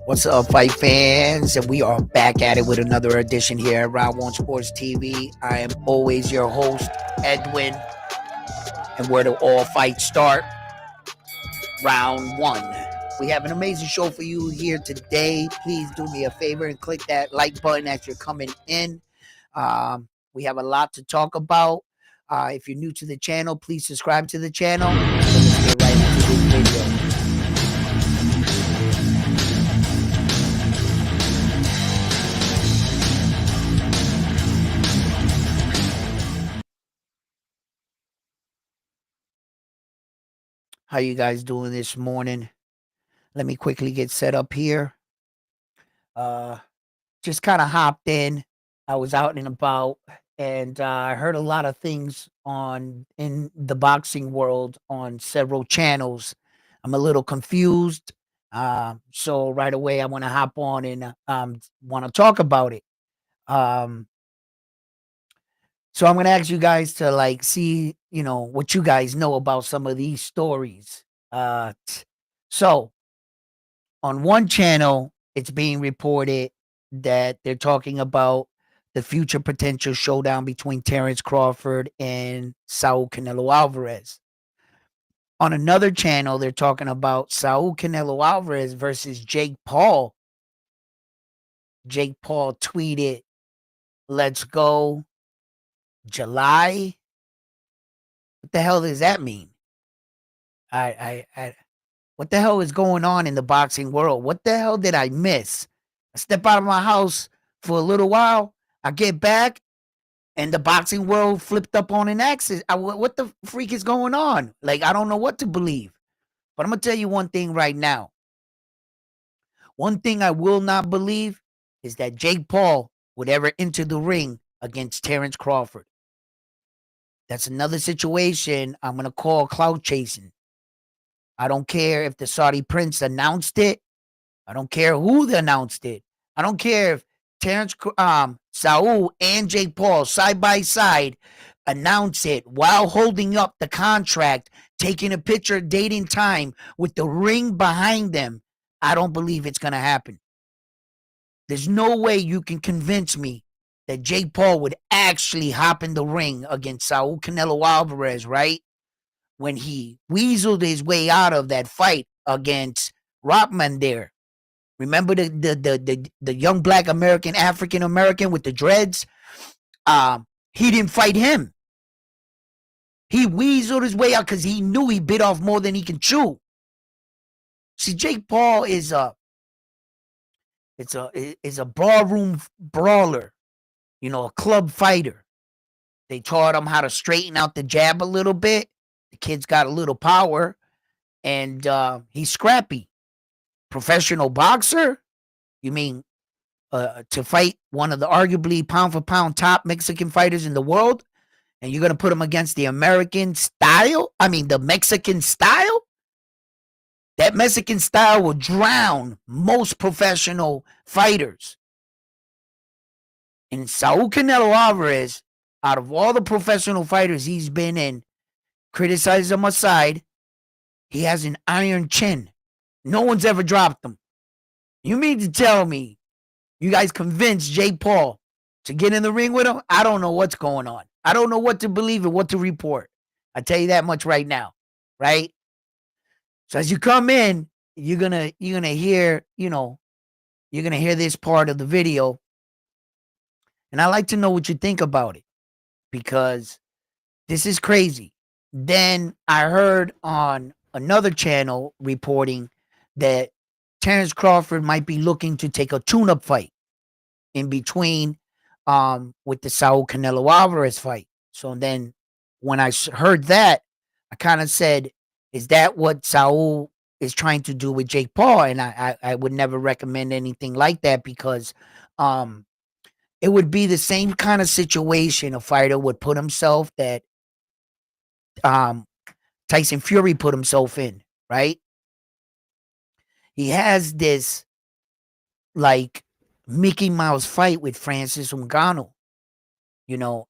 What's up, fight fans? And we are back at it with another edition here at Round One Sports TV. I am always your host, Edwin, and where do all fights start? Round one. We have an amazing show for you here today. Please do me a favor and click that like button as you're coming in. We have a lot to talk about. If you're new to the channel, please subscribe to the channel. Let's get right into this video. How you guys doing this morning? Let me quickly get set up here. Just kind of hopped in. I was out and about, and I heard a lot of things in the boxing world on several channels. I'm a little confused, so right away I want to hop on and want to talk about it. Um, so I'm gonna ask you guys to see what you guys know about some of these stories. So on one channel, it's being reported that they're talking about the future potential showdown between Terrence Crawford and Saul Canelo Alvarez. On another channel, they're talking about Saul Canelo Alvarez versus Jake Paul. Jake Paul tweeted, "Let's go July." What the hell does that mean? What the hell is going on in the boxing world? What the hell did I miss? I step out of my house for a little while. I get back, and the boxing world flipped up on an axis. What the freak is going on? I don't know what to believe. But I'm going to tell you one thing right now. One thing I will not believe is that Jake Paul would ever enter the ring against Terrence Crawford. That's another situation I'm going to call clout chasing. I don't care if the Saudi prince announced it. I don't care who announced it. I don't care if Terrence, Saul and Jake Paul side by side announce it while holding up the contract, taking a picture, date and time with the ring behind them. I don't believe it's going to happen. There's no way you can convince me that Jake Paul would actually hop in the ring against Saul Canelo Alvarez, right? When he weaseled his way out of that fight against Rothman there. Remember the young black African American with the dreads? He didn't fight him. He weaseled his way out because he knew he bit off more than he can chew. See, Jake Paul is a ballroom brawler, a club fighter. They taught him how to straighten out the jab a little bit. The kid's got a little power, and he's scrappy. Professional boxer? You mean to fight one of the arguably pound for pound top Mexican fighters in the world, and you're going to put him against the American style? I mean, the Mexican style? That Mexican style will drown most professional fighters. And Saul Canelo Alvarez, out of all the professional fighters he's been in, criticize him aside, he has an iron chin. No one's ever dropped him. You mean to tell me you guys convinced Jake Paul to get in the ring with him? I don't know what's going on. I don't know what to believe and what to report. I tell you that much right now, right? So as you come in, you're gonna hear, you're gonna hear this part of the video, and I like to know what you think about it because this is crazy. Then I heard on another channel reporting that Terrence Crawford might be looking to take a tune-up fight in between with the Saul Canelo Alvarez fight. So then when I heard that, I kind of said, is that what Saul is trying to do with Jake Paul? And I would never recommend anything like that because it would be the same kind of situation a fighter would put himself that Tyson Fury put himself in, right? He has this Mickey Mouse fight with Francis Ngannou,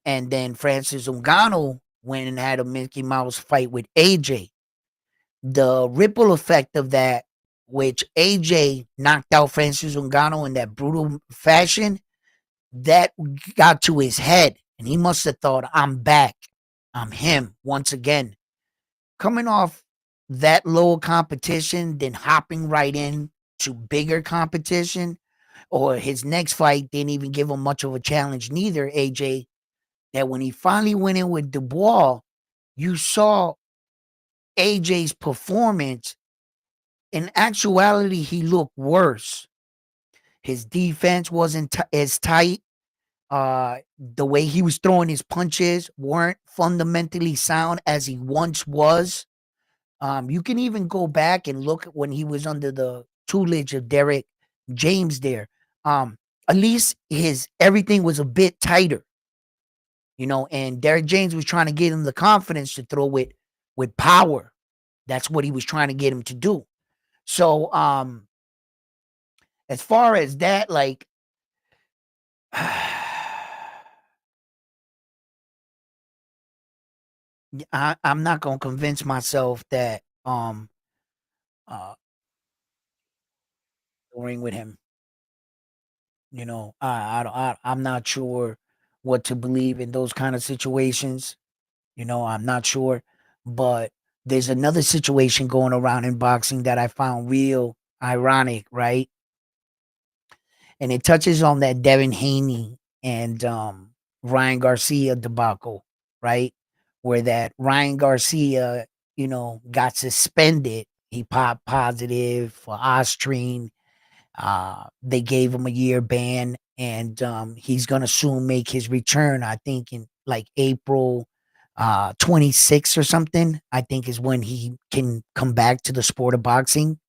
and then Francis Ngannou went and had a Mickey Mouse fight with AJ. The ripple effect of that which AJ knocked out Francis Ngannou in that brutal fashion, that got to his head. And he must have thought, I'm back. I'm him once again. Coming off that low competition, then hopping right in to bigger competition, or his next fight didn't even give him much of a challenge, neither, AJ. That when he finally went in with Dubois, you saw AJ's performance. In actuality, he looked worse. His defense wasn't as tight. The way he was throwing his punches weren't fundamentally sound as he once was. You can even go back and look at when he was under the tutelage of Derek James there. At least his everything was a bit tighter, and Derek James was trying to get him the confidence to throw with power. That's what he was trying to get him to do. So, as far as that, like, I'm not gonna convince myself that uh the ring with him. I'm not sure what to believe in those kind of situations. I'm not sure, but there's another situation going around in boxing that I found real ironic, right? And it touches on that Devin Haney and Ryan Garcia debacle, right? Where that Ryan Garcia, got suspended. He popped positive for Austrian. They gave him a year ban, and he's gonna soon make his return. I think in like April 26 or something. I think is when he can come back to the sport of boxing.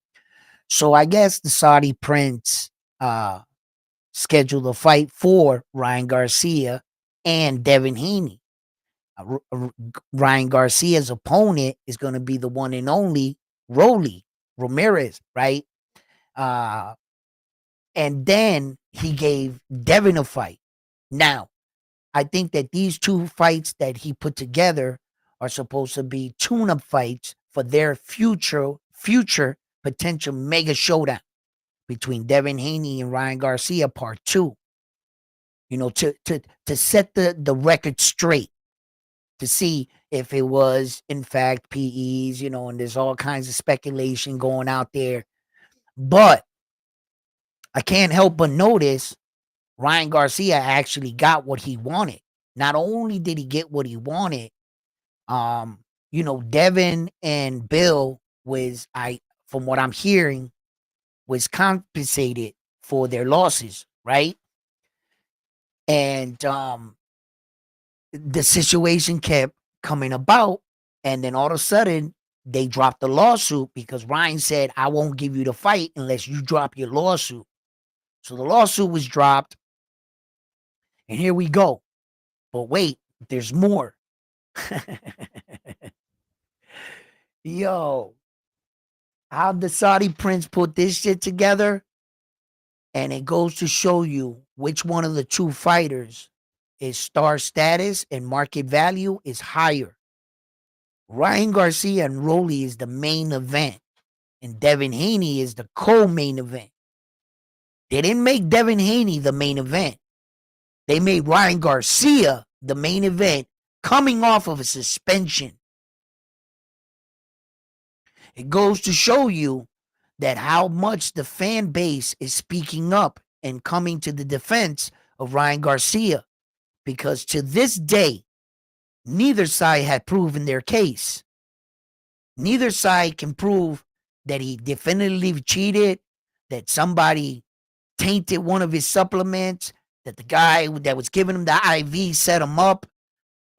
So I guess the Saudi prince scheduled a fight for Ryan Garcia and Devin Haney. Ryan Garcia's opponent is going to be the one and only Romero, right? Uh, and then he gave Devin a fight. Now, I think that these two fights that he put together are supposed to be tune-up fights for their future potential mega showdown between Devin Haney and Ryan Garcia part 2. To set the record straight, to see if it was in fact PEs, and there's all kinds of speculation going out there. But I can't help but notice Ryan Garcia actually got what he wanted. Not only did he get what he wanted, Devin and Bill from what I'm hearing, was compensated for their losses, right? And the situation kept coming about, and then all of a sudden they dropped the lawsuit because Ryan said, I won't give you the fight unless you drop your lawsuit. So the lawsuit was dropped, and here we go. But wait, there's more. Yo, how the Saudi prince put this shit together, and it goes to show you which one of the two fighters is star status and market value is higher. Ryan Garcia and Rolly is the main event, and Devin Haney is the co-main event. They didn't make Devin Haney the main event. They made Ryan Garcia the main event coming off of a suspension. It goes to show you that how much the fan base is speaking up and coming to the defense of Ryan Garcia, because to this day, neither side had proven their case. Neither side can prove that he definitively cheated, that somebody tainted one of his supplements, that the guy that was giving him the IV set him up.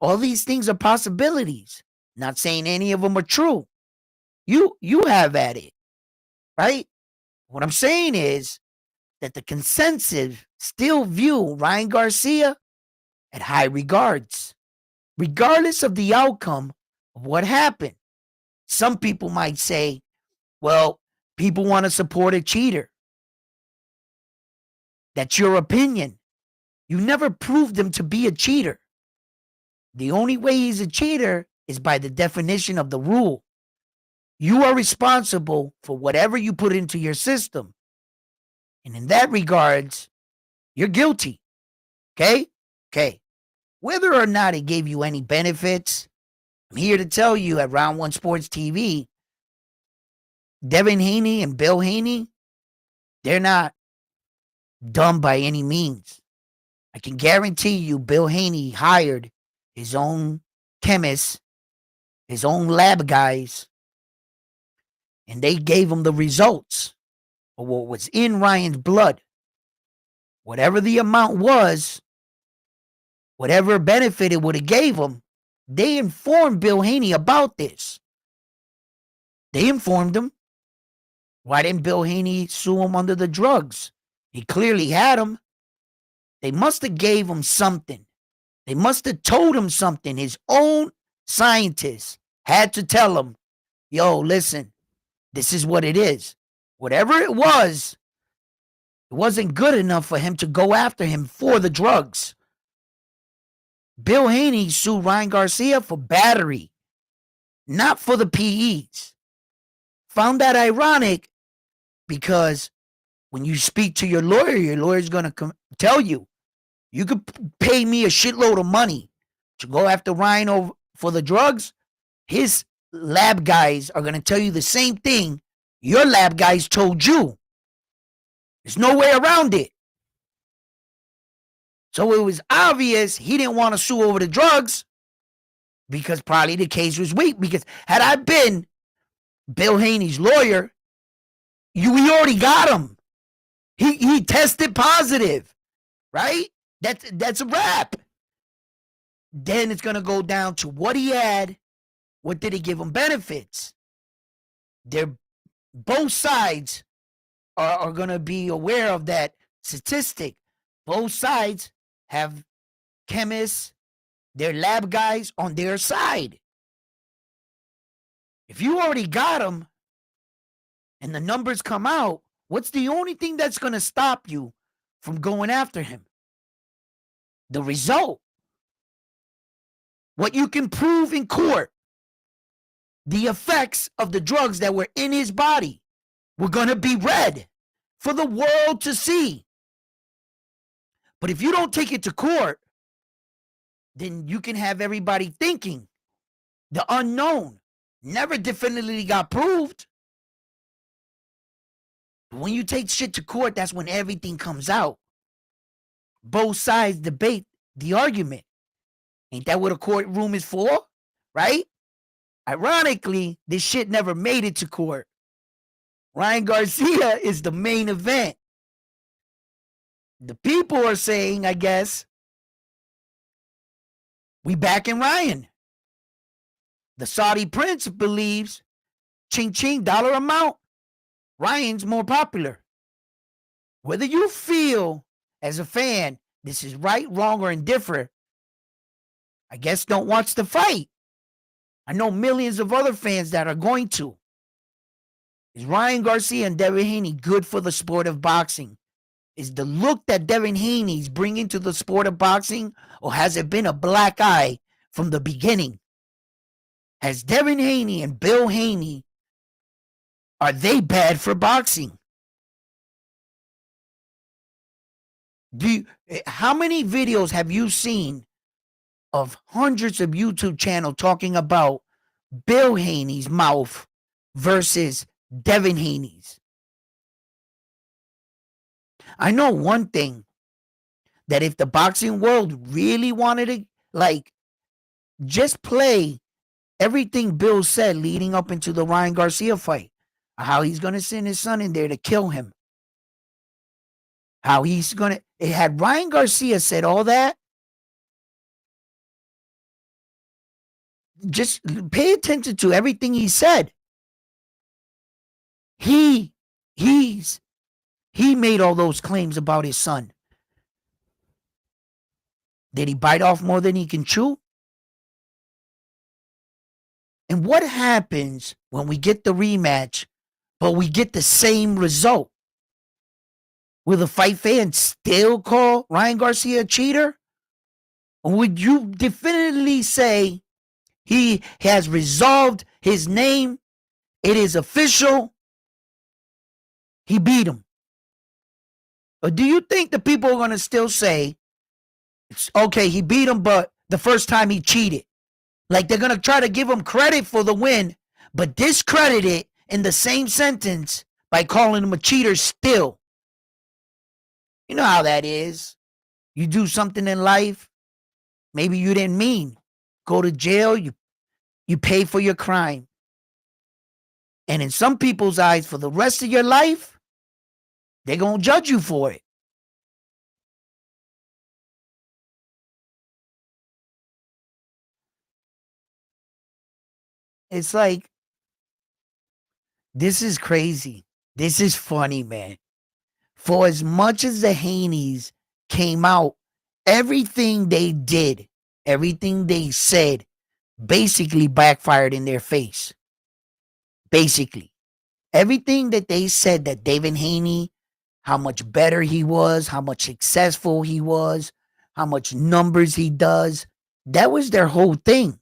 All these things are possibilities. Not saying any of them are true. You have at it, right? What I'm saying is that the consensus still view Ryan Garcia at high regards, regardless of the outcome of what happened. Some people might say, well, people want to support a cheater. That's your opinion. You never proved him to be a cheater. The only way he's a cheater is by the definition of the rule. You are responsible for whatever you put into your system. And in that regards, you're guilty. Okay? Okay. Whether or not it gave you any benefits, I'm here to tell you at Round One Sports TV, Devin Haney and Bill Haney, they're not dumb by any means. I can guarantee you Bill Haney hired his own chemists, his own lab guys, and they gave him the results of what was in Ryan's blood. Whatever the amount was, whatever benefit it would have gave him, they informed Bill Haney about this. They informed him. Why didn't Bill Haney sue him under the drugs? He clearly had him. They must have gave him something. They must have told him something. His own scientists had to tell him, yo, listen, this is what it is. Whatever it wasn't good enough for him to go after him for the drugs. Bill Haney sued Ryan Garcia for battery, not for the PEs. Found that ironic because when you speak to your lawyer's going to tell you, you could pay me a shitload of money to go after Ryan for the drugs. His lab guys are going to tell you the same thing your lab guys told you. There's no way around it. So it was obvious he didn't want to sue over the drugs because probably the case was weak. Because had I been Bill Haney's lawyer, we already got him. He tested positive, right? That's a wrap. Then it's going to go down to what he had. What did he give him benefits? Both sides are going to be aware of that statistic. Both sides have chemists, their lab guys on their side. If you already got them and the numbers come out, what's the only thing that's going to stop you from going after him? The result. What you can prove in court. The effects of the drugs that were in his body were going to be read for the world to see. But if you don't take it to court, then you can have everybody thinking the unknown never definitively got proved. But when you take shit to court, that's when everything comes out. Both sides debate the argument. Ain't that what a courtroom is for? Right? Ironically, this shit never made it to court. Ryan Garcia is the main event. The people are saying, I guess, we backing Ryan. The Saudi prince believes, ching ching, dollar amount, Ryan's more popular. Whether you feel as a fan this is right, wrong, or indifferent, I guess don't watch the fight. I know millions of other fans that are going to. Is Ryan Garcia and Devin Haney good for the sport of boxing? Is the look that Devin Haney's bringing to the sport of boxing, or has it been a black eye from the beginning? Has Devin Haney and Bill Haney, are they bad for boxing? How many videos have you seen of hundreds of YouTube channels talking about Bill Haney's mouth versus Devin Haney's? I know one thing, that if the boxing world really wanted to, just play everything Bill said leading up into the Ryan Garcia fight, how he's going to send his son in there to kill him, how he's going to, had Ryan Garcia said all that, just pay attention to everything he said. He made all those claims about his son. Did he bite off more than he can chew? And what happens when we get the rematch, but we get the same result? Will the fight fans still call Ryan Garcia a cheater? Or would you definitively say he has resolved his name It is official. He beat him. Or do you think the people are going to still say, it's okay, he beat him, but the first time he cheated? Like they're going to try to give him credit for the win, but discredit it in the same sentence by calling him a cheater still. You know how that is. You do something in life, maybe you didn't mean. Go to jail, you pay for your crime. And in some people's eyes, for the rest of your life, they're going to judge you for it. It's like, this is crazy. This is funny, man. For as much as the Haneys came out, everything they did, everything they said, basically backfired in their face. Basically. Everything that they said that Devin Haney, how much better he was, how much successful he was, how much numbers he does, that was their whole thing.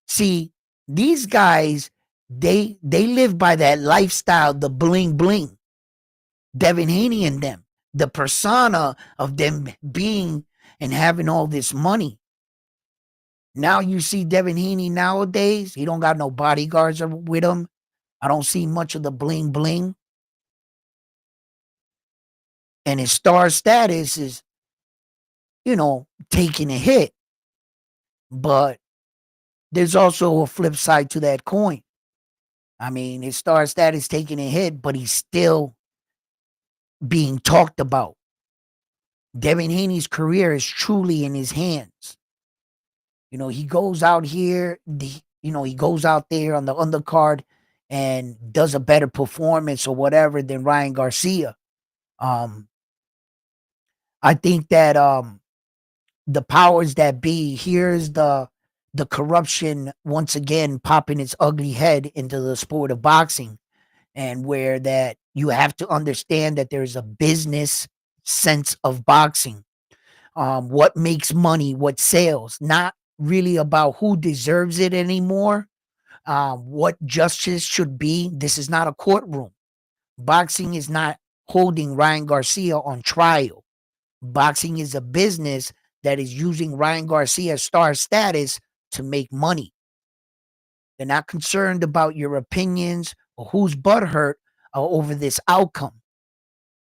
See, these guys, they live by that lifestyle, the bling bling. Devin Haney and them, the persona of them being and having all this money. Now you see Devin Haney nowadays, he don't got no bodyguards with him. I don't see much of the bling bling. And his star status is, taking a hit. But there's also a flip side to that coin. I mean, his star status taking a hit, but he's still being talked about. Devin Haney's career is truly in his hands. He goes out here, he goes out there on the undercard and does a better performance or whatever than Ryan Garcia. I think that the powers that be, here's the corruption once again popping its ugly head into the sport of boxing, and where that you have to understand that there's a business sense of boxing. What makes money, what sells, not really about who deserves it anymore. What justice should be. This is not a courtroom. Boxing is not holding Ryan Garcia on trial. Boxing is a business that is using Ryan Garcia's star status to make money. They're not concerned about your opinions or who's butthurt over this outcome.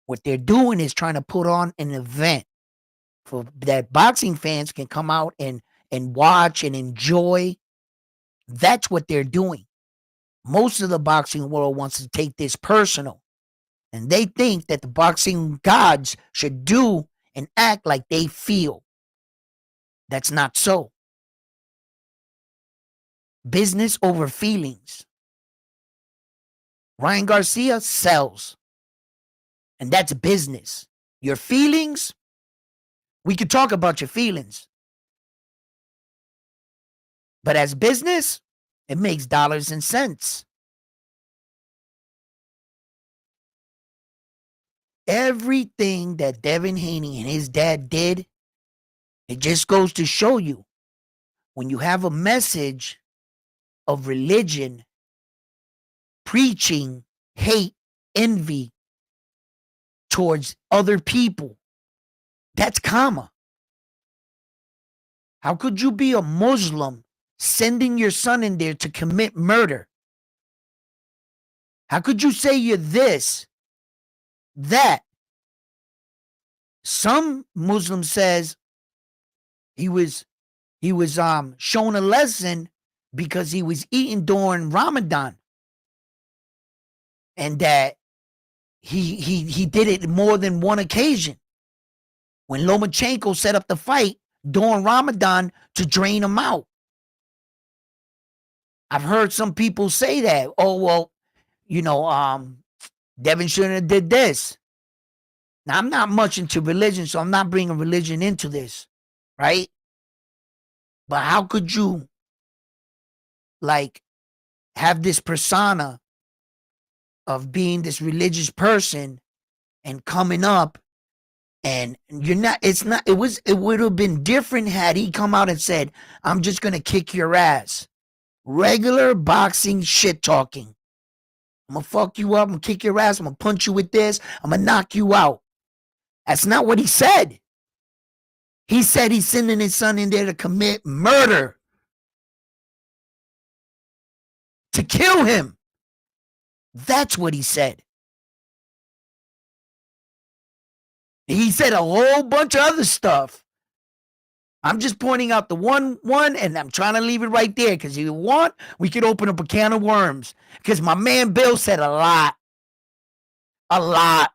What they're doing is trying to put on an event for that boxing fans can come out and watch and enjoy. That's what they're doing. Most of the boxing world wants to take this personal, and they think that the boxing gods should do and act like they feel. That's not so. Business over feelings. Ryan Garcia sells, and that's business. Your feelings, we could talk about your feelings, but as business, it makes dollars and cents. Everything that Devin Haney and his dad did, it just goes to show you, when you have a message of religion preaching hate, envy towards other people, that's karma. How could you be a Muslim sending your son in there to commit murder? How could you say you're this, that? Some Muslim says he was shown a lesson because he was eating during Ramadan, and that he did it more than one occasion. When Lomachenko set up the fight during Ramadan to drain him out. I've heard some people say that. Oh, well, Devin shouldn't have did this. Now, I'm not much into religion, so I'm not bringing religion into this, right? But how could you, have this persona of being this religious person and coming up, and you're not, it would have been different had he come out and said, I'm just going to kick your ass. Regular boxing shit talking. I'm gonna fuck you up. I'm gonna kick your ass. I'm gonna punch you with this. I'm gonna knock you out. That's not what he said. He said he's sending his son in there to commit murder, to kill him. That's what he said. He said a whole bunch of other stuff. I'm just pointing out the one, and I'm trying to leave it right there because if you want, we could open up a can of worms. Because my man Bill said a lot. A lot.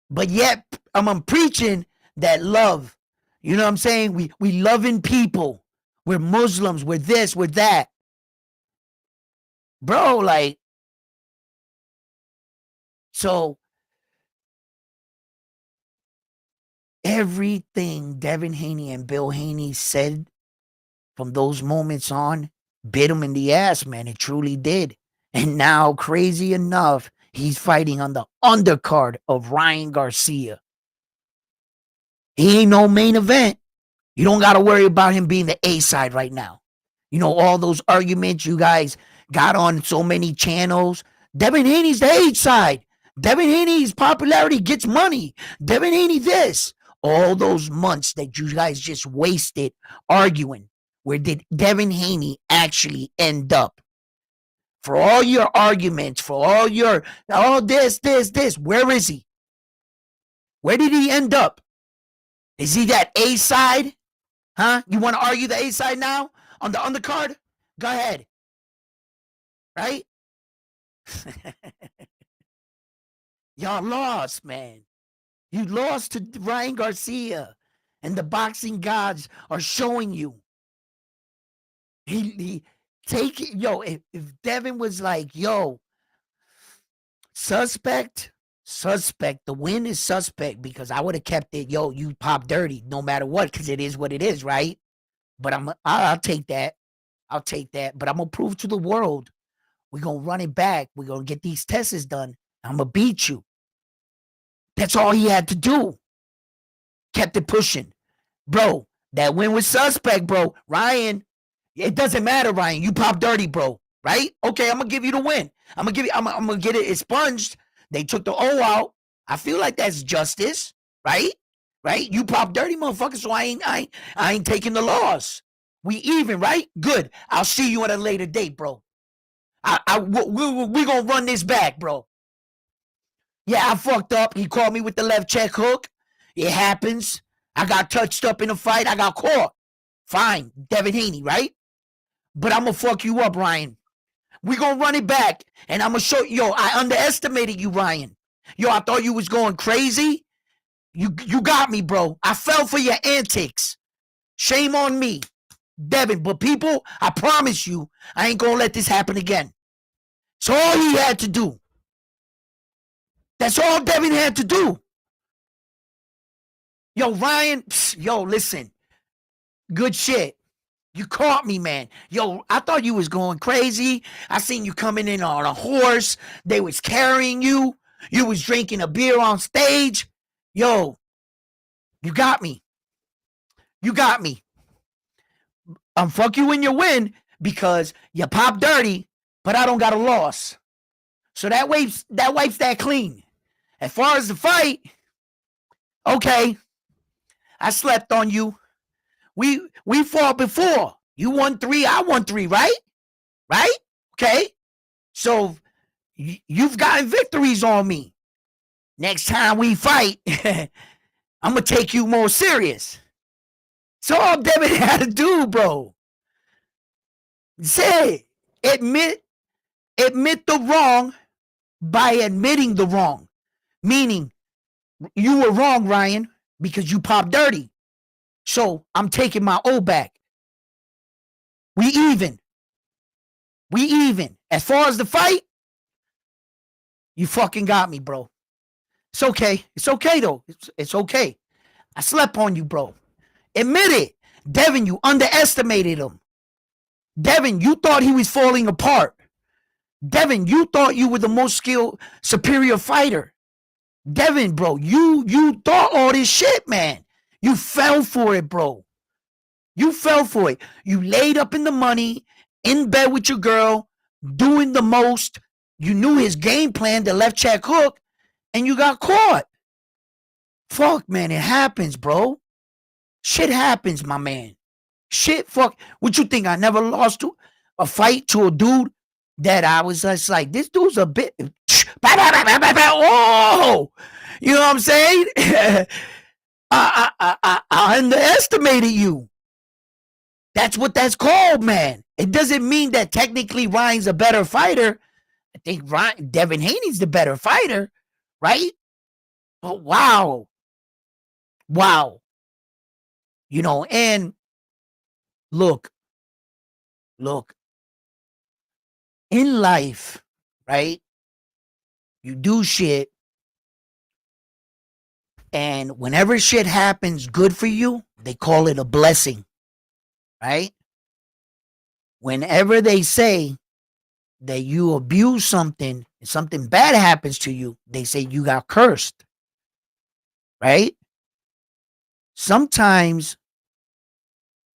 But yet, I'm preaching that love. You know what I'm saying? We loving people. We're Muslims. We're this. We're that. Bro, like, so everything Devin Haney and Bill Haney said from those moments on bit him in the ass, man. It truly did. And now, crazy enough, he's fighting on the undercard of Ryan Garcia. He ain't no main event. You don't got to worry about him being the A side right now. You know, all those arguments you guys got on so many channels. Devin Haney's the A side. Devin Haney's popularity gets money. Devin Haney this. All those months that you guys just wasted arguing. Where did Devin Haney actually end up? For all your arguments, for all this, where is he? Where did he end up? Is he that A side? Huh? You want to argue the A side now on the undercard? Go ahead. Right? Y'all lost, man. You lost to Ryan Garcia. And the boxing gods are showing you. He take it, yo. If Devin was like, yo, suspect, the win is suspect because I would have kept it, yo, you pop dirty no matter what, because it is what it is, right? But I'll take that. I'll take that. But I'm gonna prove to the world we're gonna run it back. We're gonna get these tests done. I'm gonna beat you. That's all he had to do. Kept it pushing. Bro, that win was suspect, bro. Ryan, it doesn't matter, Ryan. You pop dirty, bro. Right? Okay, I'm gonna give you the win. I'm gonna get it expunged. They took the O out. I feel like that's justice, right? Right? You pop dirty, motherfucker. So I ain't taking the loss. We even, right? Good. I'll see you at a later date, bro. We gonna run this back, bro. Yeah, I fucked up. He caught me with the left check hook. It happens. I got touched up in a fight. I got caught. Fine, Devin Haney, right? But I'm gonna fuck you up, Ryan. We gonna run it back, and I'm gonna show you. Yo, I underestimated you, Ryan. Yo, I thought you was going crazy. You got me, bro. I fell for your antics. Shame on me, Devin. But people, I promise you, I ain't gonna let this happen again. It's all he had to do. That's all Devin had to do. Yo, Ryan, yo, listen. Good shit. You caught me, man. Yo, I thought you was going crazy. I seen you coming in on a horse. They was carrying you. You was drinking a beer on stage. Yo, you got me. You got me. Fuck you when you win because you pop dirty, but I don't got a loss. So that wipes that clean. As far as the fight, okay, I slept on you. We fought before. You won 3, I won 3, right? Right? Okay. So you've gotten victories on me. Next time we fight, I'm gonna take you more serious. So all Devin had to do, bro. Say admit the wrong by admitting the wrong. Meaning you were wrong, Ryan, because you popped dirty. So I'm taking my O back. We even. As far as the fight, you fucking got me, bro. It's okay. It's okay, though. It's okay. I slept on you, bro. Admit it. Devin, you underestimated him. Devin, you thought he was falling apart. Devin, you thought you were the most skilled, superior fighter. Devin, bro, you thought all this shit, man. You fell for it, bro. You fell for it. You laid up in the money, in bed with your girl, doing the most. You knew his game plan, the left check hook, and you got caught. Fuck, man, it happens, bro. Shit happens, my man. Shit, fuck. What you think? I never lost to a fight to a dude that I was just like, this dude's a bit. Oh, you know what I'm saying? I underestimated you. That's what that's called, man. It doesn't mean that technically Ryan's a better fighter. I think Devin Haney's the better fighter, right? But wow. Wow. You know, and look, in life, right? You do shit, and whenever shit happens good for you, they call it a blessing, right? Whenever they say that you abuse something and something bad happens to you, they say you got cursed, right? Sometimes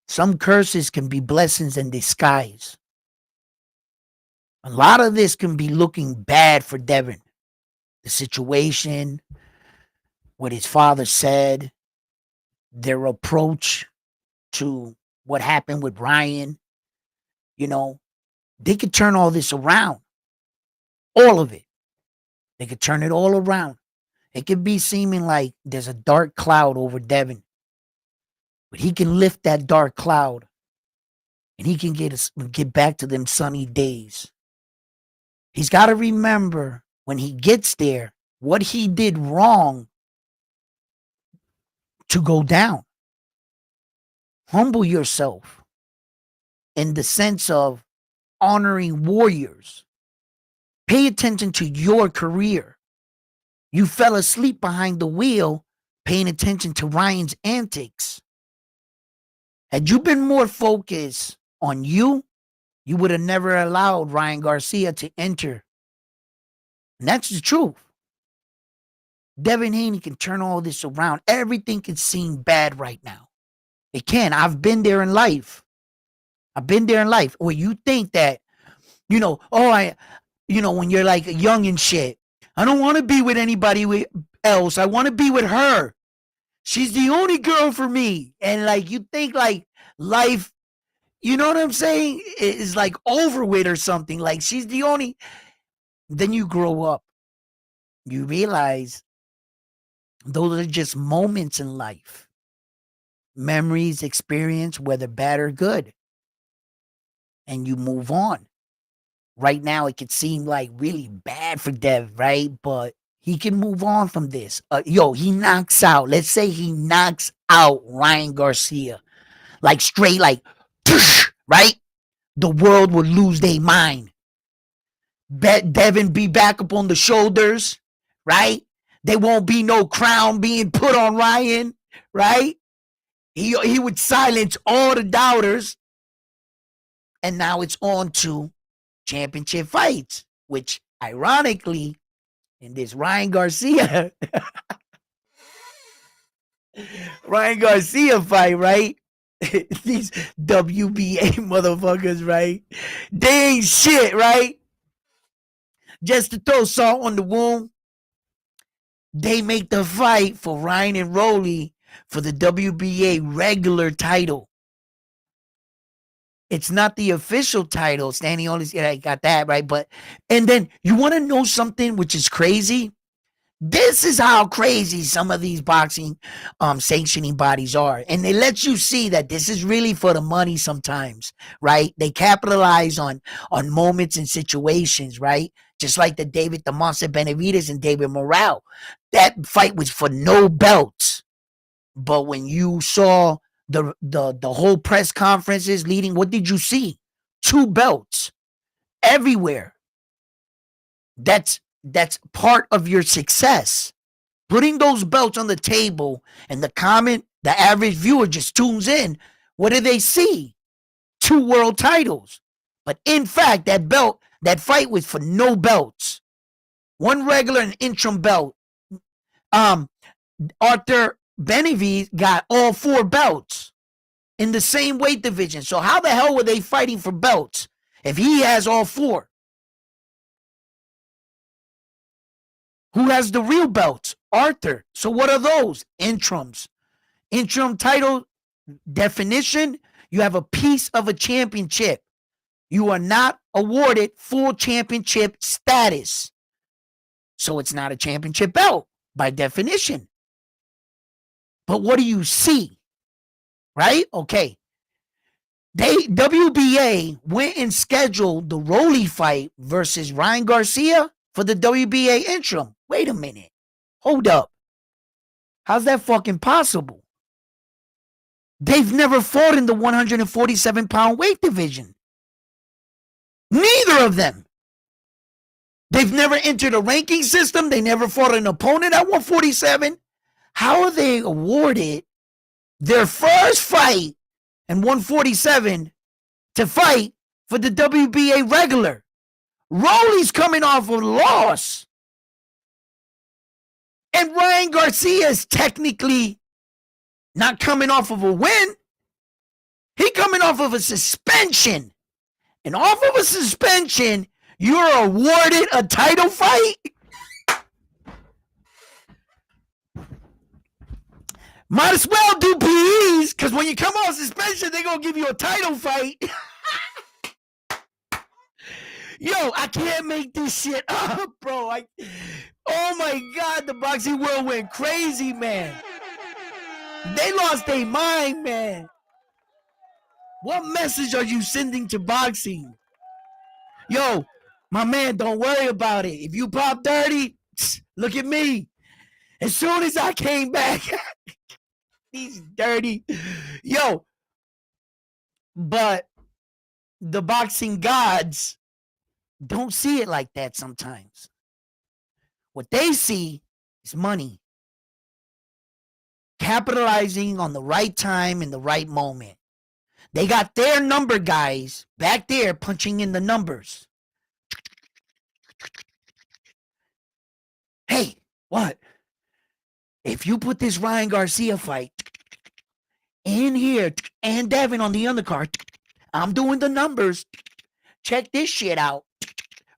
some curses can be blessings in disguise. A lot of this can be looking bad for Devin. The situation, what his father said, their approach to what happened with Ryan, you know, they could turn all this around. All of it. They could turn it all around. It could be seeming like there's a dark cloud over Devin. But he can lift that dark cloud and he can get back to them sunny days. He's got to remember when he gets there what he did wrong to go down. Humble yourself in the sense of honoring warriors. Pay attention to your career. You fell asleep behind the wheel paying attention to Ryan's antics. Had you been more focused on you, you would have never allowed Ryan Garcia to enter. And that's the truth. Devin Haney can turn all this around. Everything can seem bad right now. It can. I've been there in life. Where you think that, when you're like young and shit, I don't want to be with anybody else. I want to be with her. She's the only girl for me. And like, you think like life, you know what I'm saying? Is like over with or something. Like she's the only. Then you grow up. You realize those are just moments in life. Memories, experience, whether bad or good. And you move on. Right now, it could seem like really bad for Dev, right? But he can move on from this. He knocks out. Let's say he knocks out Ryan Garcia. Like straight, like, right? The world would lose their mind. Devin be back up on the shoulders, right? There won't be no crown being put on Ryan, right? He would silence all the doubters. And now it's on to championship fights, which ironically, in this Ryan Garcia fight, right? These WBA motherfuckers, right? They ain't shit, right? Just to throw salt on the wound, they make the fight for Ryan and Rolly for the WBA regular title. It's not the official title. Standing only, I got that right. But and then you want to know something which is crazy? This is how crazy some of these boxing sanctioning bodies are. And they let you see that this is really for the money sometimes, right? They capitalize on moments and situations, right? Just like the Monster Benavides and David Morale. That fight was for no belts. But when you saw the whole press conferences leading, what did you see? 2 belts everywhere. That's part of your success. Putting those belts on the table, and the average viewer just tunes in. What do they see? 2 world titles. But in fact, that fight was for no belts. 1 regular and interim belt. Arthur Benavides got all 4 belts in the same weight division. So how the hell were they fighting for belts if he has all four? Who has the real belts? Arthur. So what are those? Interims. Interim title definition, you have a piece of a championship. You are not awarded full championship status. So it's not a championship belt by definition. But what do you see? Right? Okay. WBA went and scheduled the Rolly fight versus Ryan Garcia for the WBA interim. Wait a minute. Hold up. How's that fucking possible? They've never fought in the 147-pound weight division. Neither of them. They've never entered a ranking system. They never fought an opponent at 147. How are they awarded their first fight in 147 to fight for the WBA regular? Rolly's coming off a loss. And Ryan Garcia is technically not coming off of a win. He coming off of a suspension. And off of a suspension, you're awarded a title fight? Might as well do PEs, because when you come off suspension, they're going to give you a title fight. Yo, I can't make this shit up, bro. Oh my God, the boxing world went crazy, man. They lost their mind, man. What message are you sending to boxing? Yo, my man, don't worry about it. If you pop dirty, look at me. As soon as I came back, he's dirty. Yo, but the boxing gods don't see it like that sometimes. What they see is money. Capitalizing on the right time and the right moment. They got their number guys back there punching in the numbers. Hey, what? If you put this Ryan Garcia fight in here and Devin on the undercard, I'm doing the numbers. Check this shit out.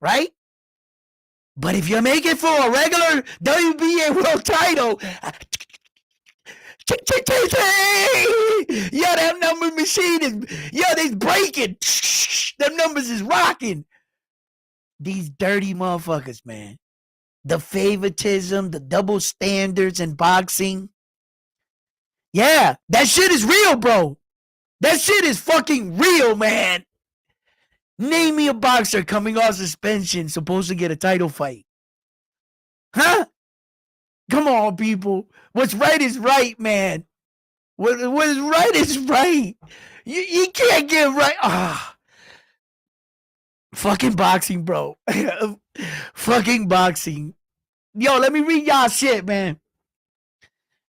Right? But if you make it for a regular WBA world title, yo, that number machine is, yo, they's breaking. Them numbers is rocking. These dirty motherfuckers, man. The favoritism, the double standards in boxing. Yeah, that shit is real, bro. That shit is fucking real, man. Name me a boxer coming off suspension supposed to get a title fight. Huh? Come on, people. What's right is right, man. What is right is right. You can't get right. Ah. Fucking boxing, bro. Fucking boxing. Yo, let me read y'all shit, man.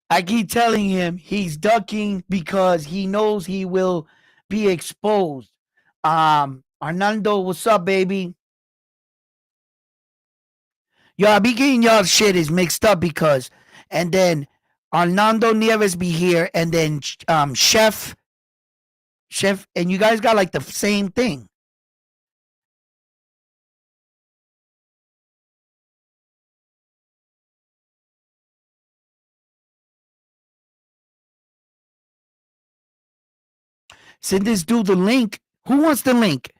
I keep telling him he's ducking because he knows he will be exposed. Arnaldo, what's up, baby? Yo, I be getting y'all shit is mixed up because, and then Arnaldo Nieves be here, and then Chef, and you guys got like the same thing. Send this dude the link. Who wants the link?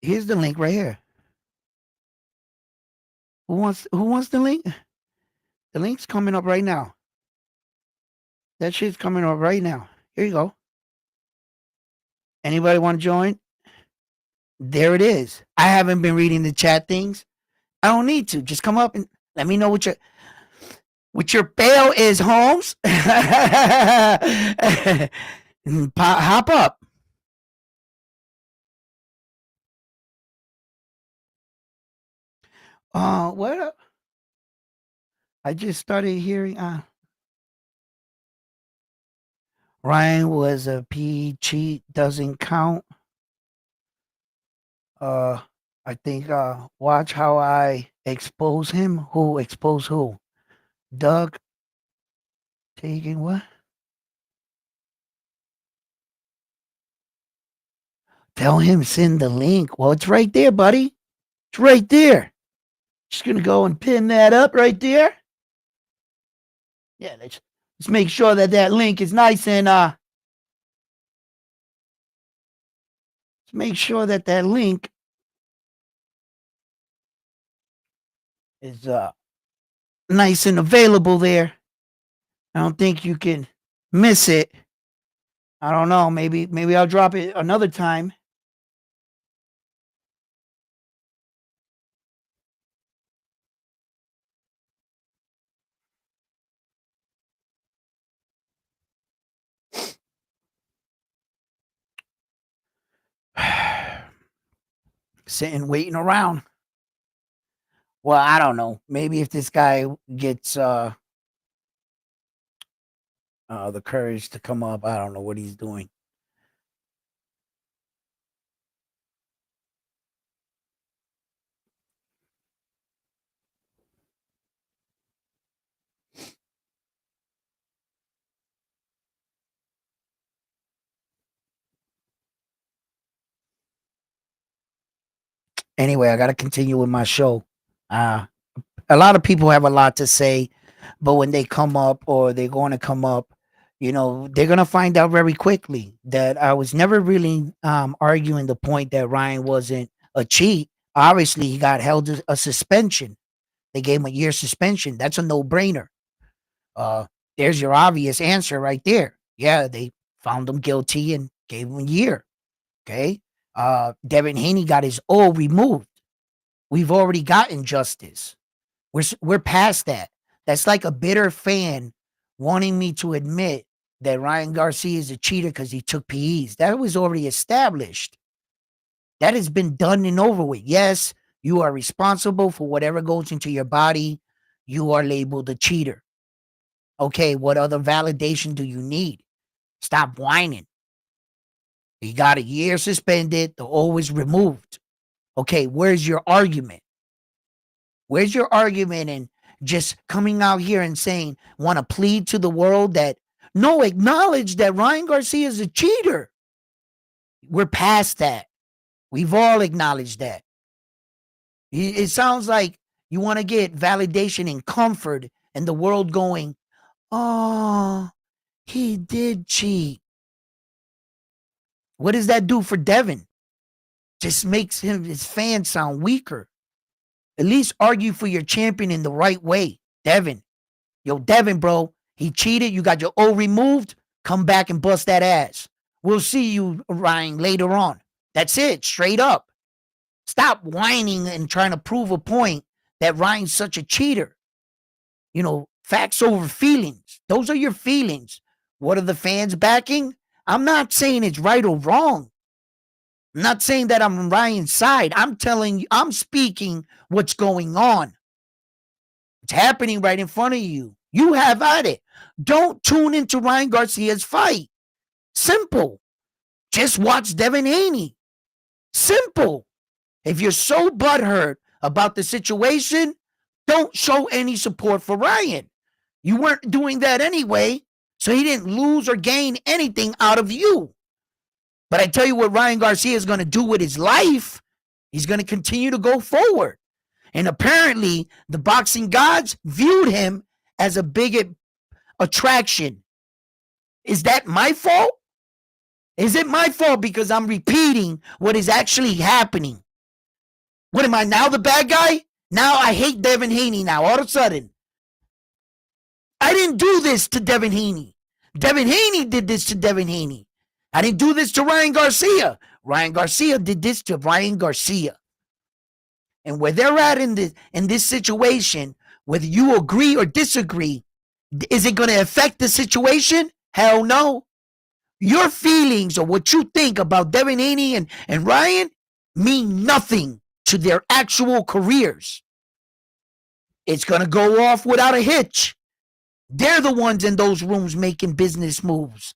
Here's the link right here. Who wants the link? The link's coming up right now. That shit's coming up right now. Here you go. Anybody want to join? There it is. I haven't been reading the chat things. I don't need to. Just come up and let me know what your bail is, Holmes. Hop up. What? I just started hearing. Ryan was a P cheat, doesn't count. I think. Watch how I expose him. Who expose who? Doug taking what? Tell him send the link. Well, it's right there, buddy. It's right there. Just gonna go and pin that up right there. Yeah, let's make sure that that link is nice and let's make sure that that link is nice and available there. I don't think you can miss it. I don't know. Maybe I'll drop it another time. Sitting waiting around. Well, I don't know. Maybe if this guy gets the courage to come up, I don't know what he's doing. Anyway, I got to continue with my show. Uh, a lot of people have a lot to say, but when they come up or they're going to come up, they're going to find out very quickly that I was never really arguing the point that Ryan wasn't a cheat. Obviously, he got held a suspension. They gave him a year suspension. That's a no brainer. Uh, there's your obvious answer right there. Yeah, they found him guilty and gave him a year. Okay. Devin Haney got his O removed. We've already gotten justice. We're past that. That's like a bitter fan wanting me to admit that Ryan Garcia is a cheater because he took PEs. That was already established. That has been done and over with. Yes, you are responsible for whatever goes into your body. You are labeled a cheater. Okay, what other validation do you need? Stop whining. He got a year suspended, the O was removed. Okay, where's your argument? Where's your argument in just coming out here and saying, want to plead to the world that, no, acknowledge that Ryan Garcia is a cheater. We're past that. We've all acknowledged that. It sounds like you want to get validation and comfort and the world going, oh, he did cheat. What does that do for Devin? Just makes his fans sound weaker. At least argue for your champion in the right way. Devin. Yo, Devin, bro. He cheated. You got your O removed. Come back and bust that ass. We'll see you, Ryan, later on. That's it. Straight up. Stop whining and trying to prove a point that Ryan's such a cheater. Facts over feelings. Those are your feelings. What are the fans backing? I'm not saying it's right or wrong. I'm not saying that I'm on Ryan's side. I'm telling you, I'm speaking what's going on. It's happening right in front of you. You have at it. Don't tune into Ryan Garcia's fight. Simple. Just watch Devin Haney. Simple. If you're so butthurt about the situation, don't show any support for Ryan. You weren't doing that anyway, so he didn't lose or gain anything out of you. But I tell you what Ryan Garcia is going to do with his life. He's going to continue to go forward. And apparently, the boxing gods viewed him as a big attraction. Is that my fault? Is it my fault because I'm repeating what is actually happening? What am I now, the bad guy? Now I hate Devin Haney now, all of a sudden. I didn't do this to Devin Haney. Devin Haney did this to Devin Haney. I didn't do this to Ryan Garcia. Ryan Garcia did this to Ryan Garcia. And where they're at in this situation, whether you agree or disagree, is it going to affect the situation? Hell no. Your feelings or what you think about Devin Haney and Ryan mean nothing to their actual careers. It's going to go off without a hitch. They're the ones in those rooms making business moves.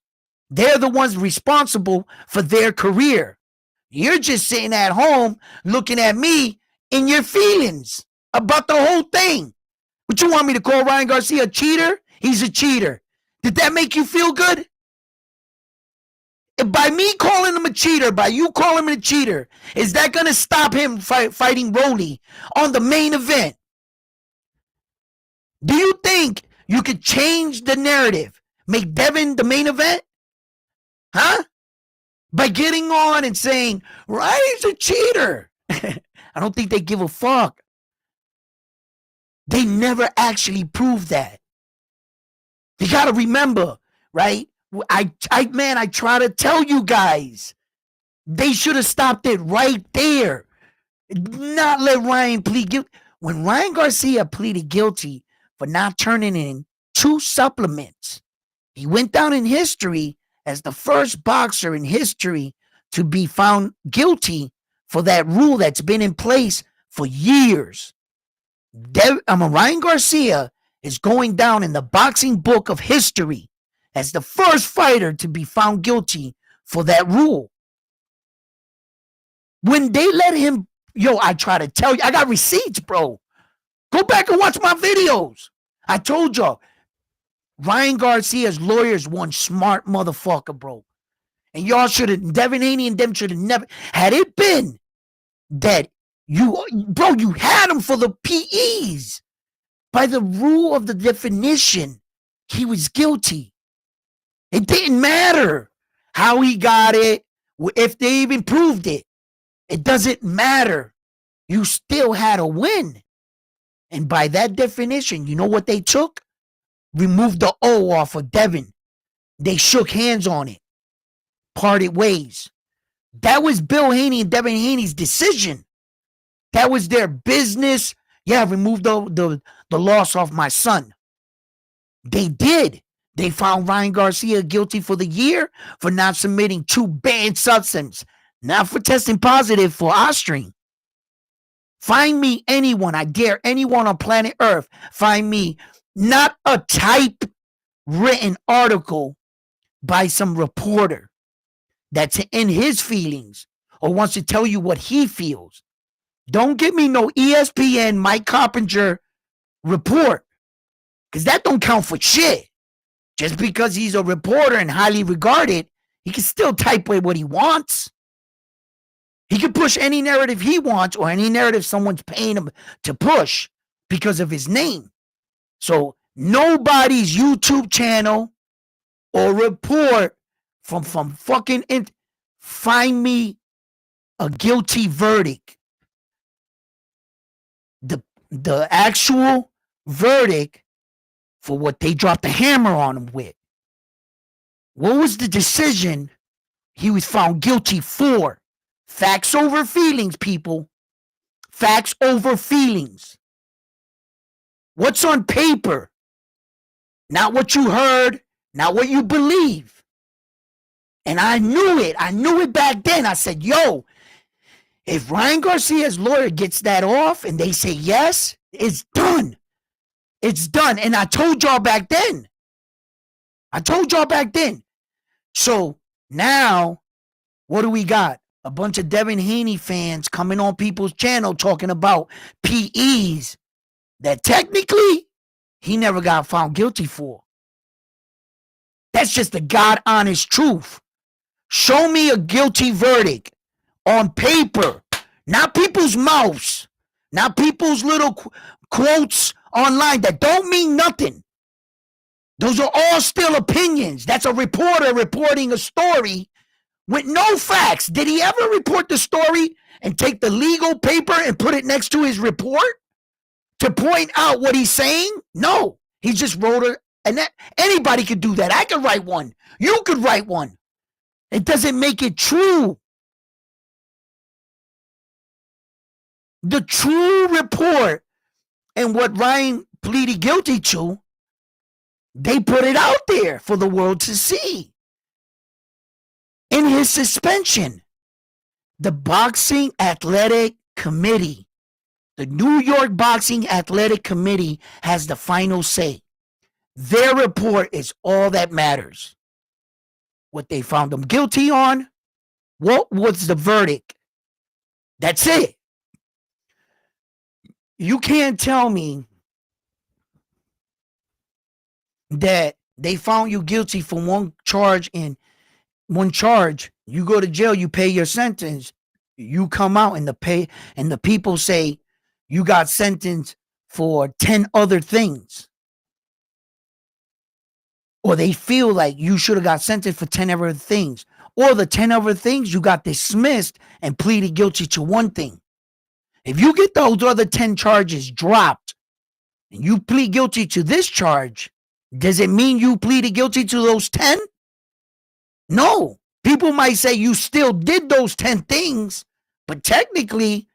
They're the ones responsible for their career. You're just sitting at home looking at me in your feelings about the whole thing. What you want me to call Ryan Garcia a cheater? He's a cheater. Did that make you feel good? By me calling him a cheater, by you calling him a cheater, is that going to stop him fighting Rolly on the main event? Do you think you could change the narrative? Make Devin the main event? Huh? By getting on and saying, Ryan's a cheater. I don't think they give a fuck. They never actually proved that. You got to remember, right? I try to tell you guys, they should have stopped it right there. Not let Ryan plead guilty. When Ryan Garcia pleaded guilty for not turning in 2 supplements, he went down in history as the first boxer in history to be found guilty for that rule that's been in place for years. Ryan Garcia is going down in the boxing book of history as the first fighter to be found guilty for that rule. When they let him, I try to tell you, I got receipts, bro. Go back and watch my videos. I told y'all, Ryan Garcia's lawyers one smart motherfucker, bro. And y'all should have, Devin Haney and them should have never, had it been that you had him for the PEs. By the rule of the definition, he was guilty. It didn't matter how he got it, if they even proved it. It doesn't matter. You still had a win. And by that definition, you know what they took? Removed the O off of Devin. They shook hands on it. Parted ways. That was Bill Haney and Devin Haney's decision. That was their business. Yeah, remove the loss off my son. They did. They found Ryan Garcia guilty for the year for not submitting 2 banned substances, not for testing positive for Ostrine. Find me anyone, I dare anyone on planet Earth, find me not a type-written article by some reporter that's in his feelings or wants to tell you what he feels. Don't give me no ESPN Mike Coppinger report, because that don't count for shit. Just because he's a reporter and highly regarded, he can still type with what he wants. He can push any narrative he wants or any narrative someone's paying him to push because of his name. So nobody's YouTube channel or report from fucking find me a guilty verdict. The actual verdict for what they dropped the hammer on him with. What was the decision he was found guilty for? Facts over feelings, people. Facts over feelings. What's on paper? Not what you heard, not what you believe. And I knew it. I knew it back then. I said, yo, if Ryan Garcia's lawyer gets that off and they say yes, it's done. It's done. And I told y'all back then. So now, what do we got? A bunch of Devin Haney fans coming on people's channel talking about PEs that technically he never got found guilty for. That's just the God honest truth. Show me a guilty verdict on paper, not people's mouths, not people's little quotes online that don't mean nothing. Those are all still opinions. That's a reporter reporting a story with no facts. Did he ever report the story and take the legal paper and put it next to his report to point out what he's saying? No, he just wrote it. And anybody could do that. I could write one. You could write one. It doesn't make it true. The true report and what Ryan pleaded guilty to, they put it out there for the world to see. In his suspension, the Boxing Athletic Committee, the New York Boxing Athletic Committee has the final say. Their report is all that matters. What they found him guilty on, what was the verdict? That's it. You can't tell me that they found you guilty for one charge in one charge. You go to jail, you pay your sentence. You come out and the people say you got sentenced for 10 other things. Or they feel like you should have got sentenced for 10 other things. Or the 10 other things you got dismissed and pleaded guilty to one thing. If you get those other 10 charges dropped and you plead guilty to this charge, does it mean you pleaded guilty to those 10? No. People might say you still did those 10 things, but technically,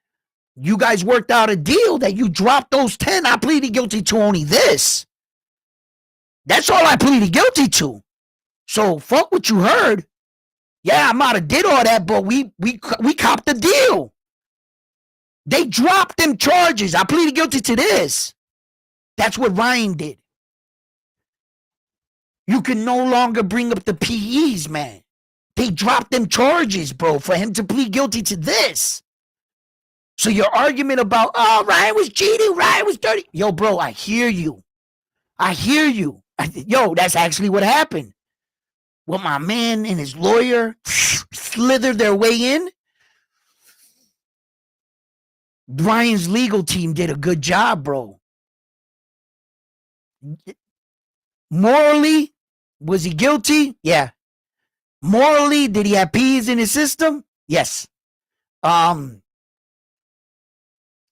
you guys worked out a deal that you dropped those 10. I pleaded guilty to only this. That's all I pleaded guilty to. So fuck what you heard. Yeah, I might have did all that, but we copped the deal. They dropped them charges. I pleaded guilty to this. That's what Ryan did. You can no longer bring up the PEs, man. They dropped them charges, bro, for him to plead guilty to this. So your argument about, oh, Ryan was cheating, Ryan was dirty. Yo, bro, I hear you. Yo, that's actually what happened. Well, my man and his lawyer slithered their way in. Ryan's legal team did a good job, bro. Morally, was he guilty? Yeah. Morally, did he have peas in his system? Yes.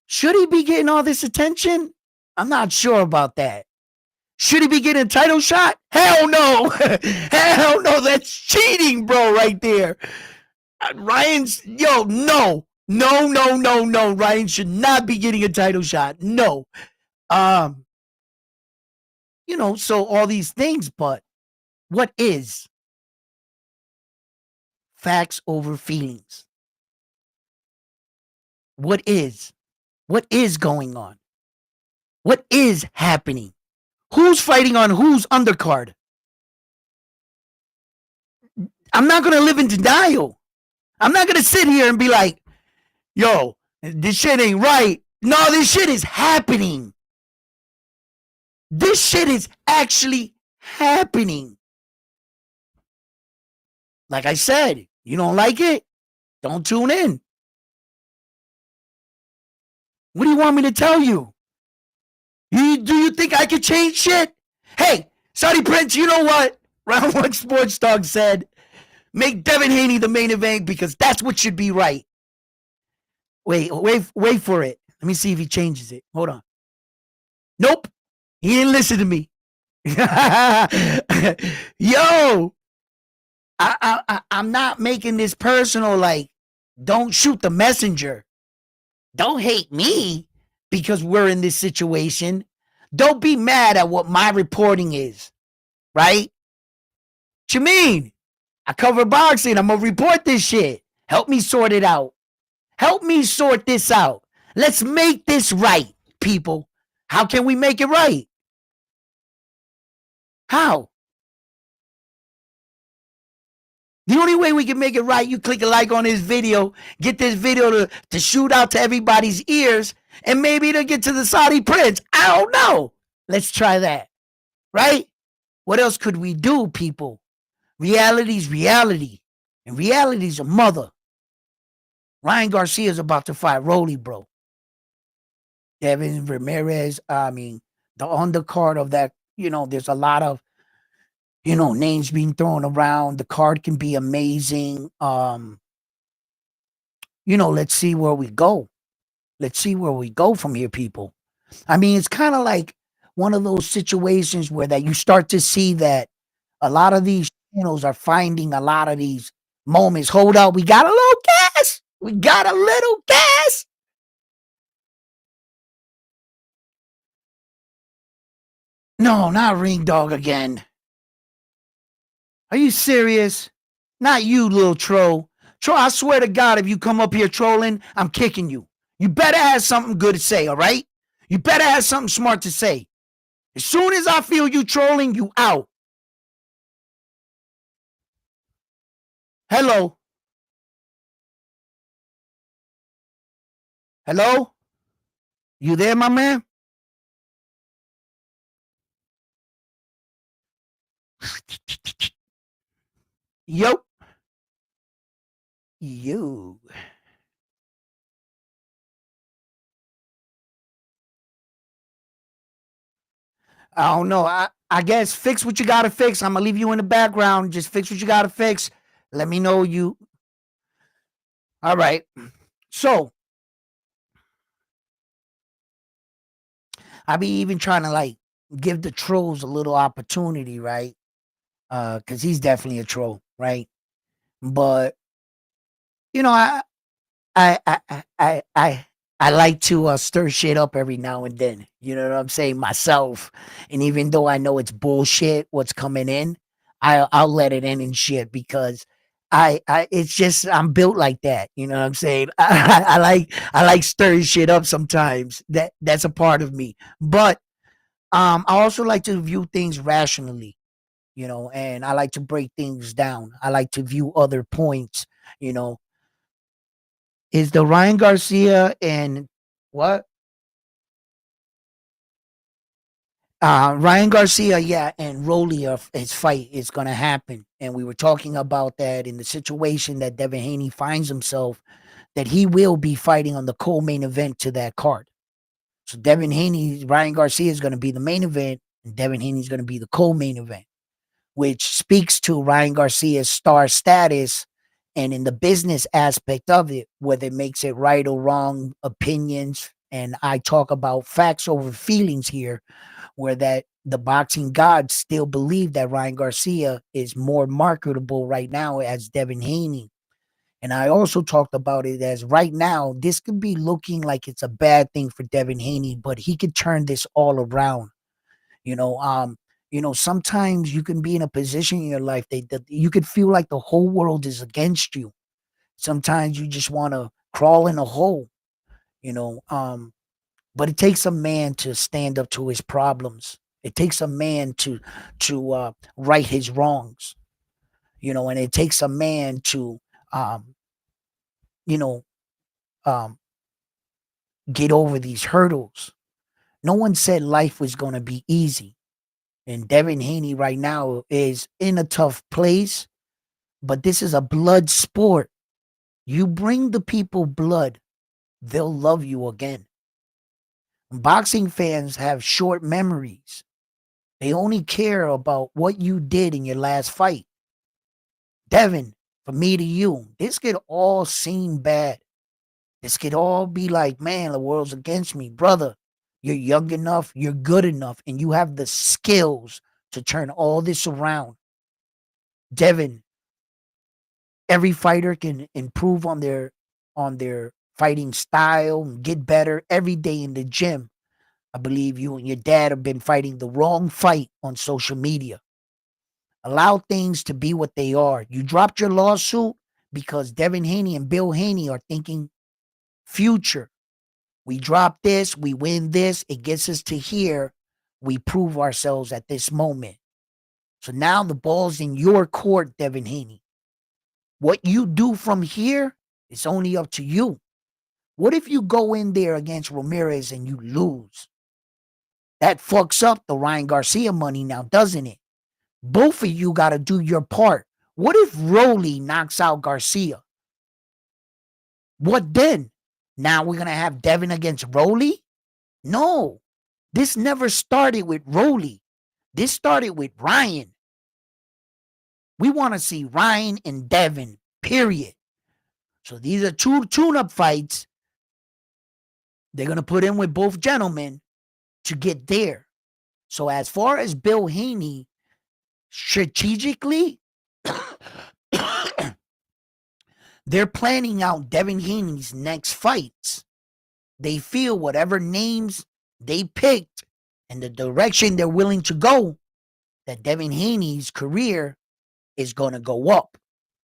Should he be getting all this attention? I'm not sure about that. Should he be getting a title shot? Hell no. Hell no. That's cheating, bro, right there. Ryan's, yo, no. No. Ryan should not be getting a title shot. No. So all these things, but what is facts over feelings? What is going on? What is happening? Who's fighting on whose undercard? I'm not going to live in denial. I'm not going to sit here and be like, yo, this shit ain't right. No, this shit is happening. This shit is actually happening. Like I said, you don't like it? Don't tune in. What do you want me to tell you? Do you think I could change shit? Hey, Saudi Prince, you know what? Round One Sports Dog said, make Devin Haney the main event because that's what should be right. Wait for it. Let me see if he changes it. Hold on. Nope. He didn't listen to me. Yo, I'm not making this personal. Like, don't shoot the messenger. Don't hate me because we're in this situation. Don't be mad at what my reporting is, right? What you mean? I cover boxing. I'm going to report this shit. Help me sort it out. Help me sort this out. Let's make this right, people. How can we make it right? How? The only way we can make it right, you click a like on this video, get this video to shoot out to everybody's ears, and maybe it'll get to the Saudi Prince. I don't know. Let's try that. Right? What else could we do, people? Reality's reality. And reality's a mother. Ryan Garcia is about to fight Rolly, bro. Devin Ramirez, the undercard of that, there's a lot of, names being thrown around. The card can be amazing. Let's see where we go. Let's see where we go from here, people. I mean, it's kind of like one of those situations where that you start to see that a lot of these channels are finding a lot of these moments. Hold up, we got a little gas. We got a little gas. No, not Ring Dog again. Are you serious? Not you, little troll. Troll, I swear to God, if you come up here trolling, I'm kicking you. You better have something good to say, all right? You better have something smart to say. As soon as I feel you trolling, you out. Hello? Hello? You there, my man? Yup. You. I don't know. I guess fix what you gotta fix. I'm gonna leave you in the background. Just fix what you gotta fix. Let me know you. All right. So I be even trying to like give the trolls a little opportunity, right? Because he's definitely a troll, right? But you know, I I I I I I like to stir shit up every now and then. You know what I'm saying? Myself, and even though I know it's bullshit, what's coming in, I'll let it in and shit because I it's just I'm built like that. You know what I'm saying? I like stirring shit up sometimes. That's a part of me. But I also like to view things rationally. You know, and I like to break things down. I like to view other points. You know, is the Ryan Garcia and what? Ryan Garcia, yeah, and Rolly, his fight is going to happen. And we were talking about that in the situation that Devin Haney finds himself, that he will be fighting on the co-main event to that card. So Devin Haney, Ryan Garcia is going to be the main event, and Devin Haney is going to be the co-main event, which speaks to Ryan Garcia's star status and in the business aspect of it, whether it makes it right or wrong, opinions. And I talk about facts over feelings here, where that the boxing gods still believe that Ryan Garcia is more marketable right now as Devin Haney. And I also talked about it as right now, this could be looking like it's a bad thing for Devin Haney, but he could turn this all around. You know, sometimes you can be in a position in your life that you could feel like the whole world is against you. Sometimes you just want to crawl in a hole, you know. But it takes a man to stand up to his problems. It takes a man to right his wrongs, you know, and it takes a man to um, you know, um, get over these hurdles. No one said life was going to be easy. And Devin Haney right now is in a tough place, but this is a blood sport. You bring the people blood, they'll love you again. Boxing fans have short memories. They only care about what you did in your last fight. Devin, from me to you, this could all seem bad. This could all be like, man, the world's against me. Brother, you're young enough, you're good enough, and you have the skills to turn all this around. Devin, every fighter can improve on their fighting style and get better every day in the gym. I believe you and your dad have been fighting the wrong fight on social media. Allow things to be what they are. You dropped your lawsuit because Devin Haney and Bill Haney are thinking future. We drop this, we win this, it gets us to here. We prove ourselves at this moment. So now the ball's in your court, Devin Haney. What you do from here is only up to you. What if you go in there against Ramirez and you lose? That fucks up the Ryan Garcia money now, doesn't it? Both of you got to do your part. What if Rolly knocks out Garcia? What then? Now we're going to have Devin against Rolly? No. This never started with Rolly. This started with Ryan. We want to see Ryan and Devin, period. So these are two tune-up fights. They're going to put in with both gentlemen to get there. So as far as Bill Haney, strategically, they're planning out Devin Haney's next fights. They feel whatever names they picked and the direction they're willing to go, that Devin Haney's career is going to go up,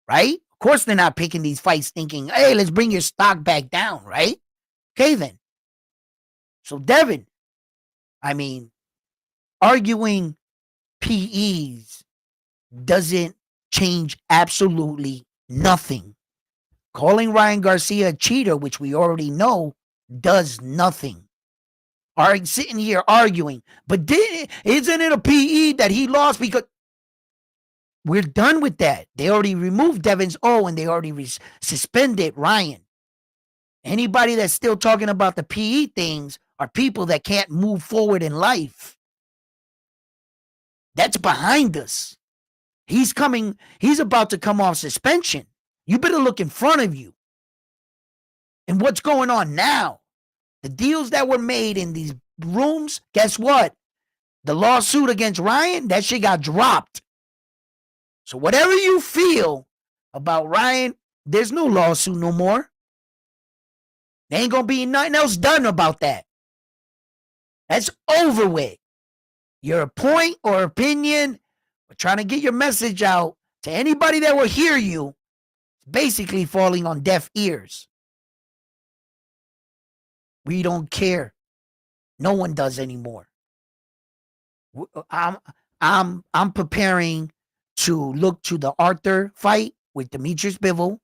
right? Of course, they're not picking these fights thinking, hey, let's bring your stock back down, right? Okay, then. So, Devin, I mean, arguing PEs doesn't change absolutely nothing. Calling Ryan Garcia a cheater, which we already know, does nothing. Are sitting here arguing, but isn't it a PE that he lost because We're done with that. They already removed Devin's O and they already suspended Ryan. Anybody that's still talking about the PE things are people that can't move forward in life. That's behind us. He's about to come off suspension. You better look in front of you. And what's going on now? The deals that were made in these rooms, guess what? The lawsuit against Ryan, that shit got dropped. So whatever you feel about Ryan, there's no lawsuit no more. There ain't gonna be nothing else done about that. That's over with. Your point or opinion, or trying to get your message out to anybody that will hear you, basically falling on deaf ears. We don't care. No one does anymore. I'm preparing to look to the Arthur fight with Demetrius Bivol.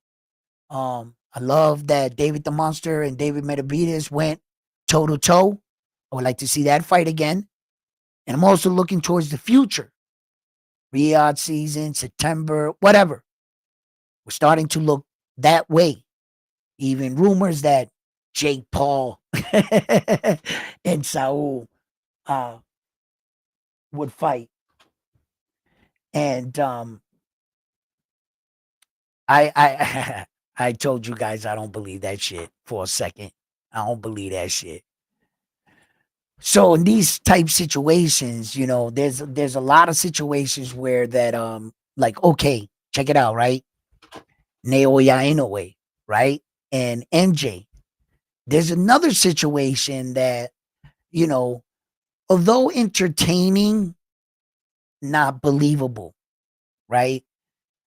I love that David the Monster and David Metavides went toe to toe. I would like to see that fight again. And I'm also looking towards the future. Riyadh season, September, whatever. We're starting to look that way. Even rumors that Jake Paul and Saul would fight. And I told you guys I don't believe that shit for a second. I don't believe that shit. So in these type situations, you know, there's a lot of situations where that like, okay, check it out, right? Naoya Inoue, right? And MJ. There's another situation that, you know, although entertaining, not believable, right?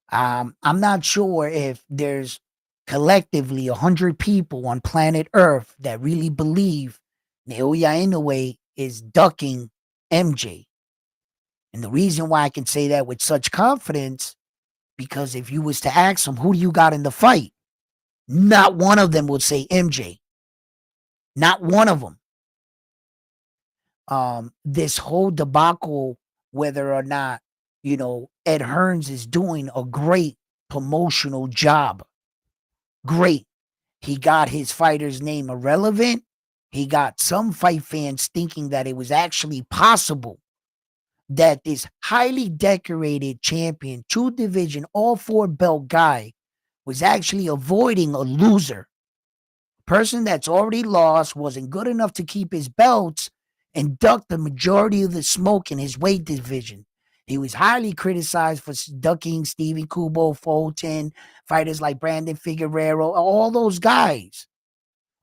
I'm not sure if there's collectively 100 people on planet Earth that really believe Naoya Inoue is ducking MJ. And the reason why I can say that with such confidence, because if you was to ask them, who do you got in the fight? Not one of them would say MJ. Not one of them. This whole debacle, whether or not, you know, Ed Hearns is doing a great promotional job. Great. He got his fighter's name irrelevant. He got some fight fans thinking that it was actually possible that this highly decorated champion, 2-division, all 4-belt guy was actually avoiding a loser. A person that's already lost, wasn't good enough to keep his belts, and ducked the majority of the smoke in his weight division. He was highly criticized for ducking Stephen Kubo, Fulton, fighters like Brandon Figueroa, all those guys.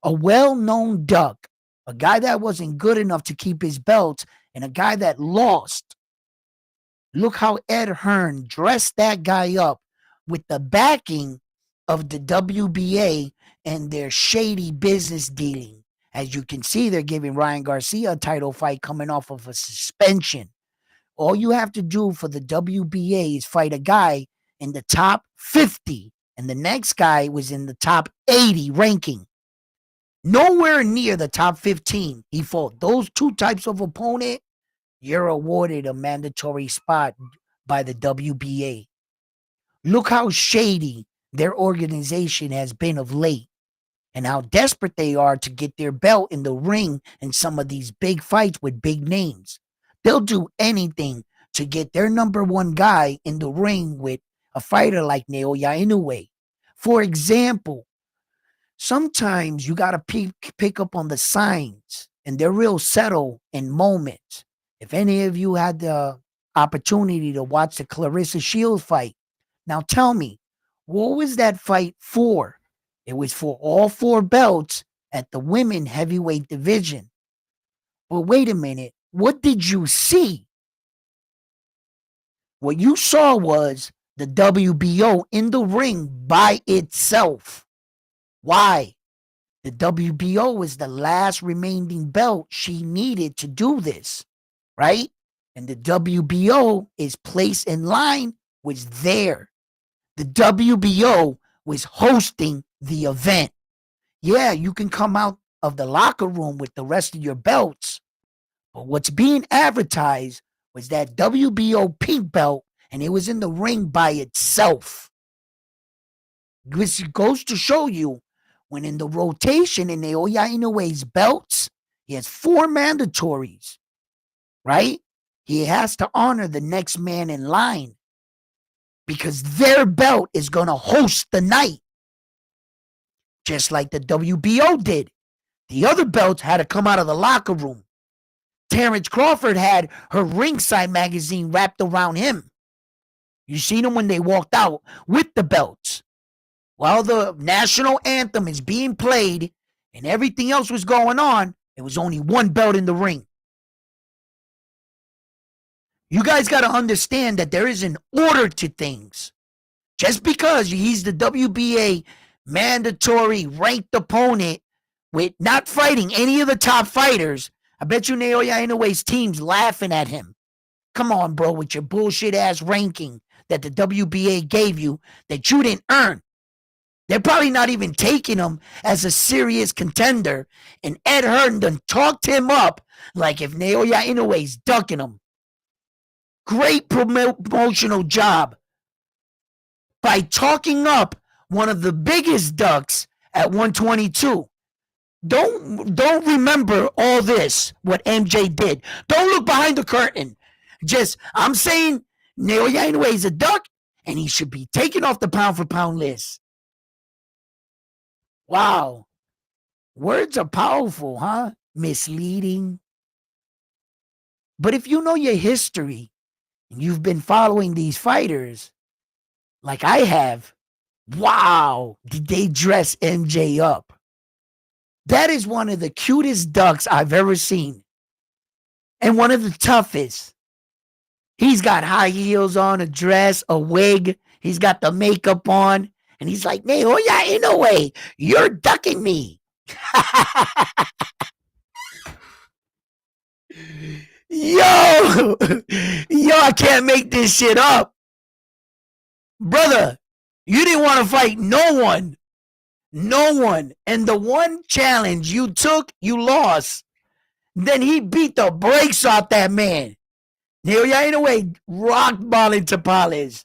A well-known duck, a guy that wasn't good enough to keep his belts, and a guy that lost. Look how Ed Hearn dressed that guy up with the backing of the WBA and their shady business dealing. As you can see, they're giving Ryan Garcia a title fight coming off of a suspension. All you have to do for the WBA is fight a guy in the top 50, and the next guy was in the top 80 ranking. Nowhere near the top 15. He fought those two types of opponent. You're awarded a mandatory spot by the WBA. Look how shady their organization has been of late and how desperate they are to get their belt in the ring in some of these big fights with big names. They'll do anything to get their number one guy in the ring with a fighter like Naoya Inoue. For example, sometimes you got to pick up on the signs, and they're real subtle in moments. If any of you had the opportunity to watch the Clarissa Shields fight, now tell me, what was that fight for? It was for all 4 belts at the women heavyweight division. But wait a minute, what did you see? What you saw was the WBO in the ring by itself. Why? The WBO was the last remaining belt she needed to do this, right? And the WBO is placed in line, was there. The WBO was hosting the event. Yeah, you can come out of the locker room with the rest of your belts, but what's being advertised was that WBO pink belt and it was in the ring by itself. Which goes to show you, when in the rotation in Naoya Inoue's belts, he has 4 mandatories, right? He has to honor the next man in line because their belt is going to host the night, just like the WBO did. The other belts had to come out of the locker room. Terrence Crawford had her ringside magazine wrapped around him. You seen them when they walked out with the belts. While the national anthem is being played and everything else was going on, there was only one belt in the ring. You guys got to understand that there is an order to things. Just because he's the WBA mandatory ranked opponent with not fighting any of the top fighters, I bet you Naoya Inoue's team's laughing at him. Come on, bro, with your bullshit ass ranking that the WBA gave you that you didn't earn. They're probably not even taking him as a serious contender. And Ed Hearn done talked him up like if Naoya Inoue's ducking him. Great promotional job by talking up one of the biggest ducks at 122. Don't remember all this, what MJ did. Don't look behind the curtain. I'm saying Naoya Inoue's a duck, and he should be taken off the pound-for-pound list. Wow. Words are powerful, huh? Misleading. But if you know your history, and you've been following these fighters, like I have, wow, did they dress MJ up. That is one of the cutest ducks I've ever seen. And one of the toughest. He's got high heels on, a dress, a wig. He's got the makeup on. And he's like, Naoya Inoue, you're ducking me. Yo, I can't make this shit up. Brother, you didn't want to fight no one. No one. And the one challenge you took, you lost. Then he beat the brakes off that man. Naoya Inoue rocked Marlon Tapales.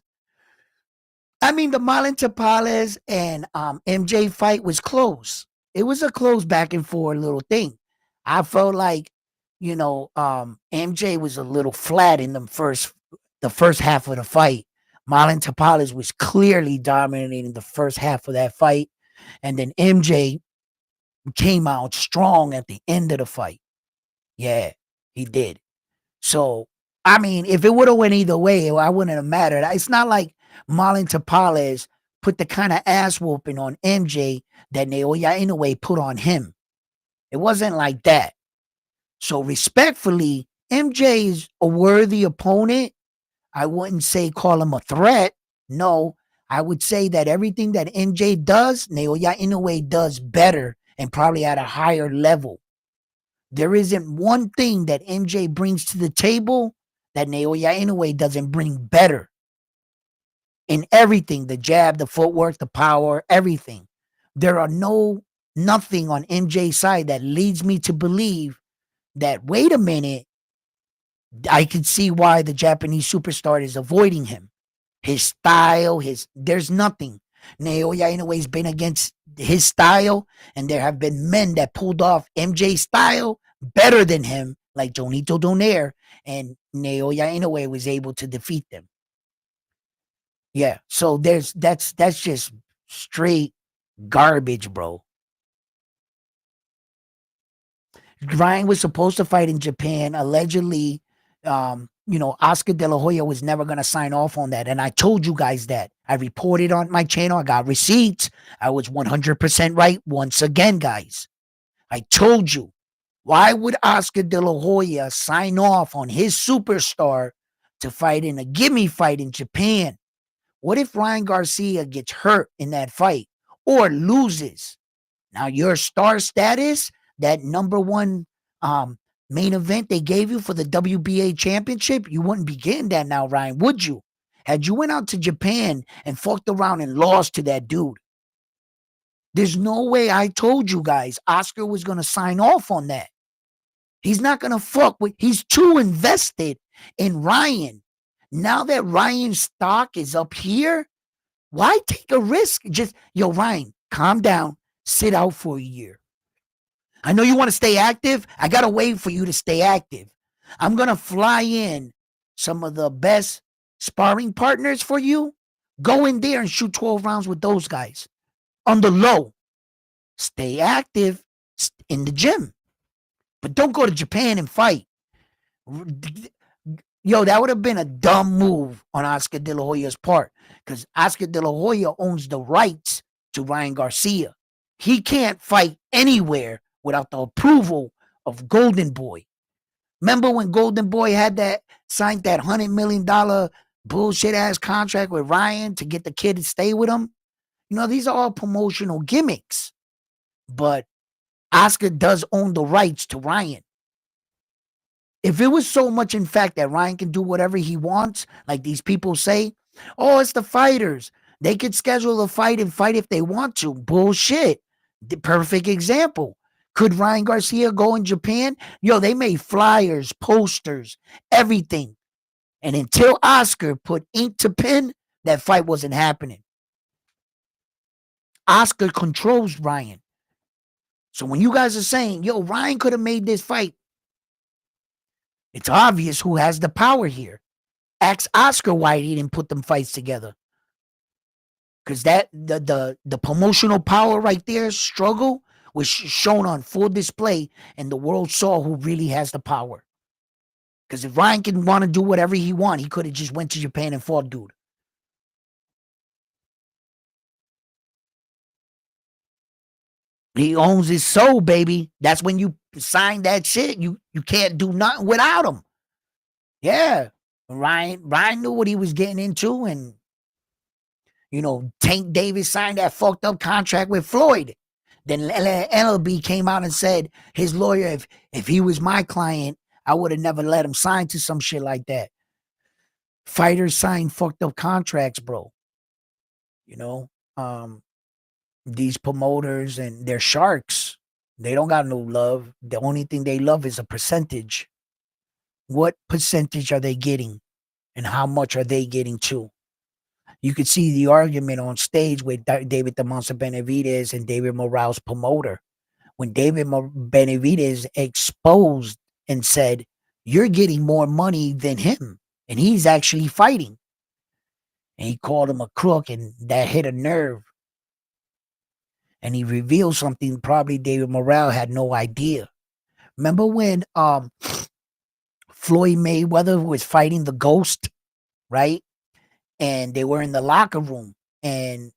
I mean, the Marlon Tapales and MJ fight was close. It was a close back and forth little thing. I felt like, MJ was a little flat in the first half of the fight. Marlon Tapales was clearly dominating the first half of that fight. And then MJ came out strong at the end of the fight. Yeah, he did. So, I mean, if it would have went either way, I wouldn't have mattered. It's not like Marlon Tapales put the kind of ass whooping on MJ that Naoya Inoue put on him. It wasn't like that. So respectfully, MJ is a worthy opponent. I wouldn't say call him a threat. No, I would say that everything that MJ does, Naoya Inoue does better and probably at a higher level. There isn't one thing that MJ brings to the table that Naoya Inoue doesn't bring better. In everything, the jab, the footwork, the power, everything. There are nothing on MJ's side that leads me to believe that, wait a minute, I can see why the Japanese superstar is avoiding him. His style, there's nothing. Naoya Inoue's been against his style, and there have been men that pulled off MJ's style better than him, like Jonito Donaire, and Naoya Inoue was able to defeat them. Yeah, so that's just straight garbage, bro. Ryan was supposed to fight in Japan. Allegedly, Oscar De La Hoya was never going to sign off on that. And I told you guys that. I reported on my channel. I got receipts. I was 100% right once again, guys. I told you. Why would Oscar De La Hoya sign off on his superstar to fight in a gimme fight in Japan? What if Ryan Garcia gets hurt in that fight or loses? Now your star status, that number one main event they gave you for the WBA championship, you wouldn't be getting that now, Ryan, would you? Had you went out to Japan and fucked around and lost to that dude, there's no way. I told you guys Oscar was going to sign off on that. He's not going to fuck with, he's too invested in Ryan. Now that Ryan's stock is up here, why take a risk? Just, yo, Ryan, calm down, sit out for a year. I know you want to stay active. I got to wait for you to stay active. I'm going to fly in some of the best sparring partners for you. Go in there and shoot 12 rounds with those guys on the low. Stay active in the gym, but don't go to Japan and fight. Yo, that would have been a dumb move on Oscar De La Hoya's part, because Oscar De La Hoya owns the rights to Ryan Garcia. He can't fight anywhere without the approval of Golden Boy. Remember when Golden Boy had that signed that $100 million bullshit ass contract with Ryan to get the kid to stay with him? You know, these are all promotional gimmicks. But Oscar does own the rights to Ryan. If it was so much, in fact, that Ryan can do whatever he wants, like these people say, oh, it's the fighters. They could schedule a fight and fight if they want to. Bullshit. The perfect example. Could Ryan Garcia go in Japan? Yo, they made flyers, posters, everything. And until Oscar put ink to pen, that fight wasn't happening. Oscar controls Ryan. So when you guys are saying, yo, Ryan could have made this fight, it's obvious who has the power here. Ask Oscar why he didn't put them fights together. Because that the promotional power right there, struggle, was shown on full display, and the world saw who really has the power. Because if Ryan can want to do whatever he want, he could have just went to Japan and fought dude. He owns his soul, baby. That's when you sign that shit. You can't do nothing without him. Yeah. Ryan knew what he was getting into, and you know, Tank Davis signed that fucked up contract with Floyd. Then LLB came out and said his lawyer, if he was my client, I would have never let him sign to some shit like that. Fighters sign fucked up contracts, bro. You know, these promoters, and they're sharks. They don't got no love. The only thing they love is a percentage. What percentage are they getting, and how much are they getting too? You could see the argument on stage with David the Monster Benavidez and David Morale's promoter. When David Benavidez exposed and said, you're getting more money than him, and he's actually fighting. And he called him a crook, and that hit a nerve. And he revealed something probably David Morale had no idea. Remember when Floyd Mayweather was fighting the Ghost, right? And they were in the locker room, and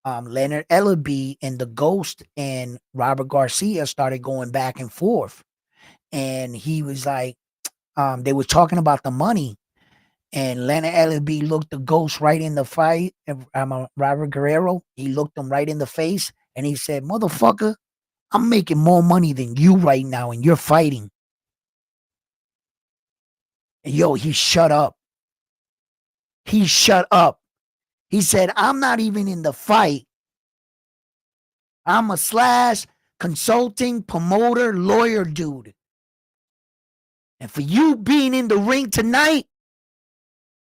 Leonard Ellerbe and the Ghost and Robert Garcia started going back and forth. And he was like, they were talking about the money, and Leonard Ellerbe looked the Ghost right in the fight. Robert Guerrero, he looked him right in the face, and he said, motherfucker, I'm making more money than you right now, and you're fighting. And yo, he shut up. He shut up. He said, I'm not even in the fight. I'm a slash consulting promoter lawyer dude. And for you being in the ring tonight,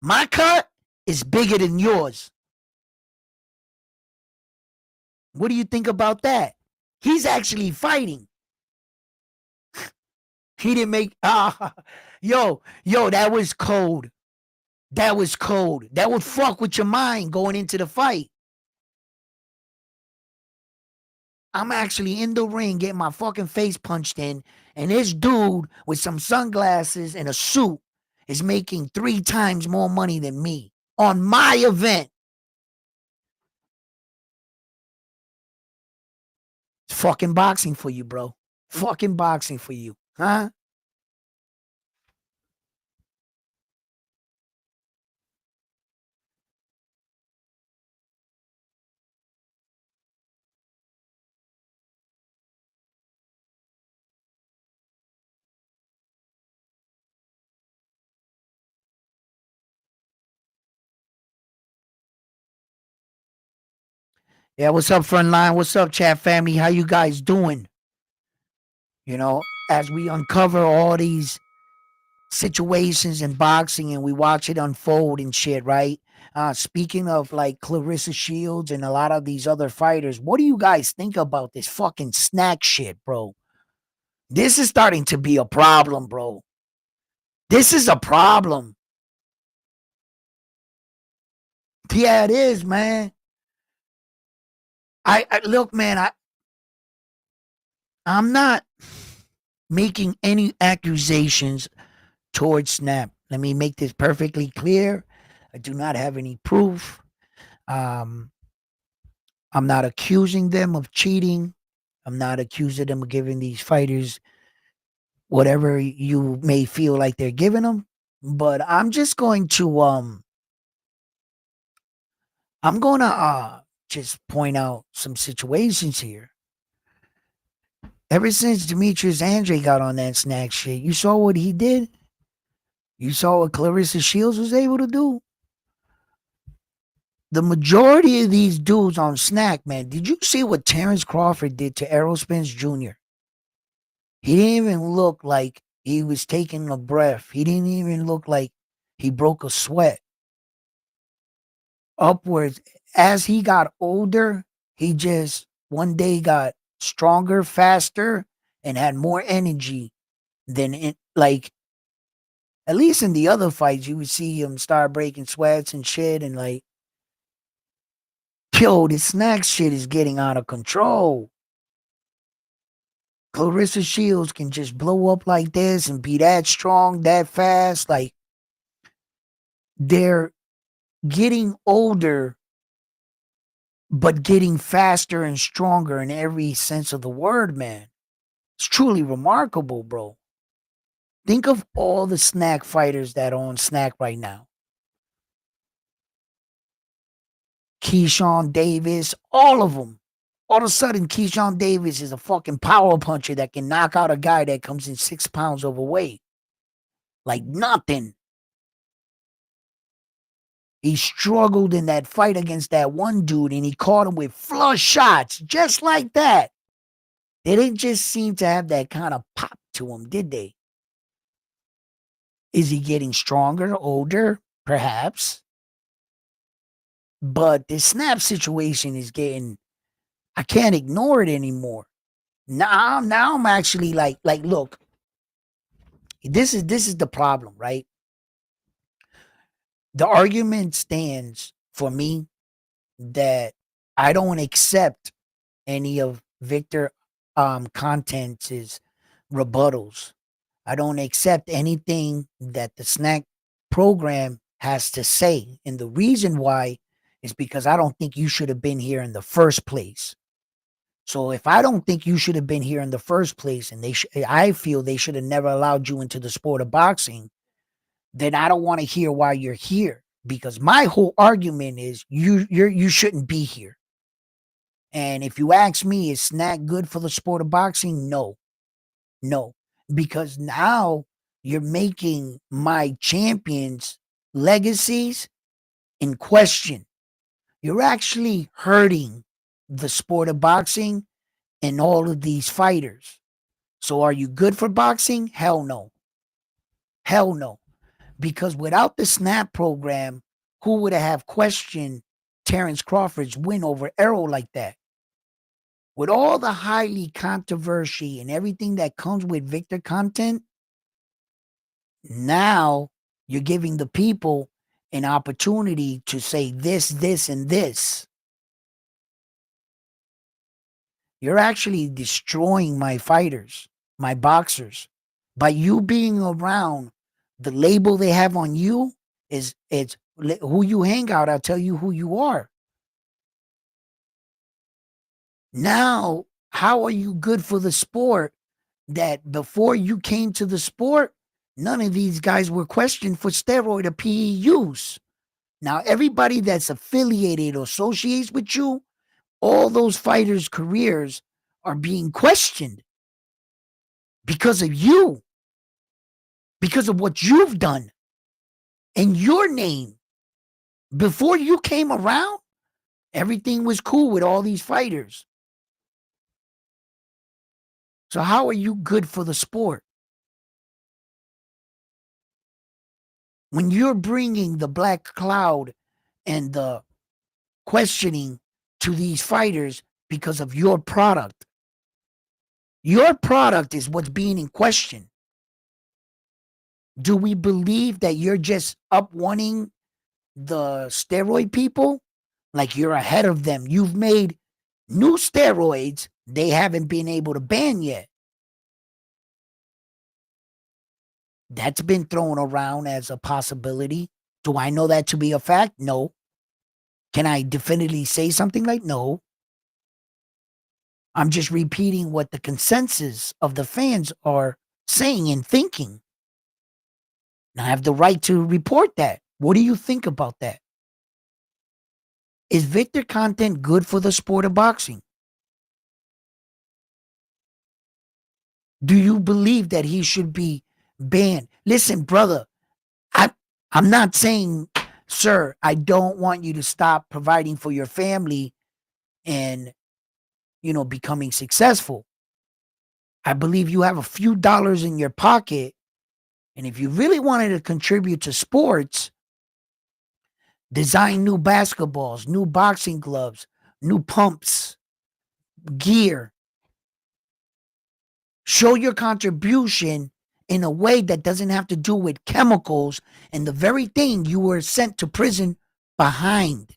my cut is bigger than yours. What do you think about that? He's actually fighting. He didn't make yo, that was cold. That was cold. That would fuck with your mind going into the fight. I'm actually in the ring getting my fucking face punched in, and this dude with some sunglasses and a suit is making 3 times more money than me on my event. It's fucking boxing for you, bro. Fucking boxing for you. Huh? Yeah, what's up, Frontline? What's up, chat family? How you guys doing? You know, as we uncover all these situations in boxing and we watch it unfold and shit, right? Speaking of like Clarissa Shields and a lot of these other fighters, what do you guys think about this fucking snack shit, bro? This is starting to be a problem, bro. This is a problem. Yeah, it is, man. I look, man, I'm not making any accusations towards Snap. Let me make this perfectly clear. I do not have any proof. Um, I'm not accusing them of cheating. I'm not accusing them of giving these fighters whatever you may feel like they're giving them. But I'm gonna just point out some situations here. Ever since Demetrius Andre got on that snack shit, you saw what he did? You saw what Clarissa Shields was able to do? The majority of these dudes on snack, man, did you see what Terrence Crawford did to Errol Spence Jr.? He didn't even look like he was taking a breath. He didn't even look like he broke a sweat. Upwards, as he got older, he just one day got stronger, faster, and had more energy than it, like at least in the other fights, you would see him start breaking sweats and shit, and like, yo, this snack shit is getting out of control. Clarissa Shields can just blow up like this and be that strong, that fast. Like, they're getting older, but getting faster and stronger in every sense of the word, man. It's truly remarkable, bro. Think of all the snack fighters that are on snack right now. Keyshawn Davis, all of them. All of a sudden, Keyshawn Davis is a fucking power puncher that can knock out a guy that comes in 6 pounds overweight. Like nothing. He struggled in that fight against that one dude and he caught him with flush shots, just like that. They didn't just seem to have that kind of pop to him, did they? Is he getting stronger, older? Perhaps. But the snap situation is getting, I can't ignore it anymore. Now I'm actually like, look, this is the problem, right? The argument stands for me that I don't accept any of Victor Content's rebuttals. I don't accept anything that the snack program has to say. And the reason why is because I don't think you should have been here in the first place. So if I don't think you should have been here in the first place and I feel they should have never allowed you into the sport of boxing, then I don't want to hear why you're here because my whole argument is you shouldn't be here. And if you ask me, is snack good for the sport of boxing? No. No. Because now you're making my champions' legacies in question. You're actually hurting the sport of boxing and all of these fighters. So are you good for boxing? Hell no. Hell no. Because without the SNAP program, who would have questioned Terrence Crawford's win over Errol like that? With all the highly controversy and everything that comes with Victor content, now you're giving the people an opportunity to say this, this, and this. You're actually destroying my fighters, my boxers. By you being around, the label they have on you is it's who you hang out. I'll tell you who you are. Now, how are you good for the sport that before you came to the sport, none of these guys were questioned for steroid or PE use? Now, everybody that's affiliated or associates with you, all those fighters' careers are being questioned because of you, because of what you've done and your name. Before you came around, everything was cool with all these fighters. So how are you good for the sport? When you're bringing the black cloud and the questioning to these fighters because of your product is what's being in question. Do we believe that you're just up wanting the steroid people? Like you're ahead of them. You've made new steroids they haven't been able to ban yet. That's been thrown around as a possibility. Do I know that to be a fact? No. Can I definitively say something like no? I'm just repeating what the consensus of the fans are saying and thinking. And I have the right to report that. What do you think about that? Is Victor content good for the sport of boxing? Do you believe that he should be banned? Listen, brother, I, I'm not saying, sir, I don't want you to stop providing for your family and, becoming successful. I believe you have a few dollars in your pocket. And if you really wanted to contribute to sports, design new basketballs, new boxing gloves, new pumps, gear. Show your contribution in a way that doesn't have to do with chemicals and the very thing you were sent to prison behind.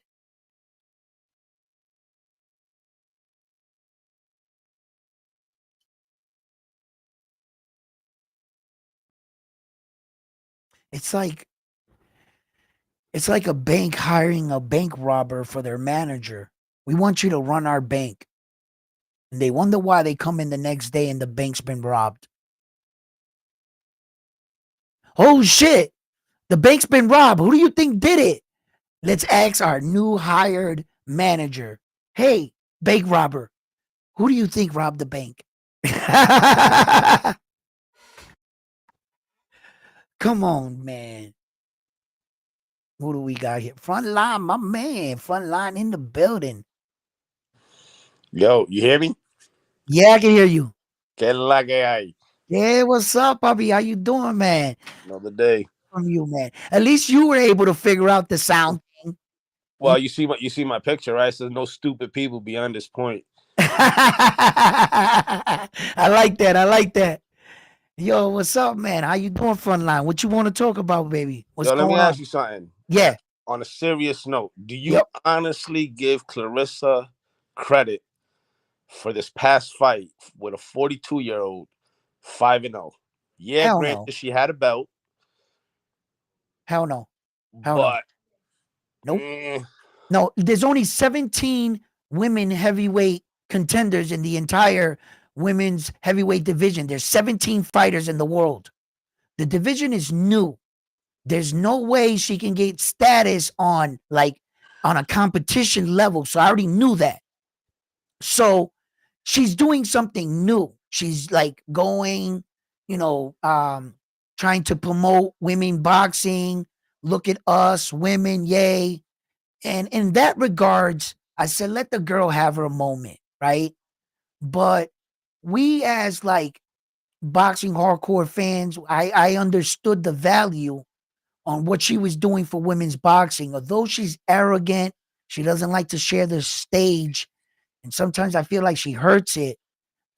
It's like a bank hiring a bank robber for their manager. We want you to run our bank. And they wonder why they come in the next day and the bank's been robbed. Oh shit, the bank's been robbed. Who do you think did it? Let's ask our new hired manager. Hey, bank robber, who do you think robbed the bank? Come on, man. Who do we got here? Frontline, my man. Frontline in the building. Yo, you hear me? Yeah, I can hear you. Que la que hay? Yeah, what's up, Bobby? How you doing, man? Another day. From you, man. At least you were able to figure out the sound thing. Well, you see my picture, right? So no stupid people beyond this point. I like that. I like that. Yo, what's up, man? How you doing, Frontline? What you want to talk about, baby? What's Yo, let me going ask on? you something. Yeah. On a serious note, do you Yep. honestly give Clarissa credit for this past fight with a 42-year-old 5-0? Yeah, Hell no. granted she had a belt, Hell no. Hell no. but Nope. No, there's only 17 women heavyweight contenders in the entire women's heavyweight division. There's 17 fighters in the world. The division is new. There's no way she can get status on a competition level. So I already knew that. So she's doing something new. She's like going, trying to promote women boxing. Look at us, women, yay. And in that regards, I said, let the girl have her moment, right? But we as like boxing hardcore fans, I understood the value on what she was doing for women's boxing. Although she's arrogant, she doesn't like to share the stage, and sometimes I feel like she hurts it.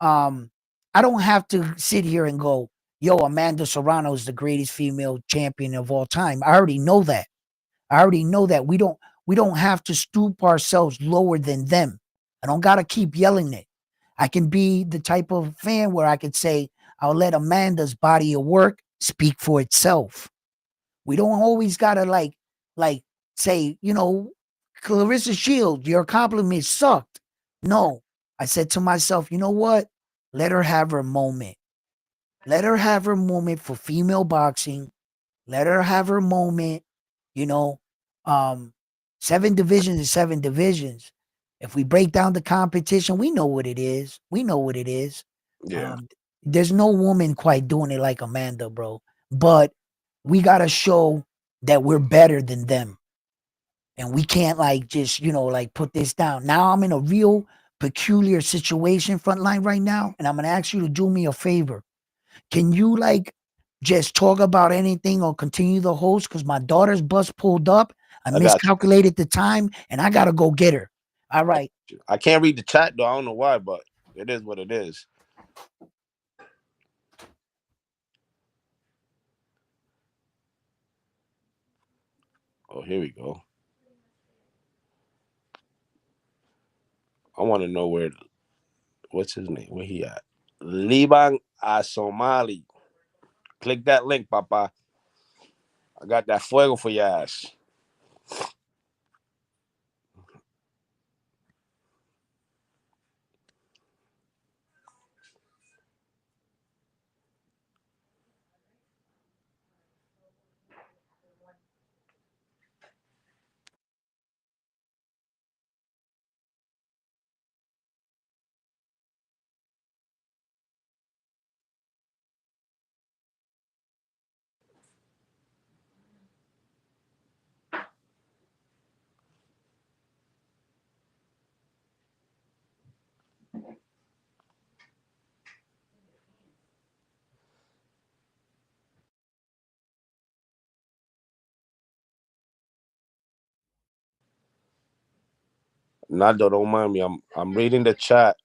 Um, I don't have to sit here and go, yo, Amanda Serrano is the greatest female champion of all time. I already know that. I already know that we don't have to stoop ourselves lower than them. I don't gotta keep yelling it. I can be the type of fan where I could say, I'll let Amanda's body of work speak for itself. We don't always gotta like say, Clarissa Shields, your compliment sucked. No. I said to myself, you know what? Let her have her moment. Let her have her moment for female boxing. Let her have her moment. You know, um, 7 divisions is 7 divisions. If we break down the competition, we know what it is. We know what it is. yeah. Um, there's no woman quite doing it like Amanda, bro. But we gotta show that we're better than them. And we can't like just, like put this down. Now I'm in a real peculiar situation frontline right now, and I'm gonna ask you to do me a favor. Can you like just talk about anything or continue the host because my daughter's bus pulled up. I I got you. miscalculated the time and I gotta go get her. All right. I can't read the chat though. I don't know why, but it is what it is. Oh, here we go. I want to know what's his name? Where he at? Liban Asomali. Click that link, Papa. I got that fuego for your ass. Naldo, don't mind me. I'm reading the chat.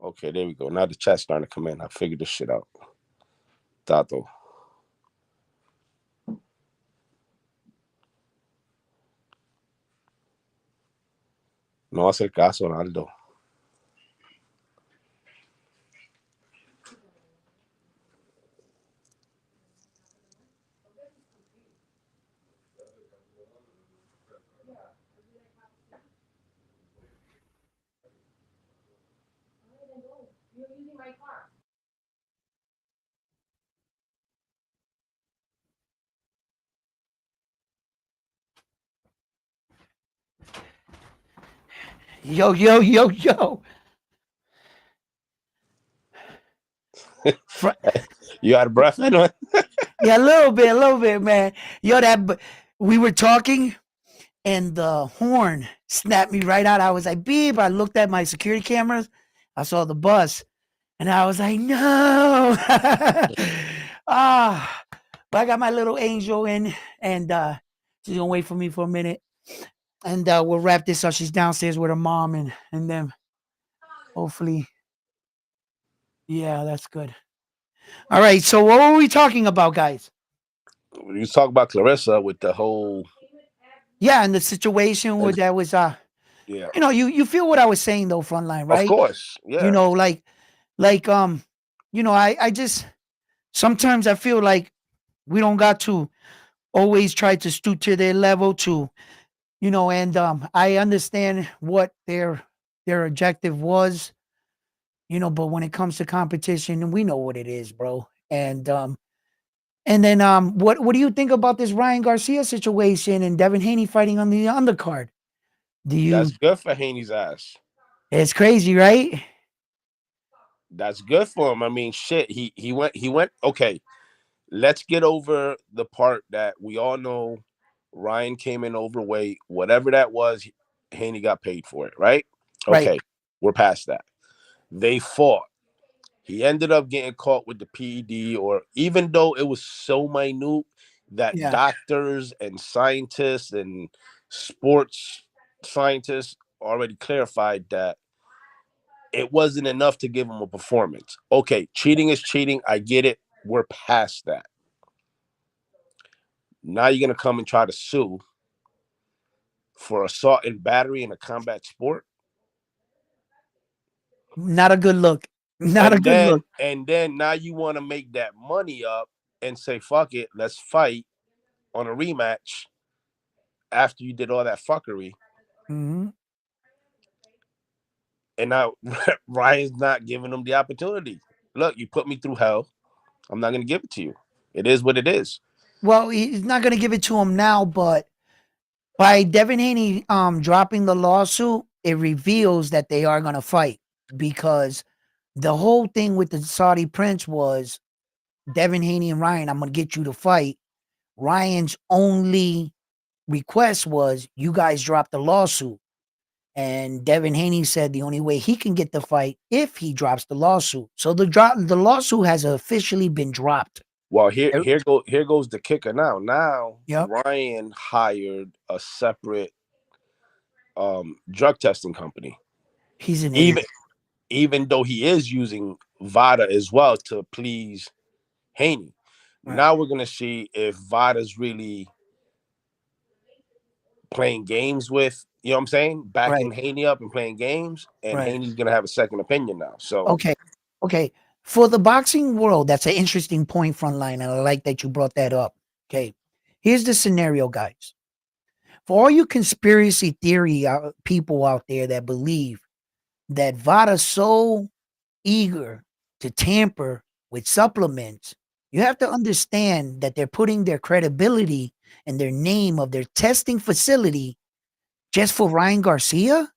Okay, there we go. Now the chat's starting to come in. I figured this shit out. Tato. No hace caso, Naldo. Yo, yo, yo, yo. You out of breath? Yeah, a little bit, man. Yo, we were talking and the horn snapped me right out. I was like, beep. I looked at my security cameras. I saw the bus and I was like, no. But I got my little angel in and she's going to wait for me for a minute. And we'll wrap this up. She's downstairs with her mom and them. Hopefully. Yeah, that's good. All right. So what were we talking about, guys? You talk about Clarissa with the whole. Yeah, and the situation where that was yeah. You know, you feel what I was saying though, frontline, right? Of course. Yeah. You know, like you know, I just sometimes I feel like we don't got to always try to stoop to their level to, you know, and I understand what their objective was, you know, but when it comes to competition, we know what it is, bro. And then what do you think about this Ryan Garcia situation and Devin Haney fighting on the undercard? That's good for Haney's ass. It's crazy, right? That's good for him. I mean, shit. He went. Okay, let's get over the part that we all know. Ryan came in overweight. Whatever that was, Haney got paid for it, right? Right. Okay, we're past that. They fought. He ended up getting caught with the PED, or even though it was so minute that doctors and scientists and sports scientists already clarified that it wasn't enough to give him a performance. Okay, cheating is cheating. I get it. We're past that. Now you're going to come and try to sue for assault and battery in a combat sport? Not a good look. Not a good look. And then now you want to make that money up and say, fuck it, let's fight on a rematch after you did all that fuckery. Mm-hmm. And now Ryan's not giving him the opportunity. Look, you put me through hell. I'm not going to give it to you. It is what it is. Well, he's not going to give it to him now, but By Devin Haney dropping the lawsuit, it reveals that they are gonna fight because the whole thing with the Saudi prince was Devin Haney and Ryan, I'm gonna get you to fight. Ryan's only request was you guys drop the lawsuit. And Devin Haney said the only way he can get the fight if he drops the lawsuit. So the lawsuit has officially been dropped. Well, here goes the kicker now. Now Yep. Ryan hired a separate drug testing company. He's an Even idiot. even though he is using Vada as well to please Haney. Right. Now we're gonna see if Vada's really playing games with, you know what I'm saying? Backing Right. Haney up and playing games, and Right. Haney's gonna have a second opinion now. So Okay. Okay. For the boxing world, that's an interesting point, Frontline, and I like that you brought that up. Okay. Here's the scenario, guys. For all you conspiracy theory people out there that believe that Vada's so eager to tamper with supplements, you have to understand that they're putting their credibility and their name of their testing facility just for Ryan Garcia?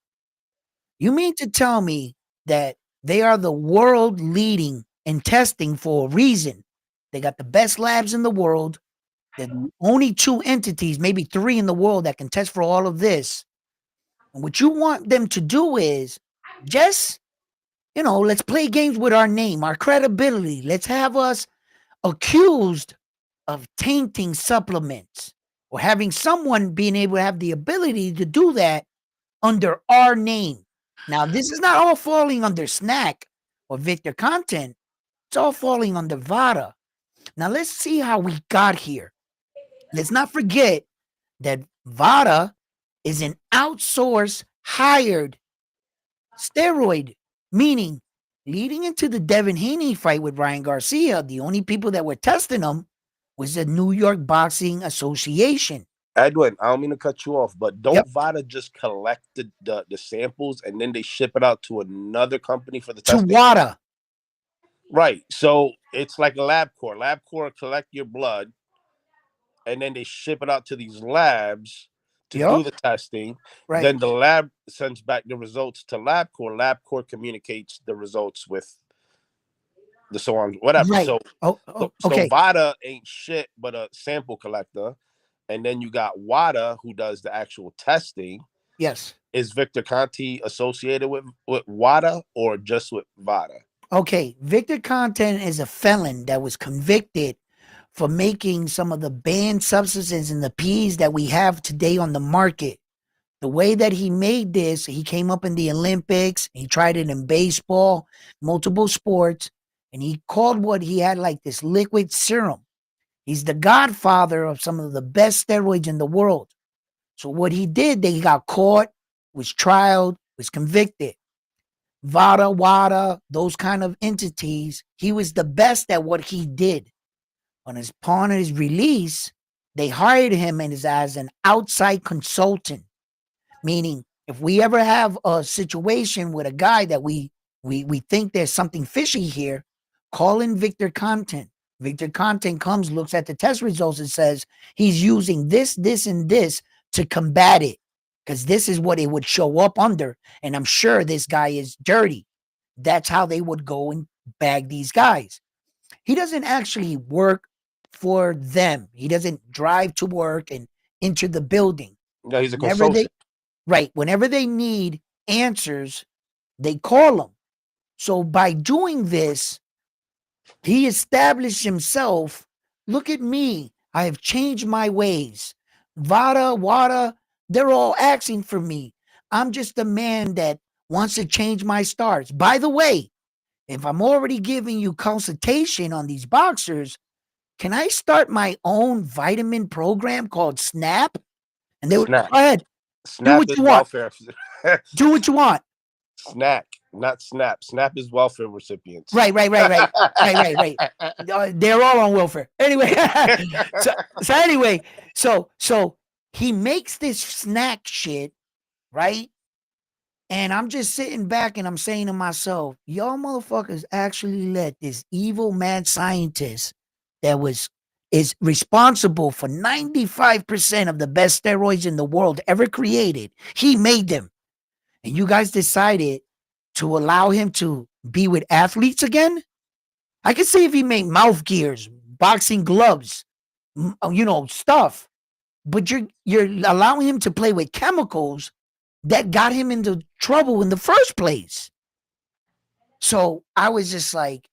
You mean to tell me that they are the world leading in testing for a reason? They got the best labs in the world. The only two entities, maybe three in the world that can test for all of this. And what you want them to do is just, let's play games with our name, our credibility. Let's have us accused of tainting supplements or having someone being able to have the ability to do that under our name. Now, this is not all falling under Snack or Victor Content. It's all falling under Vada. Now, let's see how we got here. Let's not forget that Vada is an outsourced, hired steroid, meaning leading into the Devin Haney fight with Ryan Garcia, the only people that were testing him was the New York Boxing Association. Edwin, I don't mean to cut you off, but don't Yep. Vada just collect the samples and then they ship it out to another company for the To testing? WADA. Right. So it's like a LabCorp. LabCorp collect your blood and then they ship it out to these labs to do Yep. the testing. Right. Then the lab sends back the results to LabCorp. LabCorp communicates the results with the so on, whatever. Right. So Okay. Vada ain't shit but a sample collector. And then you got WADA who does the actual testing. Yes. Is Victor Conti associated with WADA or just with Vada? Okay. Victor Content is a felon that was convicted for making some of the banned substances in the peas that we have today on the market. The way that he made this, he came up in the Olympics, he tried it in baseball, multiple sports, and he called what he had like this liquid serum. He's the godfather of some of the best steroids in the world. So what he did, they got caught, was trialed, was convicted. Vada, WADA, those kind of entities, he was the best at what he did. Upon his release, they hired him as an outside consultant, meaning if we ever have a situation with a guy that we think there's something fishy here, call in Victor Content. Victor Content comes, looks at the test results, and says he's using this, this, and this to combat it because this is what it would show up under. And I'm sure this guy is dirty. That's how they would go and bag these guys. He doesn't actually work for them. He doesn't drive to work and into the building. No, he's a Whenever consultant. whenever they need answers, they call him. So by doing this, he established himself. Look at me. I have changed my ways. Vada, Wada, they're all asking for me. I'm just a man that wants to change my stars. By the way, if I'm already giving you consultation on these boxers, can I start my own vitamin program called SNAP? And they were, Snap. go ahead, do Snap what is you want. welfare. Do what you want. Snack, not snap. Snap is welfare recipients. Right. They're all on welfare. Anyway, so he makes this snack shit, right? And I'm just sitting back and I'm saying to myself, y'all motherfuckers actually let this evil mad scientist that was is responsible for 95% of the best steroids in the world ever created. He made them. And you guys decided to allow him to be with athletes again? I could see if he made mouth gears, boxing gloves, stuff. But you're allowing him to play with chemicals that got him into trouble in the first place. So I was just like,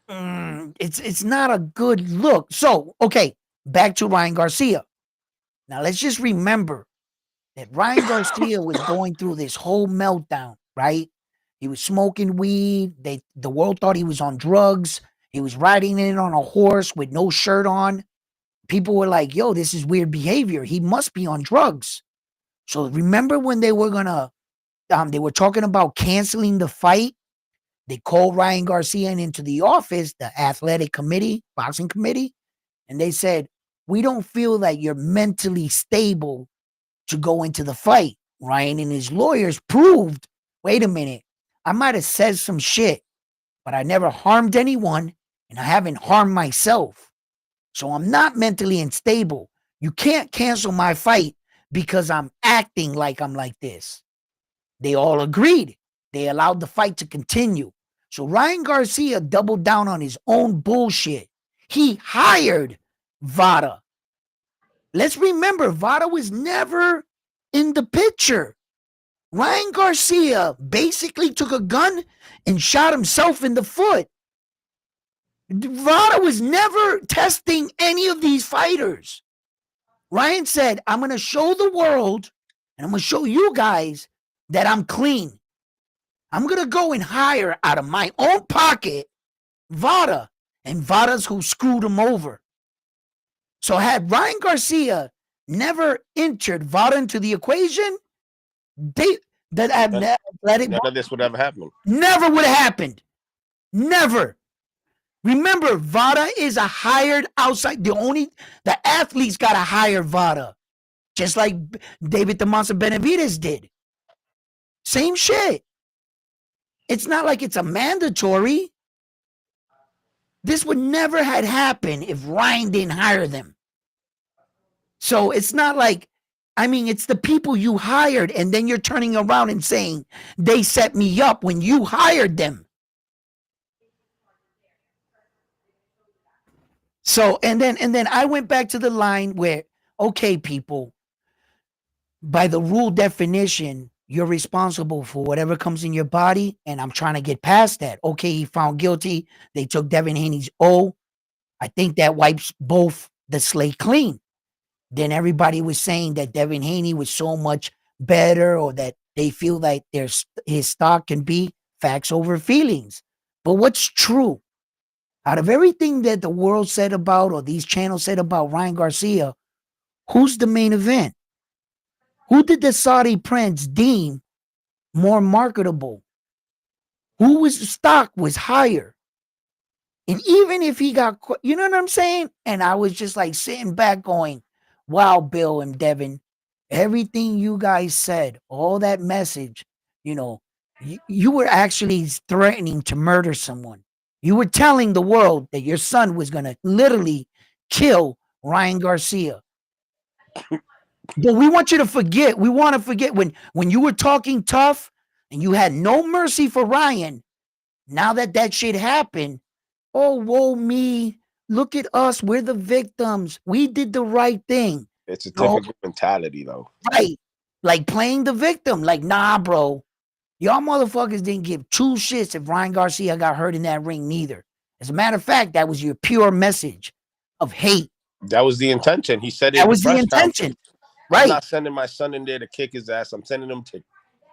it's not a good look. So, okay, back to Ryan Garcia. Now let's just remember that Ryan Garcia was going through this whole meltdown, right? He was smoking weed. The world thought he was on drugs. He was riding in on a horse with no shirt on. People were like, yo, this is weird behavior. He must be on drugs. So remember when they were they were talking about canceling the fight? They called Ryan Garcia into the office, the athletic committee, boxing committee, and they said, we don't feel that you're mentally stable to go into the fight. Ryan and his lawyers proved, wait a minute, I might have said some shit, but I never harmed anyone and I haven't harmed myself. So I'm not mentally unstable. You can't cancel my fight because I'm acting like I'm like this. They all agreed. They allowed the fight to continue. So Ryan Garcia doubled down on his own bullshit. He hired Vada. Let's remember, Vada was never in the picture. Ryan Garcia basically took a gun and shot himself in the foot. Vada was never testing any of these fighters. Ryan said, I'm going to show the world and I'm going to show you guys that I'm clean. I'm going to go and hire out of my own pocket Vada, and Vada's who screwed him over. So had Ryan Garcia never entered Vada into the equation, none of this would ever happen. Never would have happened. Never. Remember, Vada is a hired outside. The athletes got to hire Vada, just like David the Monster Benavidez did. Same shit. It's not like it's a mandatory. This would never had happened if Ryan didn't hire them. So it's not like, it's the people you hired, and then you're turning around and saying they set me up when you hired them. So, and then I went back to the line where, okay, people, by the rule definition, you're responsible for whatever comes in your body, and I'm trying to get past that. Okay, he found guilty. They took Devin Haney's O. I think that wipes both the slate clean. Then everybody was saying that Devin Haney was so much better, or that they feel like his stock can be facts over feelings. But what's true? Out of everything that the world said about, or these channels said about Ryan Garcia, who's the main event? Who did the Saudi prince deem more marketable? Whose stock was higher? And even if he got, you know what I'm saying? And I was just like sitting back going, wow, Bill and Devin, everything you guys said, all that message, you were actually threatening to murder someone. You were telling the world that your son was going to literally kill Ryan Garcia. But we want you to forget. We want to forget when you were talking tough and you had no mercy for Ryan. Now that shit happened, oh, woe me. Look at us. We're the victims. We did the right thing. It's a different mentality, though. Right. Like playing the victim. Like, nah, bro. Y'all motherfuckers didn't give two shits if Ryan Garcia got hurt in that ring neither. As a matter of fact, that was your pure message of hate. That was the intention. He said it. That was the intention. Right. I'm not sending my son in there to kick his ass. I'm sending him to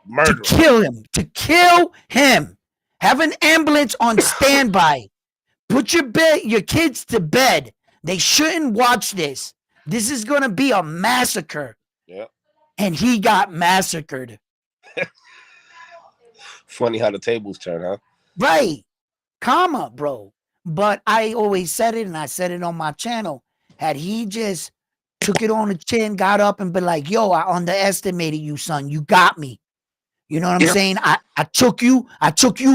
murder him. To kill him. Have an ambulance on standby. Put your kids to bed. They shouldn't watch this. This is going to be a massacre. Yeah. And he got massacred. Funny how the tables turn, huh? Right. Karma, bro. But I always said it, and I said it on my channel. Had he just took it on the chin, got up and been like, yo, I underestimated you, son. You got me. You know what I'm saying? I took you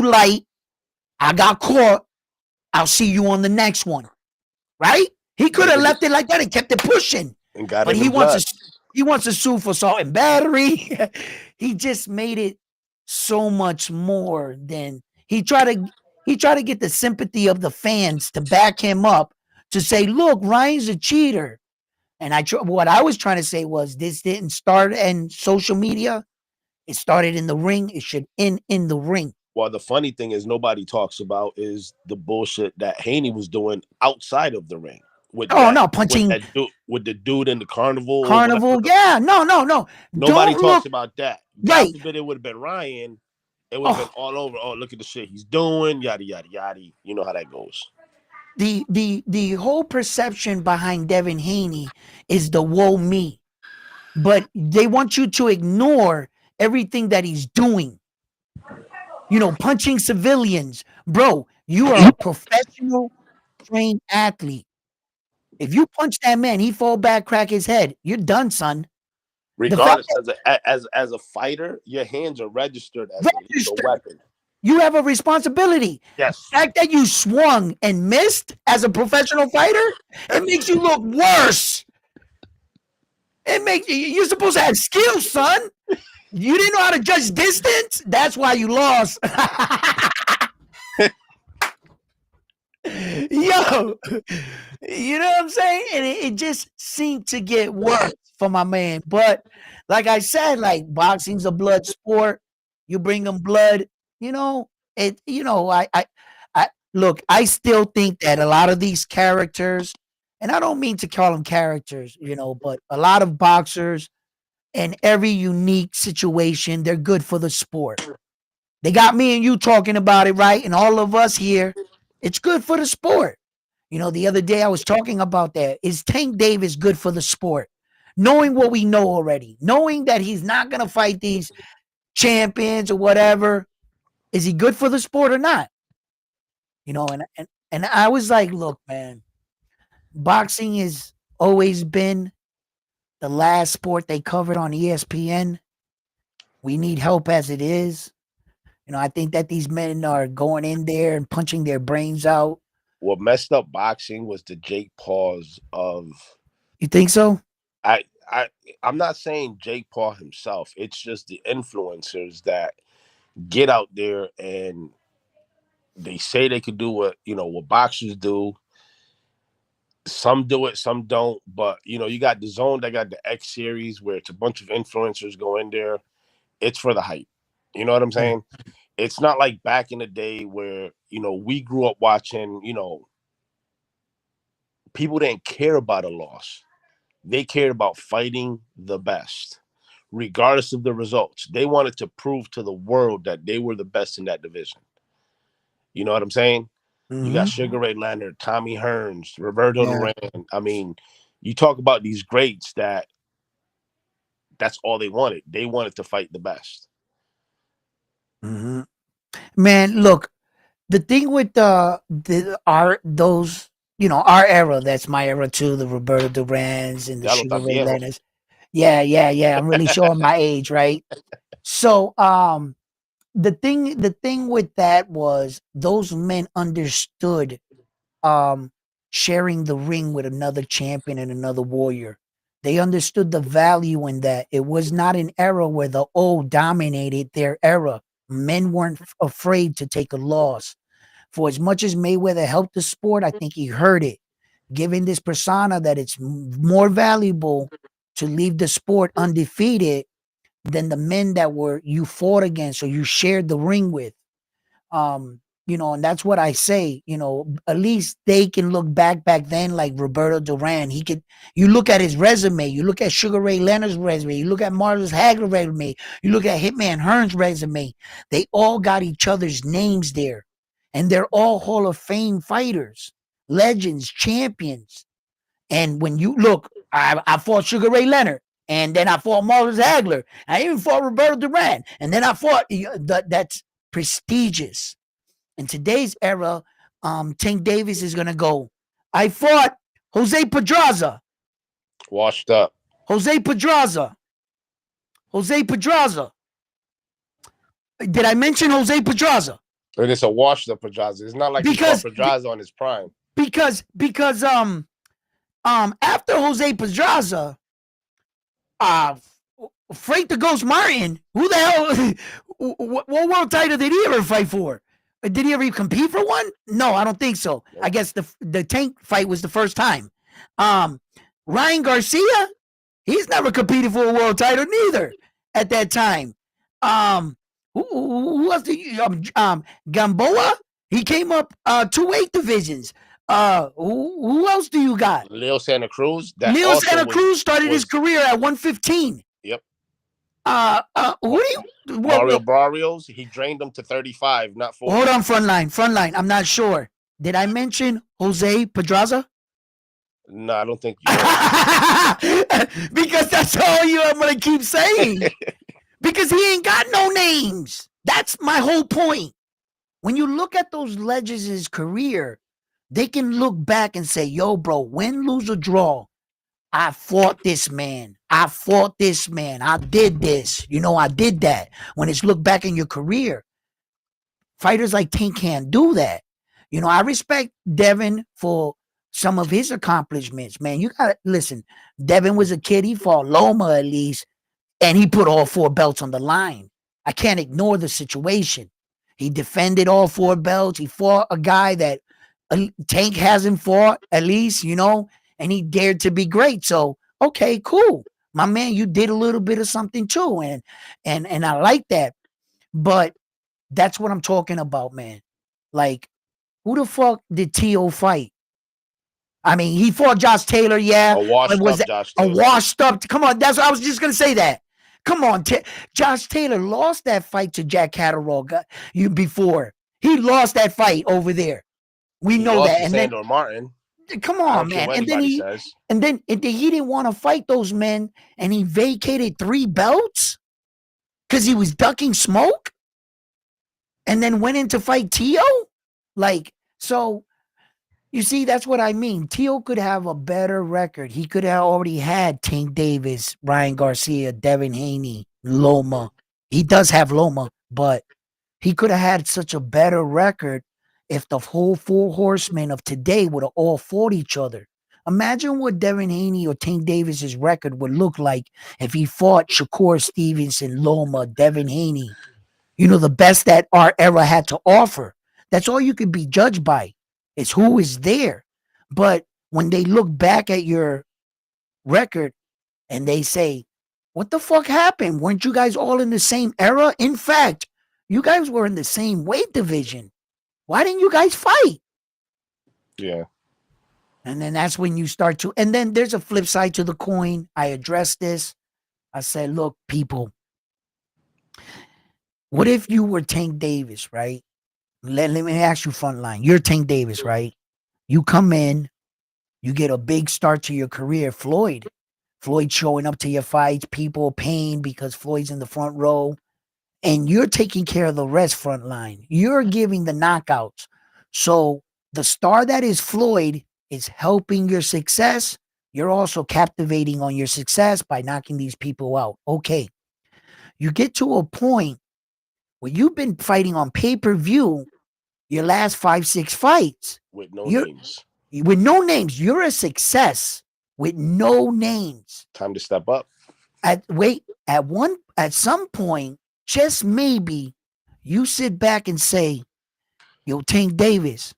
light. I got caught. I'll see you on the next one. Right? He could have left it like that and kept it pushing. And got But him in blood. he wants to sue for assault and battery. He just made it so much more than he tried to get the sympathy of the fans to back him up to say, look, Ryan's a cheater. And what I was trying to say was this didn't start in social media. It started in the ring. It should end in the ring. Well, the funny thing is nobody talks about is the bullshit that Haney was doing outside of the ring. Punching with the dude in the carnival. Yeah, no. Nobody talks about that. God Right. forbid it would have been Ryan. It would have been all over. Oh, look at the shit he's doing. Yada yada yada. You know how that goes. The whole perception behind Devin Haney is the woe me, but they want you to ignore everything that he's doing. You know, punching civilians, bro. You are a professional trained athlete. If you punch that man, he fall back, crack his head. You're done, son. Regardless, as a fighter, your hands are registered as a lethal weapon. You have a responsibility. Yes. The fact that you swung and missed as a professional fighter, it makes you look worse. You're supposed to have skills, son. You didn't know how to judge distance. That's why you lost. Yo, you know what I'm saying? And it just seemed to get worse for my man. But like I said, like boxing's a blood sport. You bring them blood. You know, I look, I still think that a lot of these characters, and I don't mean to call them characters, but a lot of boxers in every unique situation, they're good for the sport. They got me and you talking about it, right? And all of us here, it's good for the sport. The other day I was talking about that. Is Tank Davis good for the sport? Knowing what we know already, knowing that he's not going to fight these champions or whatever, is he good for the sport or not? And I was like, look, man, boxing has always been the last sport they covered on ESPN. We need help as it is. I think that these men are going in there and punching their brains out. What messed up boxing was the Jake Pauls of. You think so? I'm not saying Jake Paul himself. It's just the influencers that get out there and they say they could do what boxers do. Some do it, some don't. But you got the Zone, that got the X series where it's a bunch of influencers go in there. It's for the hype. You know what I'm saying? Yeah. It's not like back in the day where we grew up watching. People didn't care about a loss. They cared about fighting the best, regardless of the results. They wanted to prove to the world that they were the best in that division. You know what I'm saying? Mm-hmm. You got Sugar Ray Leonard, Tommy Hearns, Roberto Duran. I mean, you talk about these greats that's all they wanted. They wanted to fight the best. Mm-hmm. Man, look, the thing with our era, that's my era too, the Roberto Durans and the Sugar Ray Leonards. Yeah. I'm really showing my age, right? So, the thing with that was those men understood sharing the ring with another champion and another warrior. They understood the value in that. It was not an era where the old dominated their era. Men weren't afraid to take a loss. For as much as Mayweather helped the sport, I think he hurt it, giving this persona that it's more valuable to leave the sport undefeated than the men that you fought against or you shared the ring with. And that's what I say, at least they can look back then like Roberto Duran. You look at his resume, you look at Sugar Ray Leonard's resume, you look at Marcus Hagler's resume, you look at Hitman Hearns' resume. They all got each other's names there. And they're all Hall of Fame fighters, legends, champions. And when you look, I fought Sugar Ray Leonard. And then I fought Marcus Hagler. I even fought Roberto Duran. And then I fought, that's prestigious. In today's era, Tank Davis is going to go, I fought Jose Pedraza. Washed up. Jose Pedraza. Did I mention Jose Pedraza? And it's a washed up Pedraza. It's not like he fought Pedraza on his prime. Because After Jose Pedraza, uh, Frank the Ghost Martin, who the hell, what world title did he ever fight for? Did he ever compete for one? No, I don't think so. Nope. I guess the Tank fight was the first time. Ryan Garcia, he's never competed for a world title neither at that time. Who else did you, Gamboa? He came up 2 weight divisions. Who else do you got? Leo Santa Cruz. That Leo also Santa Cruz started his career at 115. Yep. Who do you? Mario Barrios, he drained them to 35, not 40. Hold on, frontline. I'm not sure. Did I mention Jose Pedraza? No, I don't think you did. Because that's all I'm gonna keep saying. Because he ain't got no names. That's my whole point. When you look at those legends in his career, they can look back and say, yo, bro, win, lose, or draw, I fought this man. I did this. I did that. When it's look back in your career, fighters like Tank can't do that. I respect Devin for some of his accomplishments, man. You gotta listen. Devin was a kid. He fought Loma at least, and he put all 4 belts on the line. I can't ignore the situation. He defended all 4 belts. He fought a guy that Tank hasn't fought, at least, and he dared to be great. So, okay, cool. My man, you did a little bit of something too, and I like that. But that's what I'm talking about, man. Like, who the fuck did T.O. fight? I mean, he fought Josh Taylor, yeah. A washed up Josh Taylor. A washed up. Come on, that's what I was just gonna say that. Come on, Josh Taylor lost that fight to Jack Catterall before. He lost that fight over there. We know that. And Sandor Martin. Come on, man. And then he didn't want to fight those men, and he vacated 3 belts because he was ducking smoke, and then went in to fight T.O. Like, so you see, that's what I mean. T.O. could have a better record. He could have already had Tank Davis, Ryan Garcia, Devin Haney, Loma. He does have Loma, but he could have had such a better record if the whole 4 horsemen of today would have all fought each other. Imagine what Devin Haney or Tank Davis's record would look like if he fought Shakur Stevenson, Loma, Devin Haney. The best that our era had to offer. That's all you could be judged by. It's who is there. But when they look back at your record and they say, what the fuck happened? Weren't you guys all in the same era? In fact, you guys were in the same weight division. Why didn't you guys fight? Yeah. And then that's when you start to, and then there's a flip side to the coin. I addressed this. I said, look, people, what if you were Tank Davis, right? Let me ask you frontline. You're Tank Davis, right? You come in, you get a big start to your career. Floyd showing up to your fights, people paying because Floyd's in the front row. And you're taking care of the rest front line. You're giving the knockouts. So the star that is Floyd is helping your success. You're also captivating on your success by knocking these people out. Okay. You get to a point where you've been fighting on pay-per-view your last 5-6 fights. With no names. With no names. You're a success with no names. Time to step up. At some point, just maybe you sit back and say, yo, Tank Davis,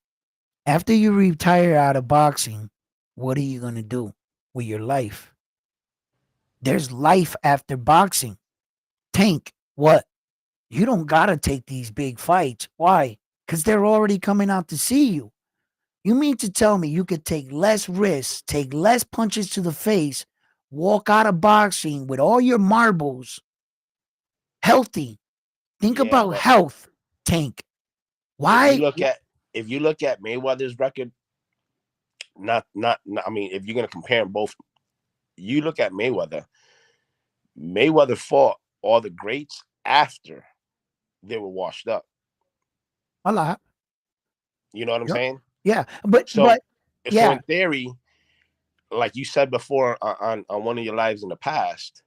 after you retire out of boxing, what are you going to do with your life? There's life after boxing. Tank, what? You don't got to take these big fights. Why? Because they're already coming out to see you. You mean to tell me you could take less risks, take less punches to the face, walk out of boxing with all your marbles, healthy? Think about health, Tank. Why? If you look at Mayweather's record, I mean, if you're gonna compare them both, you look at Mayweather. Mayweather fought all the greats after they were washed up. A lot. You know what I'm saying? Yeah, so in theory, like you said before on one of your lives in the past,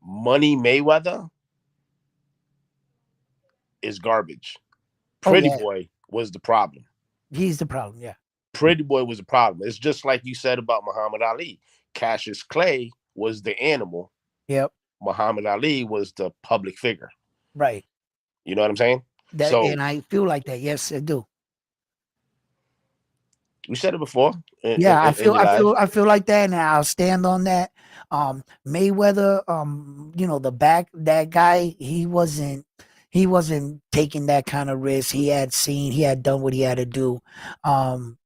Money Mayweather is garbage. Pretty Boy was the problem. He's the problem, yeah. Pretty Boy was a problem. It's just like you said about Muhammad Ali. Cassius Clay was the animal. Yep. Muhammad Ali was the public figure. Right. You know what I'm saying? That, So and I feel like that. Yes, I do. you said it before Yeah, in your life. I feel like that, and I'll stand on that. Mayweather, that guy, he wasn't taking that kind of risk. He had done what he had to do. Young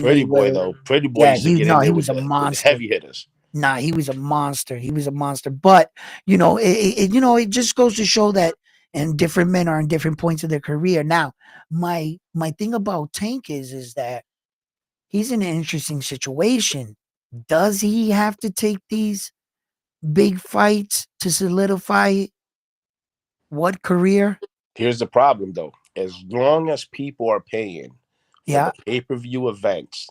Pretty Boy Mayweather, though. Pretty Boy yeah, used to get in he there was a with the monster. heavy hitters. Nah, he was a monster. He was a monster. But it just goes to show that, and different men are in different points of their career. Now, my thing about Tank is that he's in an interesting situation. Does he have to take these big fights to solidify what career? Here's the problem though. As long as people are paying for Yeah. the pay-per-view events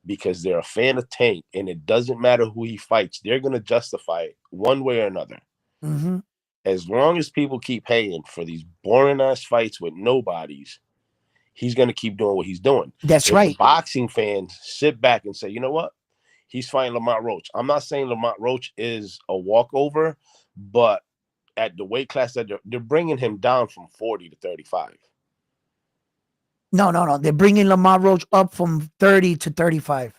because they're a fan of Tank and it doesn't matter who he fights, they're going to justify it one way or another. Mm-hmm. As long as people keep paying for these boring ass fights with nobodies, he's going to keep doing what he's doing. That's If the right. boxing fans sit back and say, you know what? He's fighting Lamont Roach. I'm not saying Lamont Roach is a walkover, but at the weight class that they're bringing him down from 40 to 35. No. They're bringing Lamar Roach up from 30 to 35.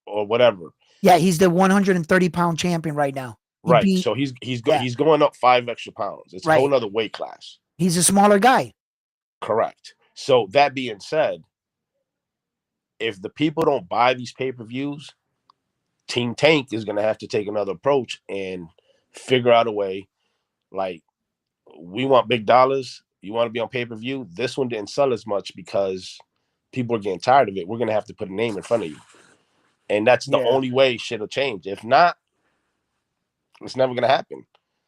Or whatever. Yeah, he's the 130-pound champion right now. He Right. beat, So yeah, he's going up 5 extra pounds. It's a whole right. nother weight class. He's a smaller guy. Correct. So that being said, if the people don't buy these pay-per-views, Team Tank is gonna have to take another approach and figure out a way. Like, we want big dollars. You want to be on pay-per-view? This one didn't sell as much because people are getting tired of it. We're gonna have to put a name in front of you. And that's the Yeah. only way shit'll change. If not, it's never gonna happen.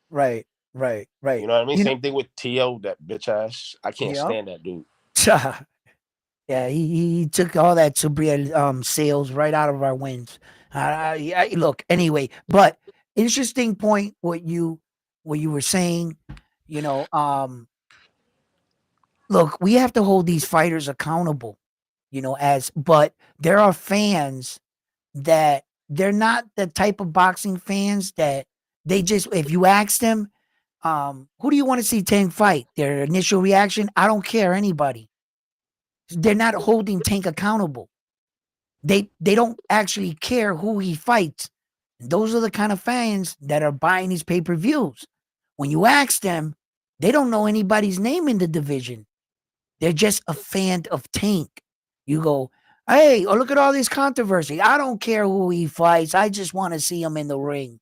Right. You know what I mean? You know, Same thing with T.O., that bitch ass. I can't yeah. stand that dude. Yeah, he took all that Sabria sales right out of our wins. Look, anyway, but interesting point what you were saying. You know, look, we have to hold these fighters accountable. But there are fans that they're not the type of boxing fans that they just, if you ask them, who do you want to see Tank fight? Their initial reaction, I don't care anybody. They're not holding Tank accountable. They don't actually care who he fights. Those are the kind of fans that are buying these pay-per-views. When you ask them, they don't know anybody's name in the division. They're just a fan of Tank. You go, hey, oh, look at all this controversy. I don't care who he fights. I just want to see him in the ring.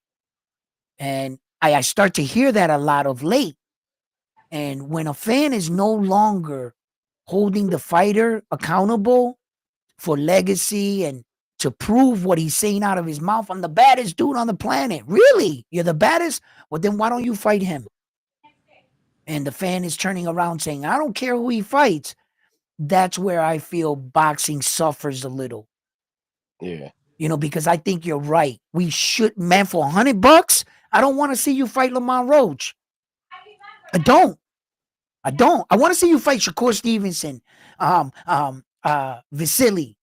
And I start to hear that a lot of late. And when a fan is no longer holding the fighter accountable for legacy and to prove what he's saying out of his mouth, I'm the baddest dude on the planet. Really? You're the baddest? Well, then why don't you fight him? And the fan is turning around saying, I don't care who he fights. That's where I feel boxing suffers a little. Yeah. Because I think you're right. We should, man, for $100, I don't want to see you fight Lamont Roach. I don't. I want to see you fight Shakur Stevenson, Vasily.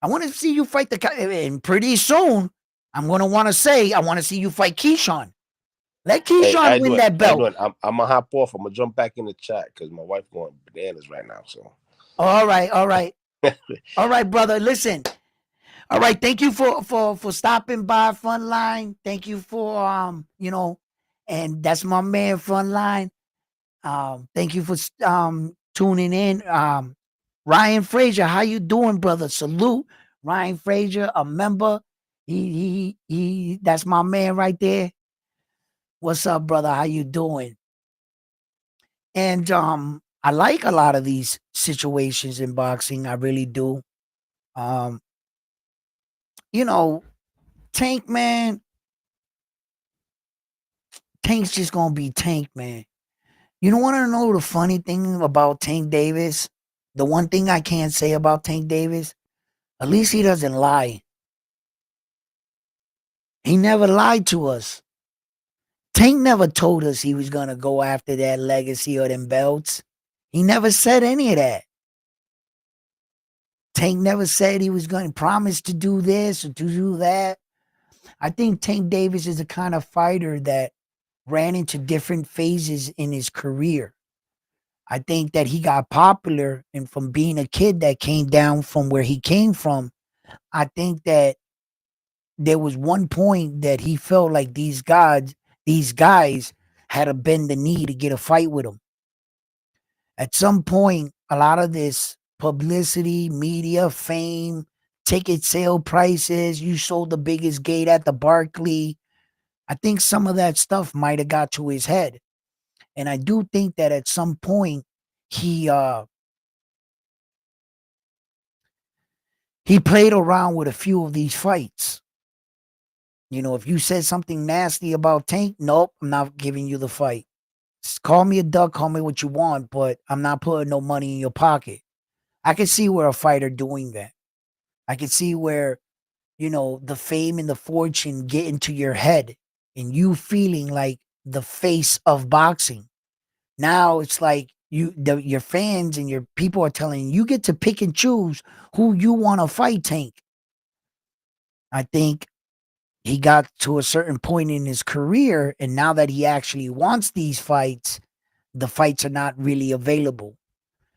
I want to see you fight and pretty soon, I'm going to want to say, I want to see you fight Keyshawn. Let Keyshawn win that belt. Edwin, I'm going to hop off. I'm going to jump back in the chat because my wife going bananas right now. So. All right. All right, brother. Listen. All right. Thank you for stopping by Frontline. Thank you for, and that's my man Frontline. Thank you for tuning in. Ryan Frazier, how you doing, brother? Salute. Ryan Frazier, a member. He that's my man right there. What's up, brother? How you doing? And I like a lot of these situations in boxing. I really do. Tank, man. Tank's just gonna be Tank, man. You don't want to know the funny thing about Tank Davis? The one thing I can't say about Tank Davis, at least he doesn't lie. He never lied to us. Tank never told us he was going to go after that legacy or them belts. He never said any of that. Tank never said he was going to promise to do this or to do that. I think Tank Davis is the kind of fighter that ran into different phases in his career. I think that he got popular, and from being a kid that came down from where he came from, I think that there was one point that he felt like these guys had to bend the knee to get a fight with him. At some point, a lot of this publicity, media, fame, ticket sale prices, you sold the biggest gate at the Barclay. I think some of that stuff might have got to his head. And I do think that at some point he played around with a few of these fights. You know, if you said something nasty about Tank, nope, I'm not giving you the fight. Call me a duck, call me what you want, but I'm not putting no money in your pocket. I can see where a fighter doing that. I can see where, you know, the fame and the fortune get into your head and you feeling like the face of boxing. Now it's like your fans and your people are telling you get to pick and choose who you want to fight, Tank. I think he got to a certain point in his career, and now that he actually wants these fights, the fights are not really available.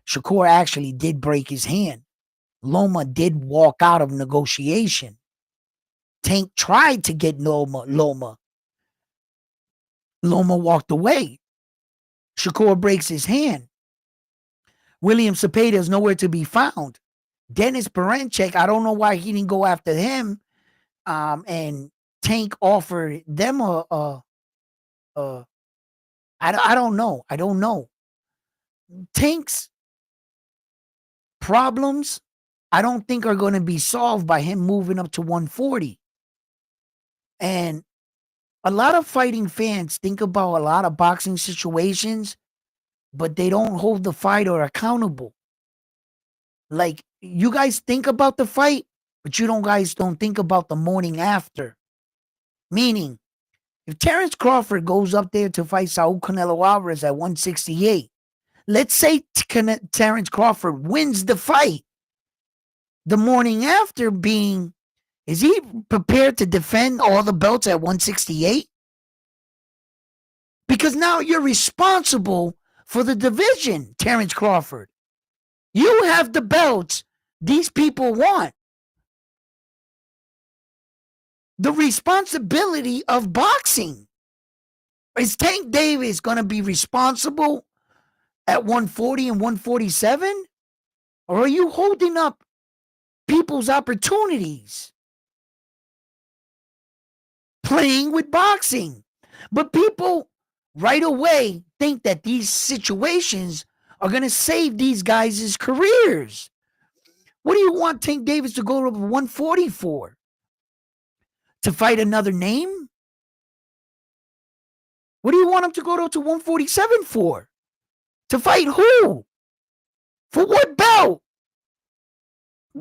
Shakur actually did break his hand. Loma did walk out of negotiation. Tank tried to get Loma. Loma walked away. Shakur breaks his hand. William Cepeda is nowhere to be found. Dennis Barancek, I don't know why he didn't go after him. And Tank offered them I don't know. I don't know. Tank's problems, I don't think are going to be solved by him moving up to 140. And a lot of fighting fans think about a lot of boxing situations, but they don't hold the fighter accountable. Like, you guys think about the fight, but you guys don't think about the morning after. Meaning, if Terrence Crawford goes up there to fight Saul Canelo Alvarez at 168, let's say Terrence Crawford wins the fight. The morning after being, is he prepared to defend all the belts at 168? Because now you're responsible for the division, Terrence Crawford. You have the belts these people want. The responsibility of boxing. Is Tank Davis going to be responsible at 140 and 147? Or are you holding up people's opportunities? Playing with boxing. But people right away think that these situations are going to save these guys' careers. What do you want Tank Davis to go to 140 for? To fight another name? What do you want him to go to 147 for? To fight who? For what belt?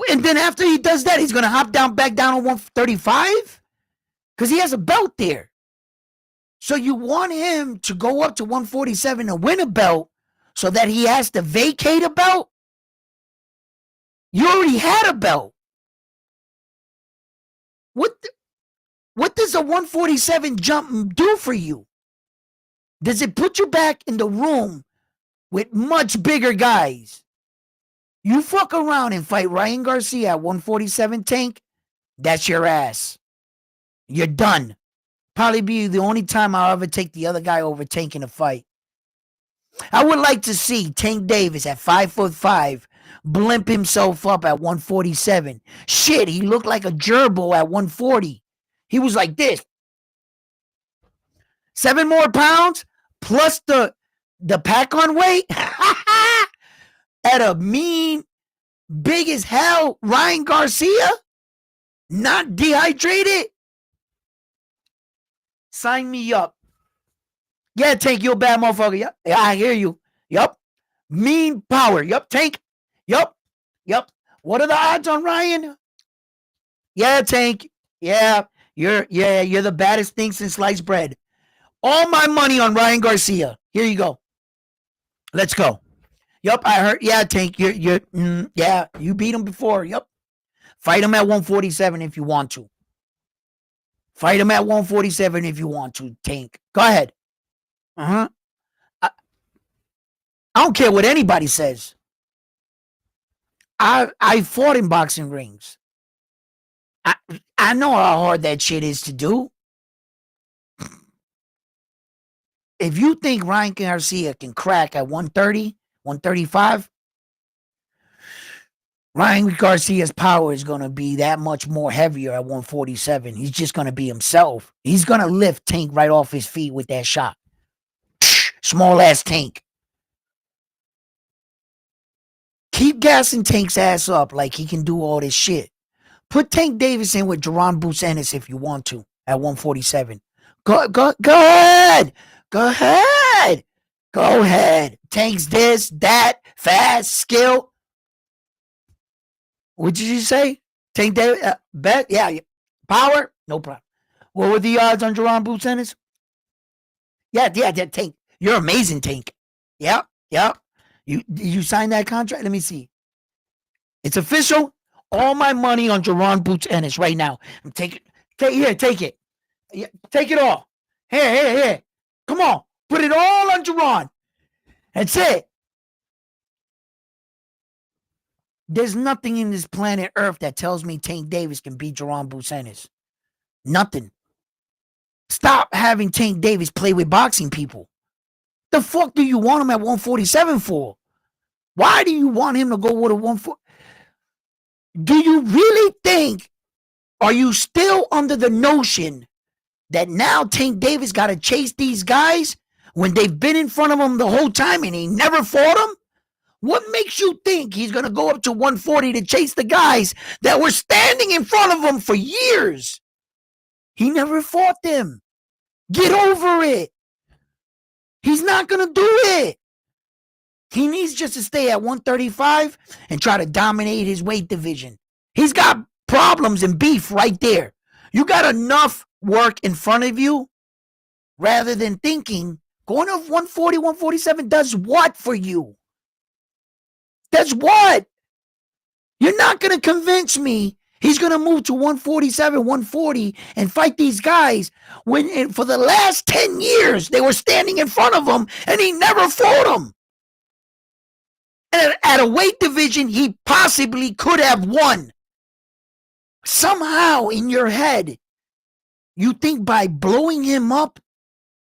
And then after he does that, he's going to hop back down on 135? Because he has a belt there. So you want him to go up to 147 and win a belt so that he has to vacate a belt? You already had a belt. What does a 147 jump do for you? Does it put you back in the room with much bigger guys? You fuck around and fight Ryan Garcia at 147, Tank, that's your ass. You're done. Probably be the only time I'll ever take the other guy over Tank in a fight. I would like to see Tank Davis at 5'5" blimp himself up at 147. Shit, he looked like a gerbil at 140. He was like this. 7 more pounds plus the pack on weight at a mean, big as hell Ryan Garcia, not dehydrated. Sign me up. Yeah, Tank, you a bad motherfucker. Yep. Yeah, I hear you. Yep. Mean power. Yep, Tank. Yep. What are the odds on Ryan? Yeah, Tank. Yeah, you're the baddest thing since sliced bread. All my money on Ryan Garcia. Here you go. Let's go. Yup, I heard. Yeah, Tank. Yeah, you beat him before. Yup. Fight him at 147 if you want to. Fight him at 147 if you want to, Tank. Go ahead. Uh-huh. I don't care what anybody says. I fought in boxing rings. I I know how hard that shit is to do. If you think Ryan Garcia can crack at 130, 135, Ryan Garcia's power is going to be that much more heavier at 147. He's just going to be himself. He's going to lift Tank right off his feet with that shot. Small ass Tank. Keep gassing Tank's ass up like he can do all this shit. Put Tank Davis in with Jerron Boots Ennis if you want to at 147. Go ahead. Go ahead. Go ahead. Tank's this, that, fast, skill. What did you say? Tank Davis? Bet? Yeah. Power? No problem. What were the odds on Jerron Boots Ennis? Yeah, Tank. You're amazing, Tank. Yep. You signed that contract? Let me see. It's official. All my money on Jerron Boots Ennis right now. Take it. Take it. Yeah, take it all. Here. Come on. Put it all on Jerron. That's it. There's nothing in this planet Earth that tells me Tank Davis can beat Jerron Boots Ennis. Nothing. Stop having Tank Davis play with boxing people. The fuck do you want him at 147 for? Why do you want him to go with a 140? Do you really think, are you still under the notion that now Tank Davis got to chase these guys when they've been in front of him the whole time and he never fought them? What makes you think he's going to go up to 140 to chase the guys that were standing in front of him for years? He never fought them. Get over it. He's not going to do it. He needs just to stay at 135 and try to dominate his weight division. He's got problems and beef right there. You got enough work in front of you rather than thinking going up 140, 147 does what for you? Does what? You're not going to convince me he's going to move to 147, 140 and fight these guys when for the last 10 years they were standing in front of him and he never fought them. And at a weight division he possibly could have won. Somehow in your head, you think by blowing him up,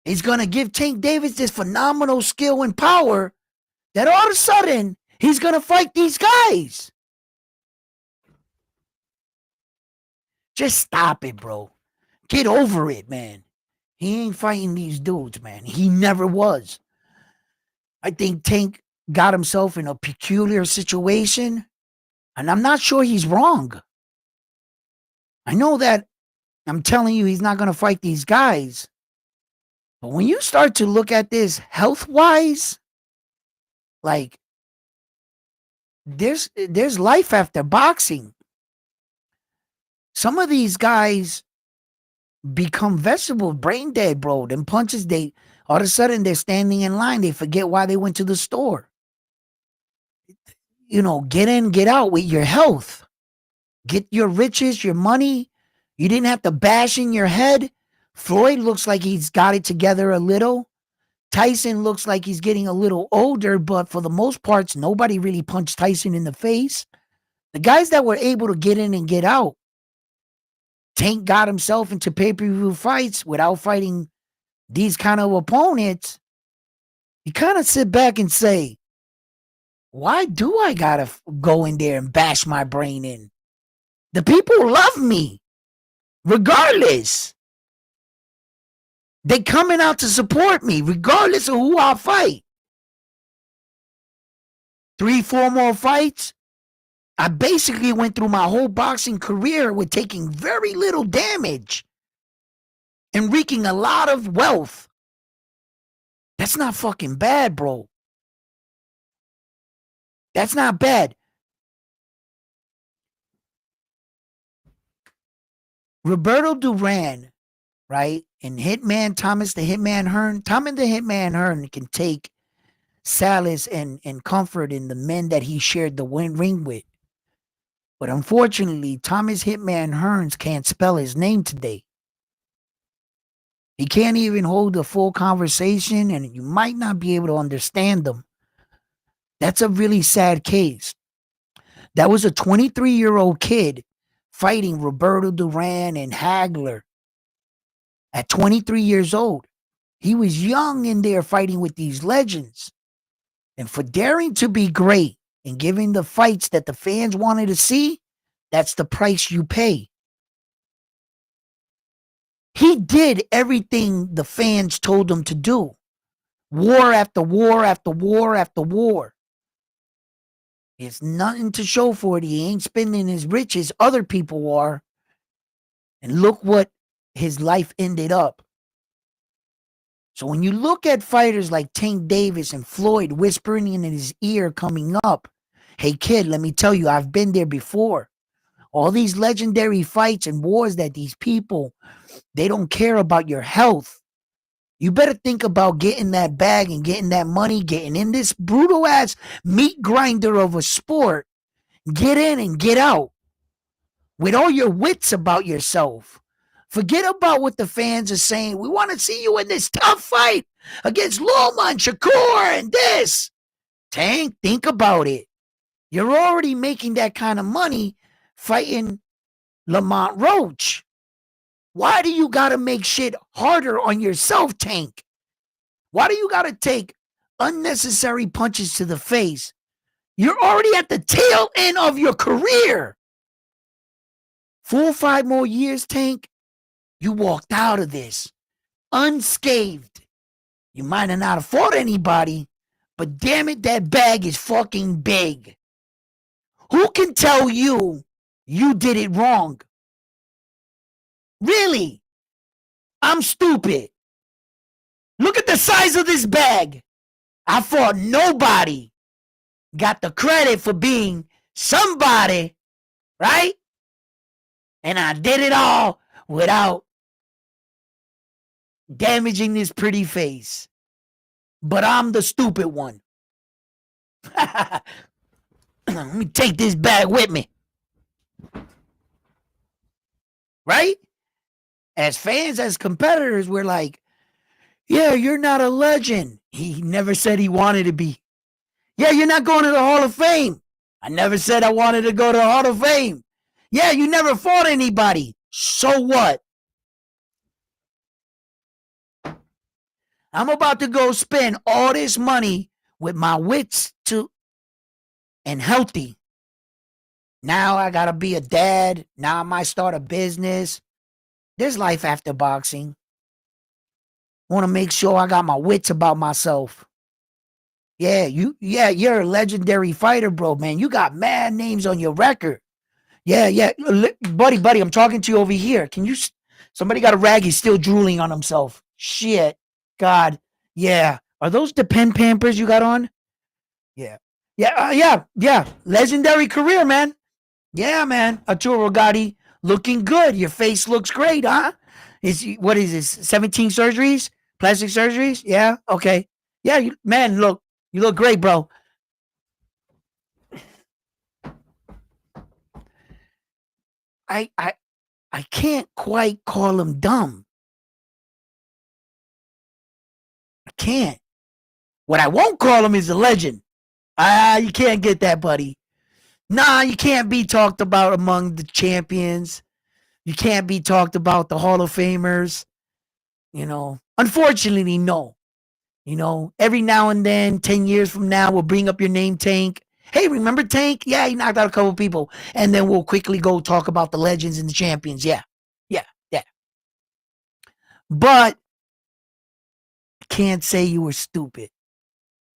he's going to give Tank Davis this phenomenal skill and power that all of a sudden he's going to fight these guys. Just stop it, bro. Get over it, man. He ain't fighting these dudes, man. He never was. I think Tank got himself in a peculiar situation, and I'm not sure he's wrong. I know that I'm telling you he's not going to fight these guys. But when you start to look at this health-wise, like, there's life after boxing. Some of these guys become vegetable brain dead, bro. Them punches, all of a sudden they're standing in line. They forget why they went to the store. Get in, get out with your health. Get your riches, your money. You didn't have to bash in your head. Floyd looks like he's got it together a little. Tyson looks like he's getting a little older, but for the most parts, nobody really punched Tyson in the face. The guys that were able to get in and get out, Tank got himself into pay-per-view fights without fighting these kind of opponents. You kind of sit back and say, why do I gotta go in there and bash my brain in? The people love me, regardless. They coming out to support me, regardless of who I fight. 3-4 more fights. I basically went through my whole boxing career with taking very little damage and wreaking a lot of wealth. That's not fucking bad, bro. That's not bad. Roberto Duran, right? And Hitman Thomas the Hitman Hearn. Thomas the Hitman Hearn can take solace and comfort in the men that he shared the ring with. But unfortunately, Thomas Hitman Hearns can't spell his name today. He can't even hold a full conversation, and you might not be able to understand them. That's a really sad case. That was a 23-year-old kid fighting Roberto Duran and Hagler at 23 years old. He was young in there fighting with these legends. And for daring to be great and giving the fights that the fans wanted to see, that's the price you pay. He did everything the fans told him to do. War after war after war after war. It's nothing to show for it. He ain't spending his riches. Other people are. And look what his life ended up. So when you look at fighters like Tank Davis and Floyd whispering in his ear coming up, hey kid, let me tell you, I've been there before. All these legendary fights and wars that these people, they don't care about your health. You better think about getting that bag and getting that money, getting in this brutal ass meat grinder of a sport. Get in and get out with all your wits about yourself. Forget about what the fans are saying. We want to see you in this tough fight against Loma and Shakur and this. Tank, think about it. You're already making that kind of money fighting Lamont Roach. Why do you got to make shit harder on yourself, Tank? Why do you got to take unnecessary punches to the face? You're already at the tail end of your career. 4 or 5 more years, Tank, you walked out of this unscathed. You might have not fought anybody, but damn it, that bag is fucking big. Who can tell you you did it wrong? Really? I'm stupid. Look at the size of this bag. I fought nobody. Got the credit for being somebody, right? And I did it all without damaging this pretty face. But I'm the stupid one. Let me take this bag with me. Right? As fans, as competitors, we're like, yeah, you're not a legend. He never said he wanted to be. Yeah, you're not going to the Hall of Fame. I never said I wanted to go to the Hall of Fame. Yeah, you never fought anybody. So what? I'm about to go spend all this money with my wits and healthy. Now I got to be a dad. Now I might start a business. There's life after boxing. I want to make sure I got my wits about myself. Yeah, you're a legendary fighter, bro, man. You got mad names on your record. Yeah. Buddy, I'm talking to you over here. Somebody got a rag, he's still drooling on himself. Shit. God. Yeah. Are those the pen pampers you got on? Yeah. Yeah. Legendary career, man. Yeah, man. Arturo Gotti, looking good. Your face looks great, huh? What is this? 17 surgeries? Plastic surgeries? Yeah. Okay. Yeah, man, look. You look great, bro. I can't quite call him dumb. I can't. What I won't call him is a legend. You can't get that, buddy. Nah, you can't be talked about among the champions. You can't be talked about the Hall of Famers. Unfortunately, no. Every now and then, 10 years from now, we'll bring up your name, Tank. Hey, remember Tank? Yeah, he knocked out a couple people. And then we'll quickly go talk about the legends and the champions. Yeah. But I can't say you were stupid.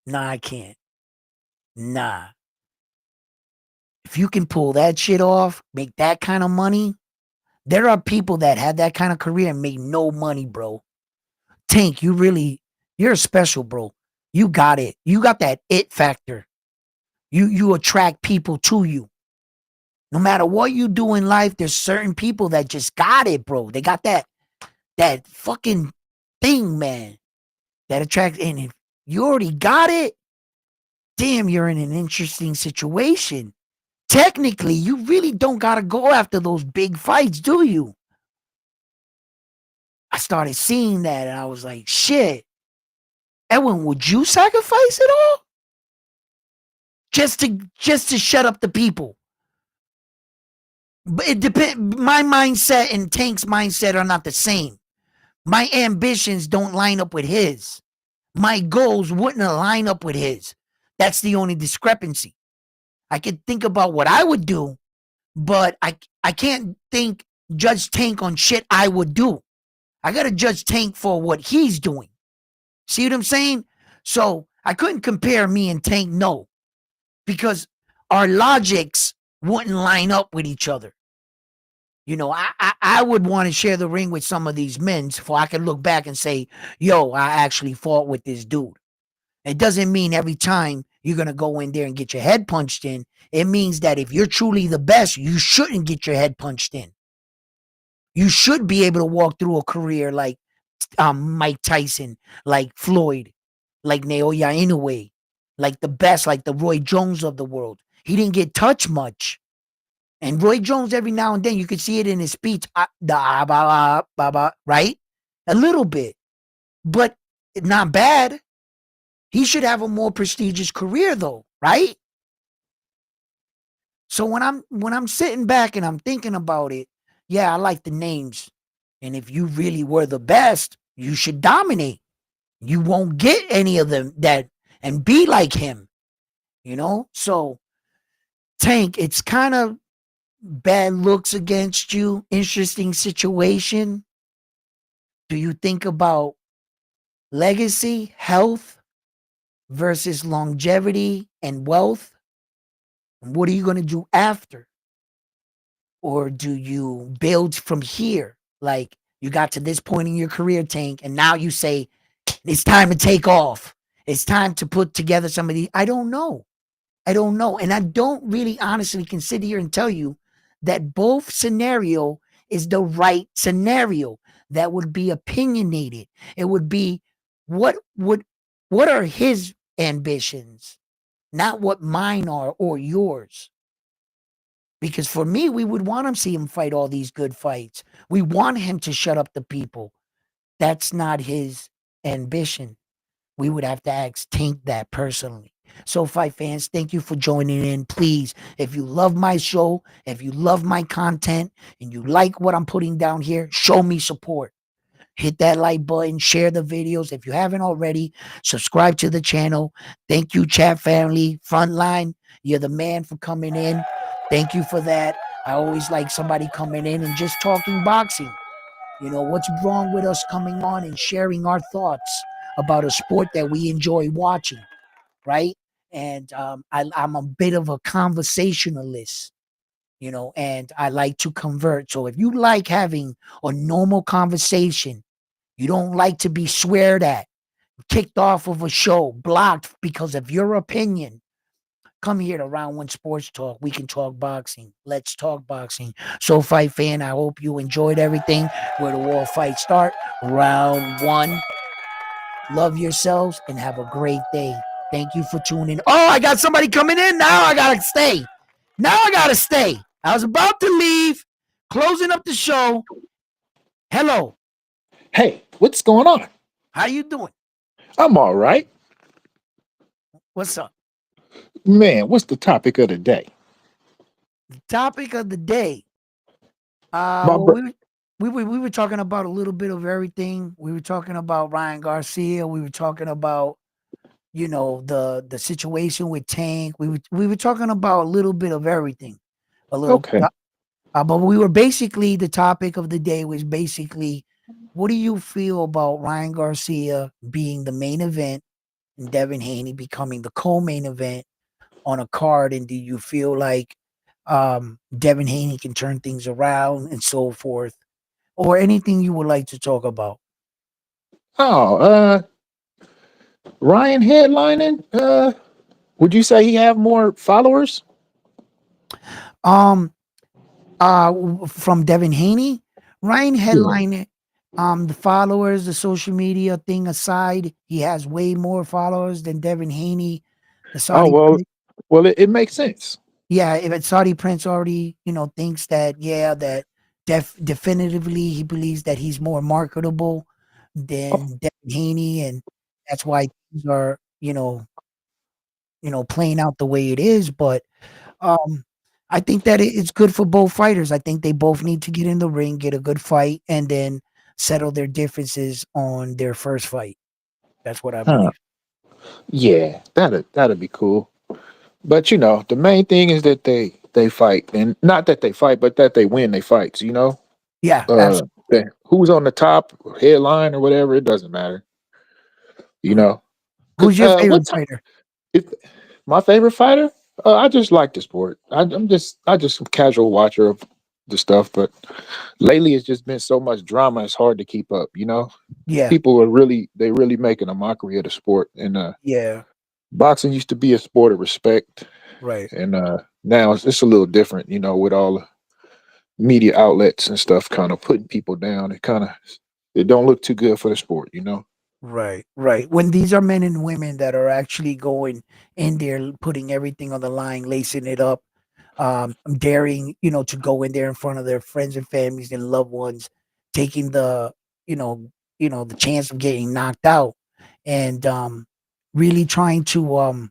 Nah, I can't. Nah. If you can pull that shit off, make that kind of money, there are people that had that kind of career and made no money, bro. Tank, you're special, bro. You got it. You got that it factor. You attract people to you. No matter what you do in life, there's certain people that just got it, bro. They got that fucking thing, man, that attracts. And if you already got it, damn, you're in an interesting situation. Technically, you really don't got to go after those big fights, do you? I started seeing that and I was like, shit. Edwin, would you sacrifice it all? Just to shut up the people. But it depends. My mindset and Tank's mindset are not the same. My ambitions don't line up with his. My goals wouldn't line up with his. That's the only discrepancy. I could think about what I would do, but I can't judge Tank on shit I would do. I gotta judge Tank for what he's doing. See what I'm saying? So I couldn't compare me and Tank, no, because our logics wouldn't line up with each other. You know, I would want to share the ring with some of these men so I can look back and say, yo, I actually fought with this dude. It doesn't mean every time you're going to go in there and get your head punched in. It means that if you're truly the best, you shouldn't get your head punched in. You should be able to walk through a career like Mike Tyson, like Floyd, like Naoya Inoue, like the best, like the Roy Jones of the world. He didn't get touched much. And Roy Jones, every now and then, you could see it in his speech, right? A little bit, but not bad. He should have a more prestigious career, though, right? So when I'm sitting back and I'm thinking about it, yeah, I like the names. And if you really were the best, you should dominate. You won't get any of them that and be like him, you know? So, Tank, it's kind of bad looks against you, interesting situation. Do you think about legacy, health versus longevity and wealth? And what are you going to do after? Or do you build from here? Like you got to this point in your career, Tank, and now you say, it's time to take off. It's time to put together some of these. I don't know. And I don't really honestly can sit here and tell you that both scenario is the right scenario. That would be opinionated. It would be what are his ambitions, not what mine are or yours. Because for me, we would want to see him fight all these good fights. We want him to shut up the people. That's not his ambition. We would have to ask Tank that personally. So, fight fans, thank you for joining in. Please, if you love my show, if you love my content, and you like what I'm putting down here, show me support. Hit that like button, share the videos. If you haven't already, subscribe to the channel. Thank you, chat family. Frontline, you're the man for coming in. Thank you for that. I always like somebody coming in and just talking boxing. You know, what's wrong with us coming on and sharing our thoughts about a sport that we enjoy watching, right? And I'm a bit of a conversationalist, you know, and I like to convert. So if you like having a normal conversation, you don't like to be sweared at, kicked off of a show, blocked because of your opinion, come here to Round One Sports Talk. We can talk boxing. Let's talk boxing. So, fight fan, I hope you enjoyed everything. Where the wall fight start. Round one. Love yourselves and have a great day. Thank you for tuning in. Oh, I got somebody coming in. Now I gotta stay. I was about to leave, closing up the show. Hello. Hey, what's going on? How you doing? I'm all right. What's up? Man, what's the topic of the day? The topic of the day. My Well, br- we were talking about a little bit of everything. We were talking about Ryan Garcia. We were talking about, you know, the situation with Tank. We were talking about a little bit of everything. A little, okay. but we were basically, the topic of the day was basically, what do you feel about Ryan Garcia being the main event and Devin Haney becoming the co-main event on a card? And do you feel like Devin Haney can turn things around and so forth, or anything you would like to talk about? Oh, Ryan headlining. Would you say he have more followers? Um, from Devin Haney, Ryan Yeah. headline. The followers, the social media thing aside, he has way more followers than Devin Haney. The Oh Saudi well, prince, it makes sense. yeah, if a Saudi prince already, thinks that, yeah, that definitively he believes that he's more marketable Oh, than Devin Haney, and that's why things are, playing out the way it is. But Um, I think that it's good for both fighters. I think they both need to get in the ring, get a good fight, and then settle their differences on their first fight. That's what I huh. believe. Yeah, that'd be cool. But the main thing is that they fight, and not that they fight, but that they win they fights. Yeah, absolutely. Who's on the top headline or whatever, it doesn't matter. You Mhm. know, because Who's your what favorite time? fighter? If my favorite fighter, I just like the sport. I just a casual watcher of the stuff, but lately it's just been so much drama. It's hard to keep up. Yeah, People are really making a mockery of the sport, and yeah, boxing used to be a sport of respect, right, and now it's a little different. With all the media outlets and stuff kind of putting people down. It don't look too good for the sport. right, right. When these are men and women that are actually going in there, putting everything on the line, lacing it up, daring, to go in there in front of their friends and families and loved ones, taking you know, the chance of getting knocked out, and really trying to,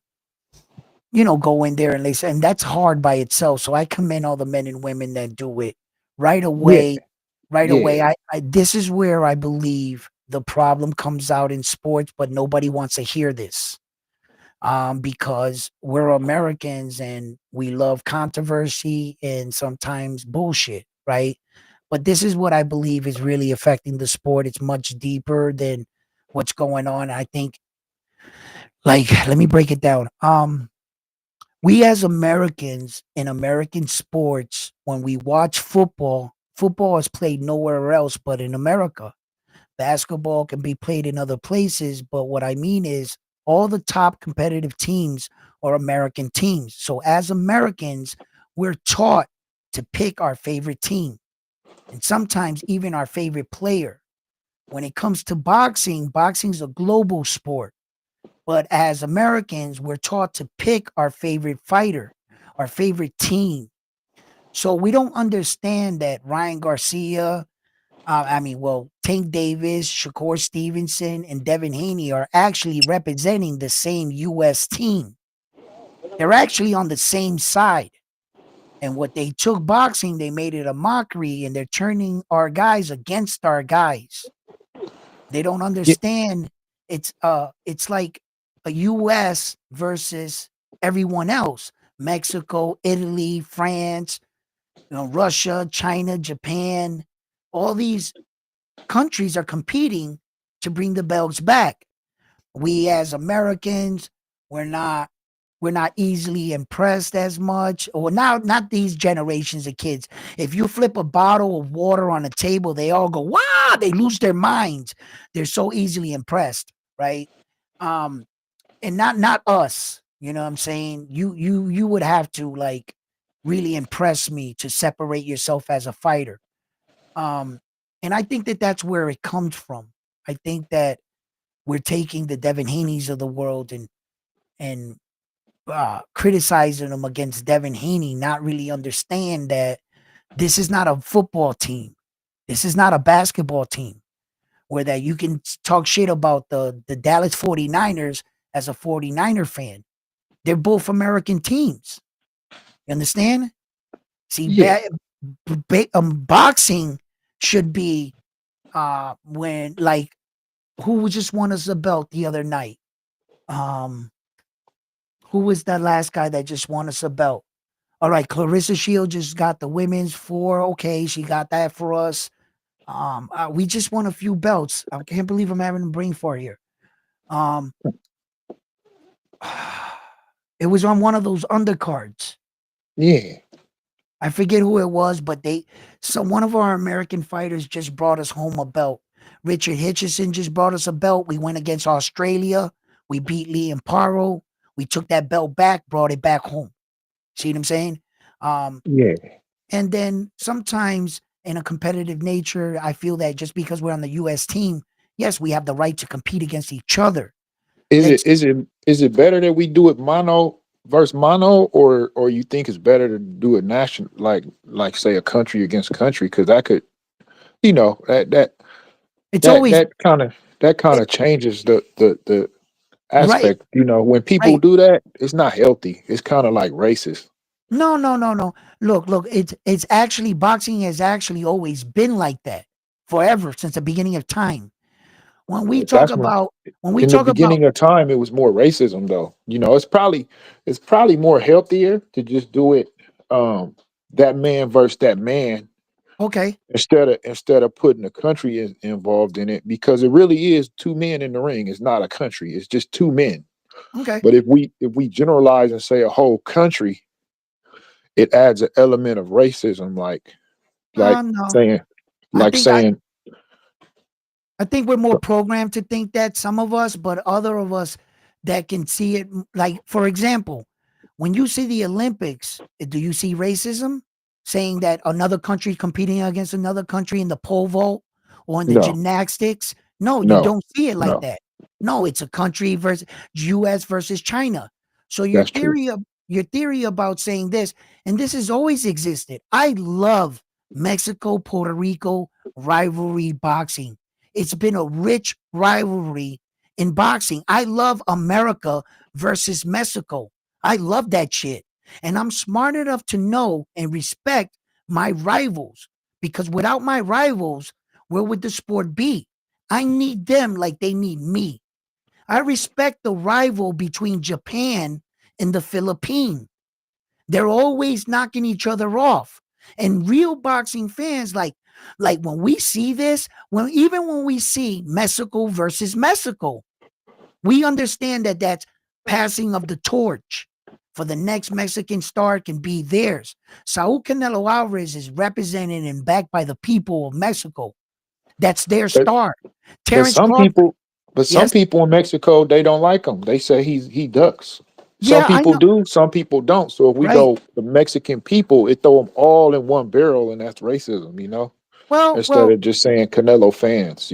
go in there and lace, and that's hard by itself. So I commend all the men and women that do it right Yeah, away. Right away, yeah, this is where I believe the problem comes out in sports, but nobody wants to hear this, because we're Americans and we love controversy and sometimes bullshit, right? But this is what I believe is really affecting the sport. It's much deeper than what's going on. I think, like, let me break it down. We as Americans in American sports, when we watch football, football is played nowhere else but in America. Basketball can be played in other places, but what I mean is all the top competitive teams are American teams. So as Americans, we're taught to pick our favorite team and sometimes even our favorite player. When it comes to boxing, boxing's a global sport. But as Americans, we're taught to pick our favorite fighter, our favorite team. So we don't understand that Ryan Garcia, well, Tank Davis, Shakur Stevenson, and Devin Haney are actually representing the same U.S. team. They're actually on the same side. And what they took boxing, they made it a mockery, and they're turning our guys against our guys. They don't yeah, understand. It's like a U.S. versus everyone else. Mexico, Italy, France, Russia, China, Japan. All these countries are competing to bring the belts back. We as Americans, we're not we're not easily impressed as much. Or now, not these generations of kids. If you flip a bottle of water on a table, they all go, wow, they lose their minds. They're so easily impressed, right? Um, and not us. You know what I'm saying? You would have to, like, really impress me to separate yourself as a fighter. Um, and I think that that's where it comes from. I think that we're taking the Devin Haneys of the world and criticizing them against Devin Haney, not really understand that this is not a football team. This is not a basketball team where that you can talk shit about the Dallas 49ers as a 49er fan. They're both American teams. You understand? See, yeah, boxing should be when, like, who just won us a belt the other night? Um, who was that last guy that just won us a belt? All right, Clarissa Shield just got the women's four. Okay, she got that for us. We just won a few belts. I can't believe I'm having a brain fart here. Um, it was on one of those undercards. yeah, I forget who it was, but one of our American fighters just brought us home a belt. Richard Hitchison just brought us a belt. We went against Australia. We beat Lee Amparo. We took that belt back, brought it back home. See what I'm saying? Um, yeah, and then sometimes in a competitive nature, I feel that just because we're on the US team, yes, we have the right to compete against each other. Is Let's it is it better that we do it mono versus mono, or you think it's better to do it national, like say a country against country? Because that could, that it's that always that kind of it, changes the right, aspect. When people right. do that, it's not healthy. It's kind of like racist. No, no, no, no. Look, it's actually boxing has actually always been like that forever since the beginning of time. When we talk That's what about when we in the talk about beginning of time it was more racism though. It's probably more healthier to just do it, um that man versus that man, okay, instead of putting a country involved in it, because it really is two men in the ring. It's not a country. It's just two men. okay. But if we generalize and say a whole country, it adds an element of racism, like No. saying I like think I saying I think we're more programmed to think that some of us, but other of us that can see it. Like, for example, when you see the Olympics, do you see racism saying that another country competing against another country in the pole vault or in the no, gymnastics? No, you no, don't see it like no. that. No, it's a country versus US versus China. So That's true. your theory about saying this, and this has always existed. I love Mexico Puerto Rico rivalry boxing. It's been a rich rivalry in boxing. I love America versus Mexico. I love that shit. And I'm smart enough to know and respect my rivals because without my rivals, where would the sport be? I need them like they need me. I respect the rival between Japan and the Philippines. They're always knocking each other off. And real boxing fans, like when we see this, when we see Mexico versus Mexico, we understand that that's passing of the torch for the next Mexican star can be theirs. Saul Canelo Alvarez is represented and backed by the people of Mexico. That's their But star. but Terrence some Crawford, people but some yes, people in Mexico, they don't like him. They say he ducks. Some yeah, I people know, do, some people don't. So if we right? go the Mexican people, it throw them all in one barrel, and that's racism. Instead Well, of just saying Canelo fans.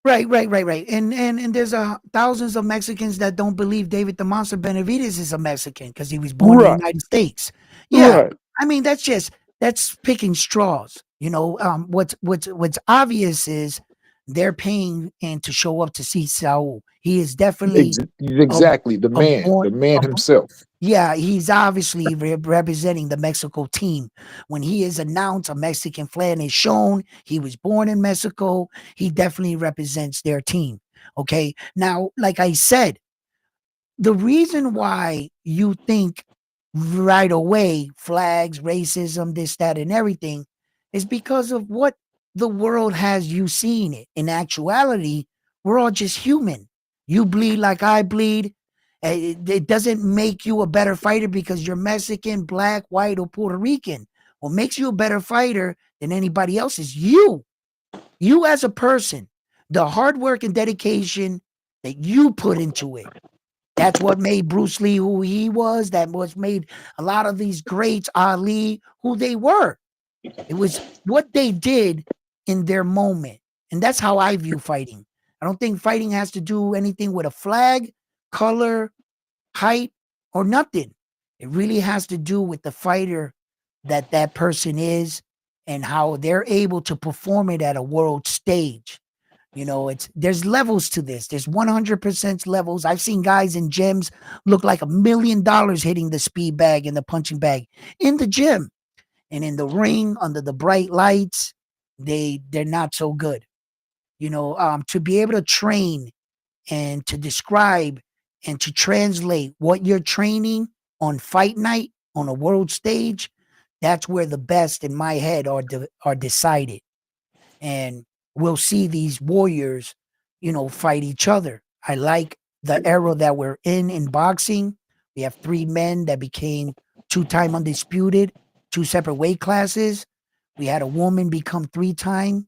right. And there's thousands of Mexicans that don't believe David the Monster Benavides is a Mexican because he was born in the Right, United States. Yeah, right. I mean that's picking straws. What's obvious is they're paying and to show up to see Saul. He is definitely a Exactly. The a man, born the man a, himself. yeah, he's obviously representing the Mexico team. When he is announced, a Mexican flag is shown. He was born in Mexico. He definitely represents their team. Okay. Now, like I said, the reason why you think right away flags, racism, this, that, and everything is because of what the world has you seeing it. In actuality, we're all just human. You bleed like I bleed. It doesn't make you a better fighter because you're Mexican, black, white, or Puerto Rican. What makes you a better fighter than anybody else is you as a person, the hard work and dedication that you put into it. That's what made Bruce Lee who he was. That was made a lot of these greats, Ali, who they were. It was what they did in their moment. And that's how I view fighting. I don't think fighting has to do anything with a flag, color, height, or nothing. It really has to do with the fighter that that person is and how they're able to perform it at a world stage. It's there's levels to this. There's 100% levels. I've seen guys in gyms look like $1 million hitting the speed bag and the punching bag in the gym and in the ring under the bright lights. They're not so good. To be able to train and to describe and to translate what you're training on fight night on a world stage, that's where the best in my head are decided and we'll see these warriors, fight each other. I like the era that we're in boxing. We have three men that became two-time undisputed, two separate weight classes. We had a woman become three-time,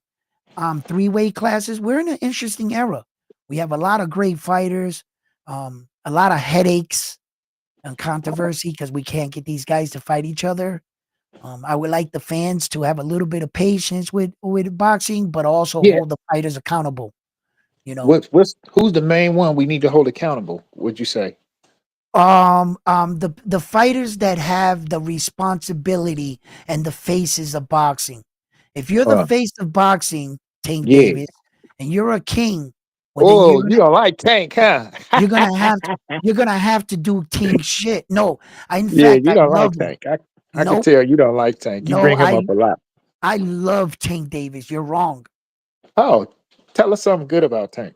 three weight classes. We're in an interesting era. We have a lot of great fighters, a lot of headaches and controversy because we can't get these guys to fight each other. I would like the fans to have a little bit of patience with boxing, but also Yeah, hold the fighters accountable. What's who's the main one we need to hold accountable? Would you say? The fighters that have the responsibility and the faces of boxing. If you're the Uh, face of boxing, Tank yeah. Davis, and you're a king, well then Oh, you don't like Tank, huh? you're gonna have you're gonna have to do king shit. No, in Yeah, fact you I don't like love him. Tank. I can Nope, tell you don't like Tank. You no, bring him up a lot. I love Tank Davis. You're wrong. Oh, tell us something good about Tank.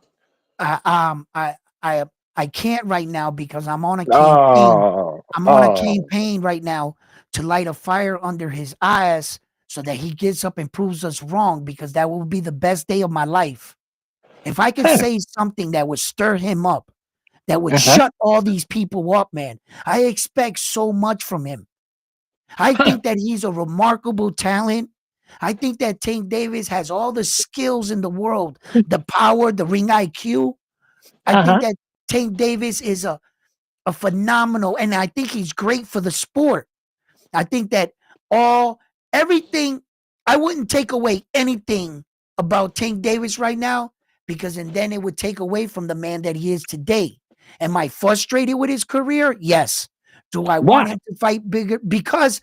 I um I I I can't right now because I'm on a campaign. Oh, I'm on a oh, campaign right now to light a fire under his eyes so that he gets up and proves us wrong because that will be the best day of my life. If I could huh, say something that would stir him up, that would uh-huh, shut all these people up, man. I expect so much from him. I huh, think that he's a remarkable talent. I think that Tank Davis has all the skills in the world, the power, the ring IQ. I think uh-huh, that Tank Davis is a phenomenal, and I think he's great for the sport. I think that all everything I wouldn't take away anything about Tank Davis right now because and then it would take away from the man that he is today. Am I frustrated with his career? Yes. Do I want why? him to fight bigger? Because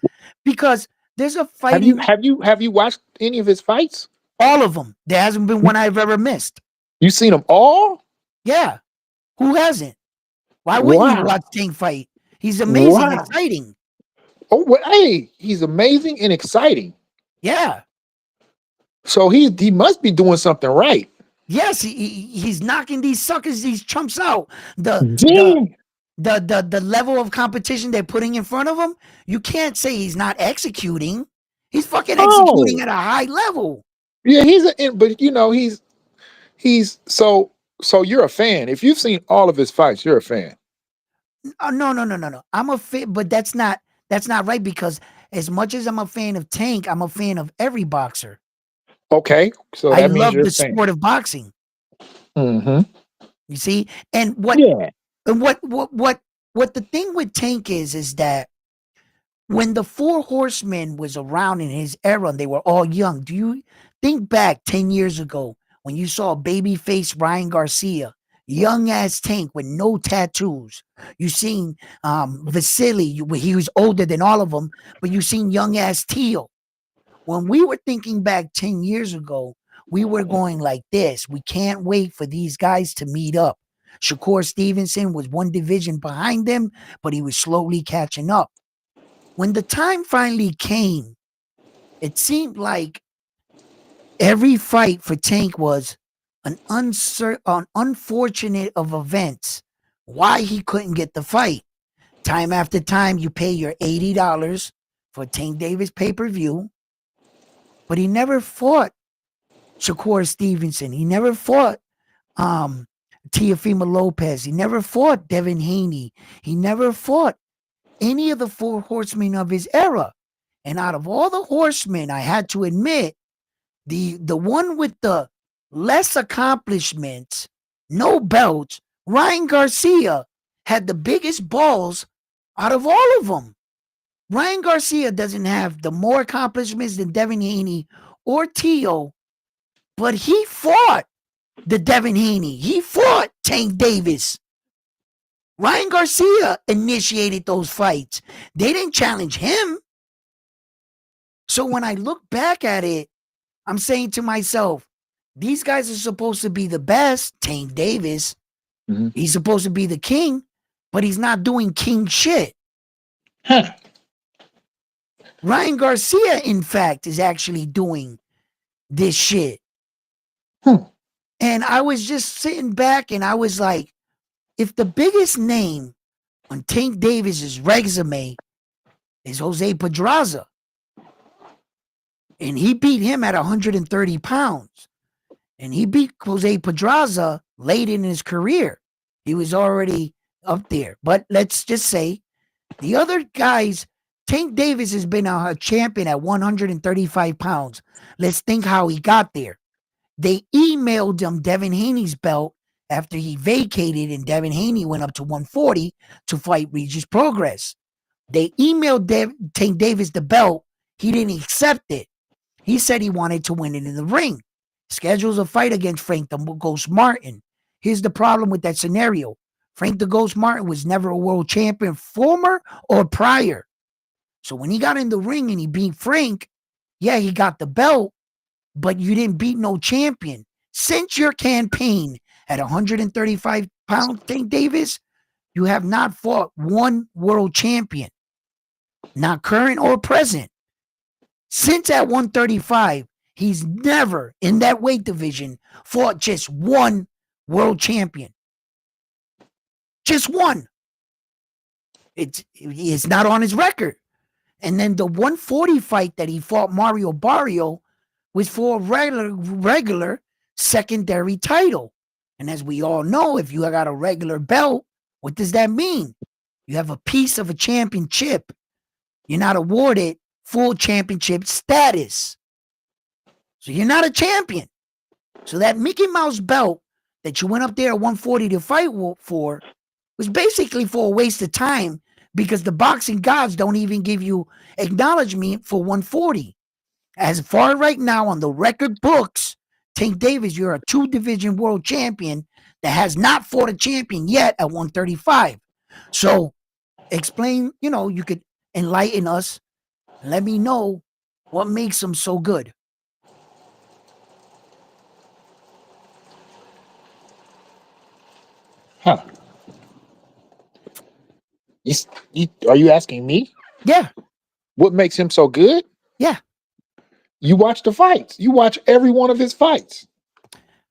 there's a Have you fighting have you have you watched any of his fights? all of them. There hasn't been one I've ever missed. You seen them all? Yeah. Who hasn't? Why wouldn't you Wow, watch Tank fight? He's amazing, wow. exciting. Oh, well, hey, he's amazing and exciting. Yeah. So he must be doing something right. Yes, he's knocking these suckers, these chumps out. The the Dang. the level of competition they're putting in front of him, you can't say he's not executing. He's fucking executing Oh, at a high level. yeah, but he's so you're a fan. If you've seen all of his fights, you're a fan. No, no, no, no, no. I'm a fan, but that's not right because as much as I'm a fan of Tank, I'm a fan of every boxer. Okay, so I that means love you're the a fan. sport of boxing. Mm-hmm. You see, and Yeah. what the thing with Tank is that when the Four Horsemen was around in his era and they were all young, do you think back 10 years ago when you saw babyface Ryan Garcia, young ass Tank with no tattoos? You seen Vasily, he was older than all of them, but you seen young ass Teal. When we were thinking back 10 years ago, we were going like this. We can't wait for these guys to meet up. Shakur Stevenson was one division behind them, but he was slowly catching up. When the time finally came, it seemed like every fight for Tank was an unfortunate of events. Why he couldn't get the fight. Time after time, you pay your $80 for Tank Davis pay-per-view, but he never fought Shakur Stevenson. He never fought um Teofimo Lopez. He never fought Devin Haney. He never fought any of the four horsemen of his era. And out of all the horsemen, I had to admit, the one with the less accomplishments, no belts, Ryan Garcia had the biggest balls out of all of them. Ryan Garcia doesn't have the more accomplishments than Devin Haney or Teo, but he fought the Devin Haney. He fought Tank Davis. Ryan Garcia initiated those fights. They didn't challenge him. So when I look back at it, I'm saying to myself, these guys are supposed to be the best. Tank Davis, Mm-hmm. he's supposed to be the king, but he's not doing king shit. Huh. Ryan Garcia, in fact, is actually doing this shit. Hmm. And I was just sitting back and I was like, if the biggest name on Tank Davis's resume is Jose Pedraza, and he beat him at 130 pounds, and he beat Jose Pedraza late in his career. He was already up there. But let's just say the other guys, Tank Davis has been a champion at 135 pounds. Let's think how he got there. They emailed him Devin Haney's belt after he vacated, and Devin Haney went up to 140 to fight Regis Progress. They emailed Tank Davis the belt. He didn't accept it. He said he wanted to win it in the ring. schedules a fight against Frank the Ghost Martin. Here's the problem with that scenario. Frank the Ghost Martin was never a world champion, former or prior. So when he got in the ring and he beat Frank, yeah, he got the belt, but you didn't beat no champion. Since your campaign at 135 pounds, Tank Davis, you have not fought one world champion, not current or present. Since at 135, he's never in that weight division fought just one world champion. Just one. It's not on his record. And then the 140 fight that he fought Mario Barrio was for a regular secondary title. And as we all know, if you got a regular belt, what does that mean? You have a piece of a championship. You're not awarded full championship status. So you're not a champion. So that Mickey Mouse belt that you went up there at 140 to fight for was basically for a waste of time because the boxing gods don't even give you acknowledgement for 140. As far right now on the record books, Tank Davis, you're a 2-division world champion that has not fought a champion yet at 135. So explain, you could enlighten us. Let me know what makes him so good. Huh. Are you asking me? Yeah. What makes him so good? Yeah. You watch the fights. You watch every one of his fights.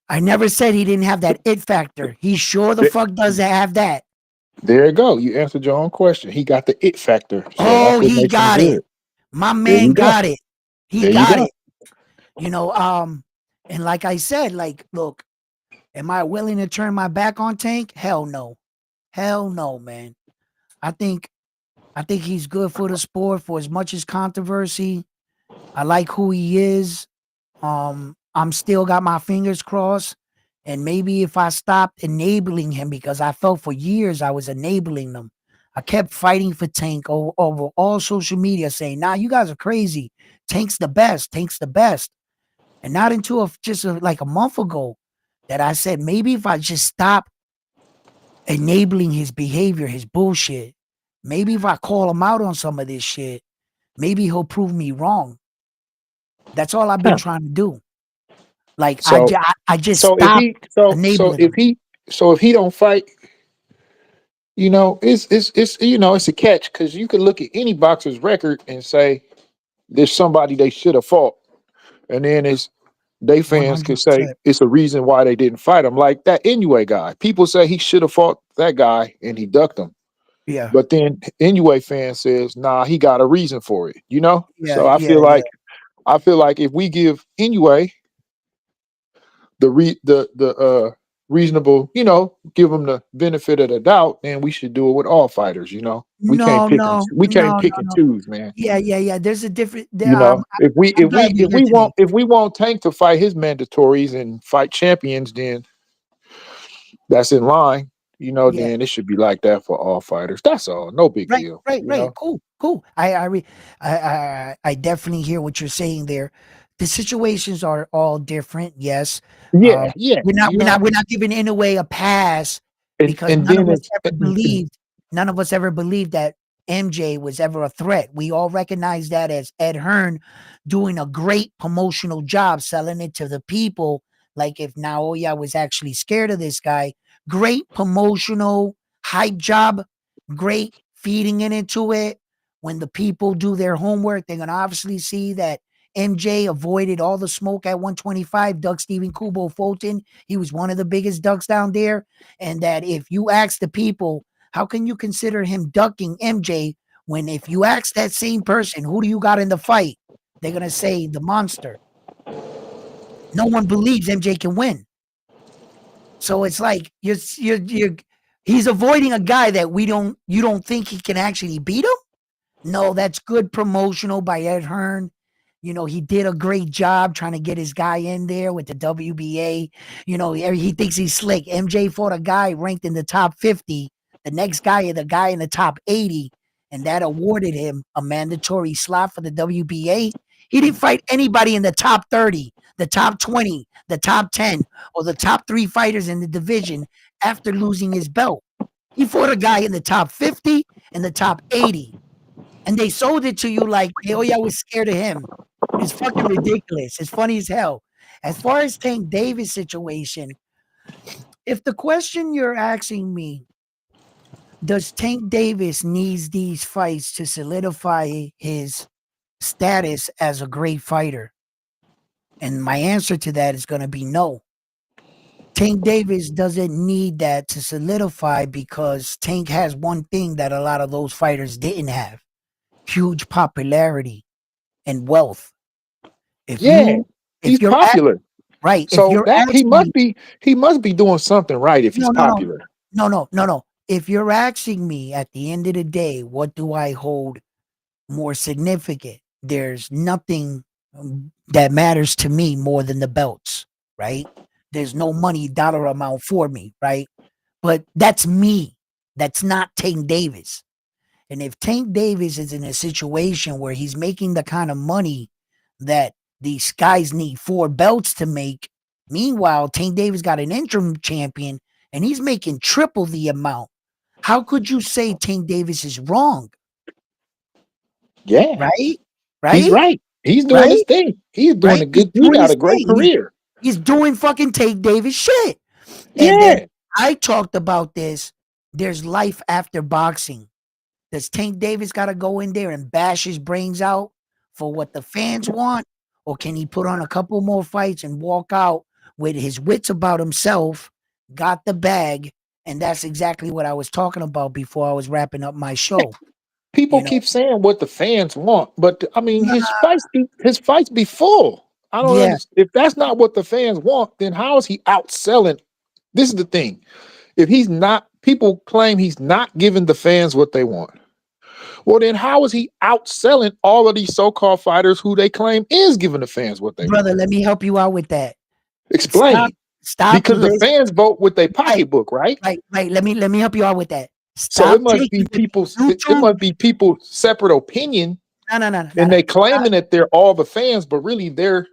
I never said he didn't have that it factor. He sure the fuck does have that. There you go. You answered your own question. He got the it factor. So he got it. My man got it. He got it. And like I said, look, am I willing to turn my back on Tank? Hell no. Hell no, man. I think he's good for the sport for as much as controversy. I like who he is. I'm still got my fingers crossed. And maybe if I stopped enabling him, because I felt for years I was enabling them. I kept fighting for Tank over all social media saying, nah, you guys are crazy. Tank's the best. Tank's the best. And not until like a month ago that I said, maybe if I just stop enabling his behavior, his bullshit, maybe if I call him out on some of this shit, maybe he'll prove me wrong. That's all I've been trying to do. Like I just stopped enabling him. If he don't fight, it's a catch because you can look at any boxer's record and say there's somebody they should have fought, and then they fans could say 100%. it's a reason why they didn't fight him. Like that Inoue guy, people say he should have fought that guy and he ducked him. Yeah. But then Inoue fan says, nah, he got a reason for it. Yeah, So I feel like if we give Inoue the reasonable, give them the benefit of the doubt, then we should do it with all fighters. We can't pick and choose, man. Yeah. There's a different. If we want Tank to fight his mandatories and fight champions, then that's in line. Then it should be like that for all fighters. That's all. No big deal. Right. Cool. I definitely hear what you're saying there. The situations are all different. Yes. Yeah. We're not giving Inoue a pass because none of us ever believed that MJ was ever a threat. We all recognize that as Ed Hearn doing a great promotional job selling it to the people. Like if Naoya was actually scared of this guy, great promotional hype job, great feeding into it. When the people do their homework, they're going to obviously see that MJ avoided all the smoke at 125, Doug Stephen Kubo Fulton. He was one of the biggest ducks down there. And that if you ask the people, how can you consider him ducking MJ when if you ask that same person, who do you got in the fight? They're going to say the monster. No one believes MJ can win. So it's like he's avoiding a guy that you don't think he can actually beat him? No, that's good promotional by Ed Hearn. He did a great job trying to get his guy in there with the WBA. He thinks he's slick. MJ fought a guy ranked in the top 50. The next guy, the guy in the top 80, and that awarded him a mandatory slot for the WBA. He didn't fight anybody in the top 30, the top 20, the top 10, or the top 3 fighters in the division after losing his belt. He fought a guy in the top 50 and the top 80. And they sold it to you like, oh, yeah, I was scared of him. It's fucking ridiculous. It's funny as hell. As far as Tank Davis situation, if the question you're asking me, does Tank Davis needs these fights to solidify his status as a great fighter? And my answer to that is going to be no. Tank Davis doesn't need that to solidify because Tank has one thing that a lot of those fighters didn't have: huge popularity and wealth. If he's you're popular. right, if So you're that asking me, he must be doing something right if he's no, no, no, popular. no. If you're asking me at the end of the day, what do I hold more significant? There's nothing that matters to me more than the belts, right? There's no money dollar amount for me, right? But that's me. That's not Tank Davis. And if Tank Davis is in a situation where he's making the kind of money that these guys need 4 belts to make, meanwhile, Tank Davis got an interim champion and he's making triple the amount. How could you say Tank Davis is wrong? Yeah, Right? he's Right? right. He's doing his Right? thing. He's doing Right? a He's good. He doing got his a great thing. career. He's doing fucking Tank Davis shit. And then Yeah, I talked about this. There's life after boxing. Does Tank Davis got to go in there and bash his brains out for what the fans want? Or can he put on a couple more fights and walk out with his wits about himself, got the bag? And that's exactly what I was talking about before I was wrapping up my show. people You know, keep saying what the fans want, but I mean nah, his fights be full. I don't yeah, understand. If that's not what the fans want, then how is he outselling? This is the thing. If he's not, people claim he's not giving the fans what they want. Well, then how is he outselling all of these so-called fighters who they claim is giving the fans what they want? brother, let me help you out with that. Stop, Explain. stop, Because the listen. fans vote with their Right, pocketbook, right? right. Let me help you out with that. So Stop taking the it YouTube. must be people's separate opinion, No. and they Stop. claiming that they're all the fans, but really they're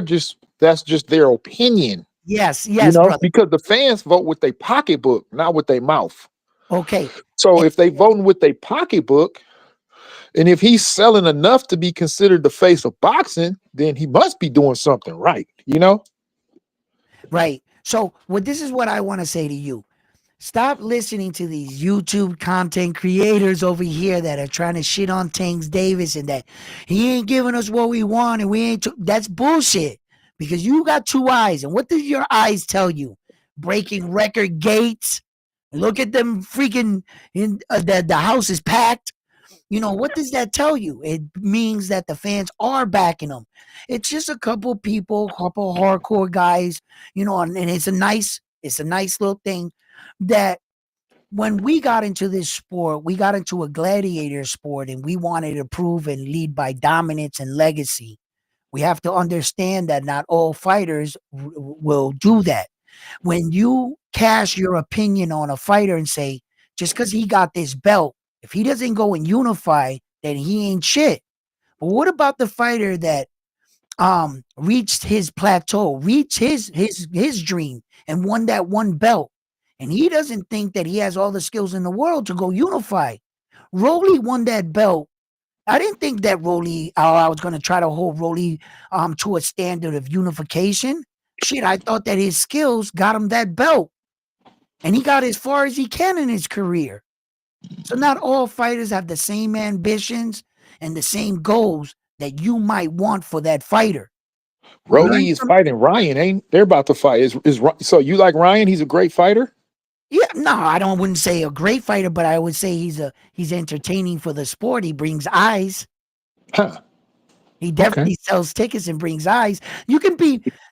just that's just their opinion, Yes, brother. because the fans vote with their pocketbook, not with their mouth. Okay. So And if they voting with their pocketbook, and if he's selling enough to be considered the face of boxing, then he must be doing something right. right. So this is what I want to say to you. Stop listening to these YouTube content creators over here that are trying to shit on Tanks Davis and that he ain't giving us what we want and we ain't. That's bullshit. Because you got 2 eyes, and what do your eyes tell you? Breaking record gates. Look at them freaking. The house is packed. What does that tell you? It means that the fans are backing them. It's just a couple people, couple hardcore guys, and it's a nice little thing that when we got into this sport, we got into a gladiator sport and we wanted to prove and lead by dominance and legacy. We have to understand that not all fighters will do that. When you cast your opinion on a fighter and say, just because he got this belt, if he doesn't go and unify, then he ain't shit. But what about the fighter that reached his plateau, reached his dream and won that one belt? And he doesn't think that he has all the skills in the world to go unify. Rolly won that belt. I didn't think that I was going to try to hold Rolly to a standard of unification. Shit, I thought that his skills got him that belt. And he got as far as he can in his career. So not all fighters have the same ambitions and the same goals that you might want for that fighter. Learn Rolly is from fighting Ryan, ain't they're about to fight? So you like Ryan? He's a great fighter. Yeah, no, wouldn't say a great fighter, but I would say he's entertaining for the sport. He brings eyes. Huh. He Okay. definitely sells tickets and brings eyes.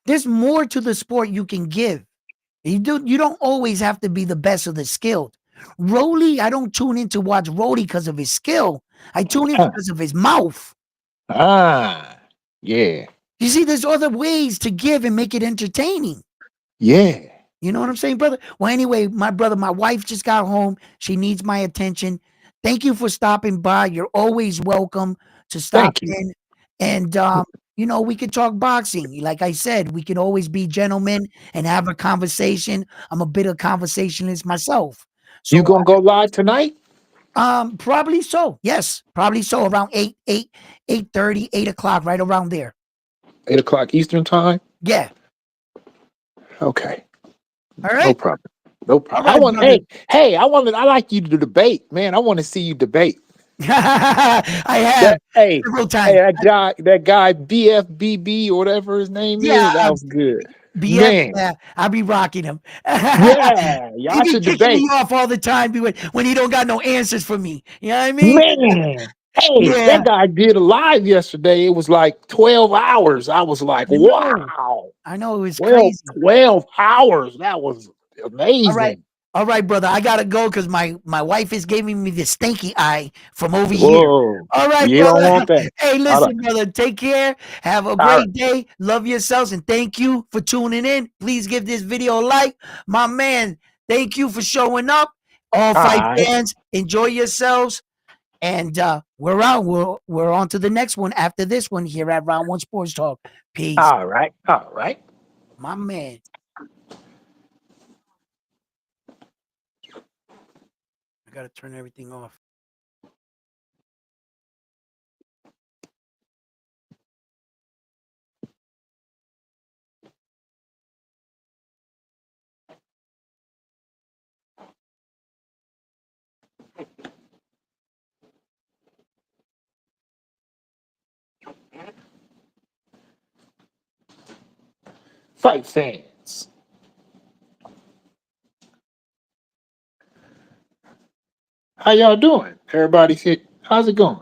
There's more to the sport you can give. You don't always have to be the best of the skilled. Rolly, I don't tune in to watch Rolly because of his skill. I tune in Huh. because of his mouth. Ah. Yeah. You see, there's other ways to give and make it entertaining. Yeah. You know what I'm saying, brother? Well, anyway, my brother, my wife just got home. She needs my attention. Thank you for stopping by. You're always welcome to stop Thank you. in. And we could talk boxing. Like I said, we can always be gentlemen and have a conversation. I'm a bit of conversationalist myself. You So gonna go live tonight? probably so. Yes, probably so. Around 8:30, 8 o'clock, right around there. 8 o'clock Eastern time. Yeah. Okay, All no right. problem. No All problem. I right, want. brother. Hey. I like you to debate, man. I want to see you debate. I have That hey, several hey, times. that guy BFBB or whatever his name Yeah, is. That was good, BF. man. Yeah, I'll be rocking him. Yeah, He y'all be should kicking me debate, off all the time when he don't got no answers for me. You know what I mean? man. Hey, Yeah, that guy did a live yesterday. It was like 12 hours. I was like, I know. wow, I know it was 12, crazy. 12 hours. That was All right. amazing. All right, brother. I gotta go because my wife is giving me the stinky eye from over here. Whoa, All right, you don't brother. want that. Hey, All right, listen, brother. Take care. Have a all right, great day. Love yourselves and thank you for tuning in. Please give this video a like. My man, thank you for showing up. All all fight right, fans, enjoy yourselves. And we're out. We're on to the next one after this one here at Round One Sports Talk. Peace. all right, all right. My man. I gotta turn everything off. Fight fans. How y'all doing? Everybody's here. How's it going?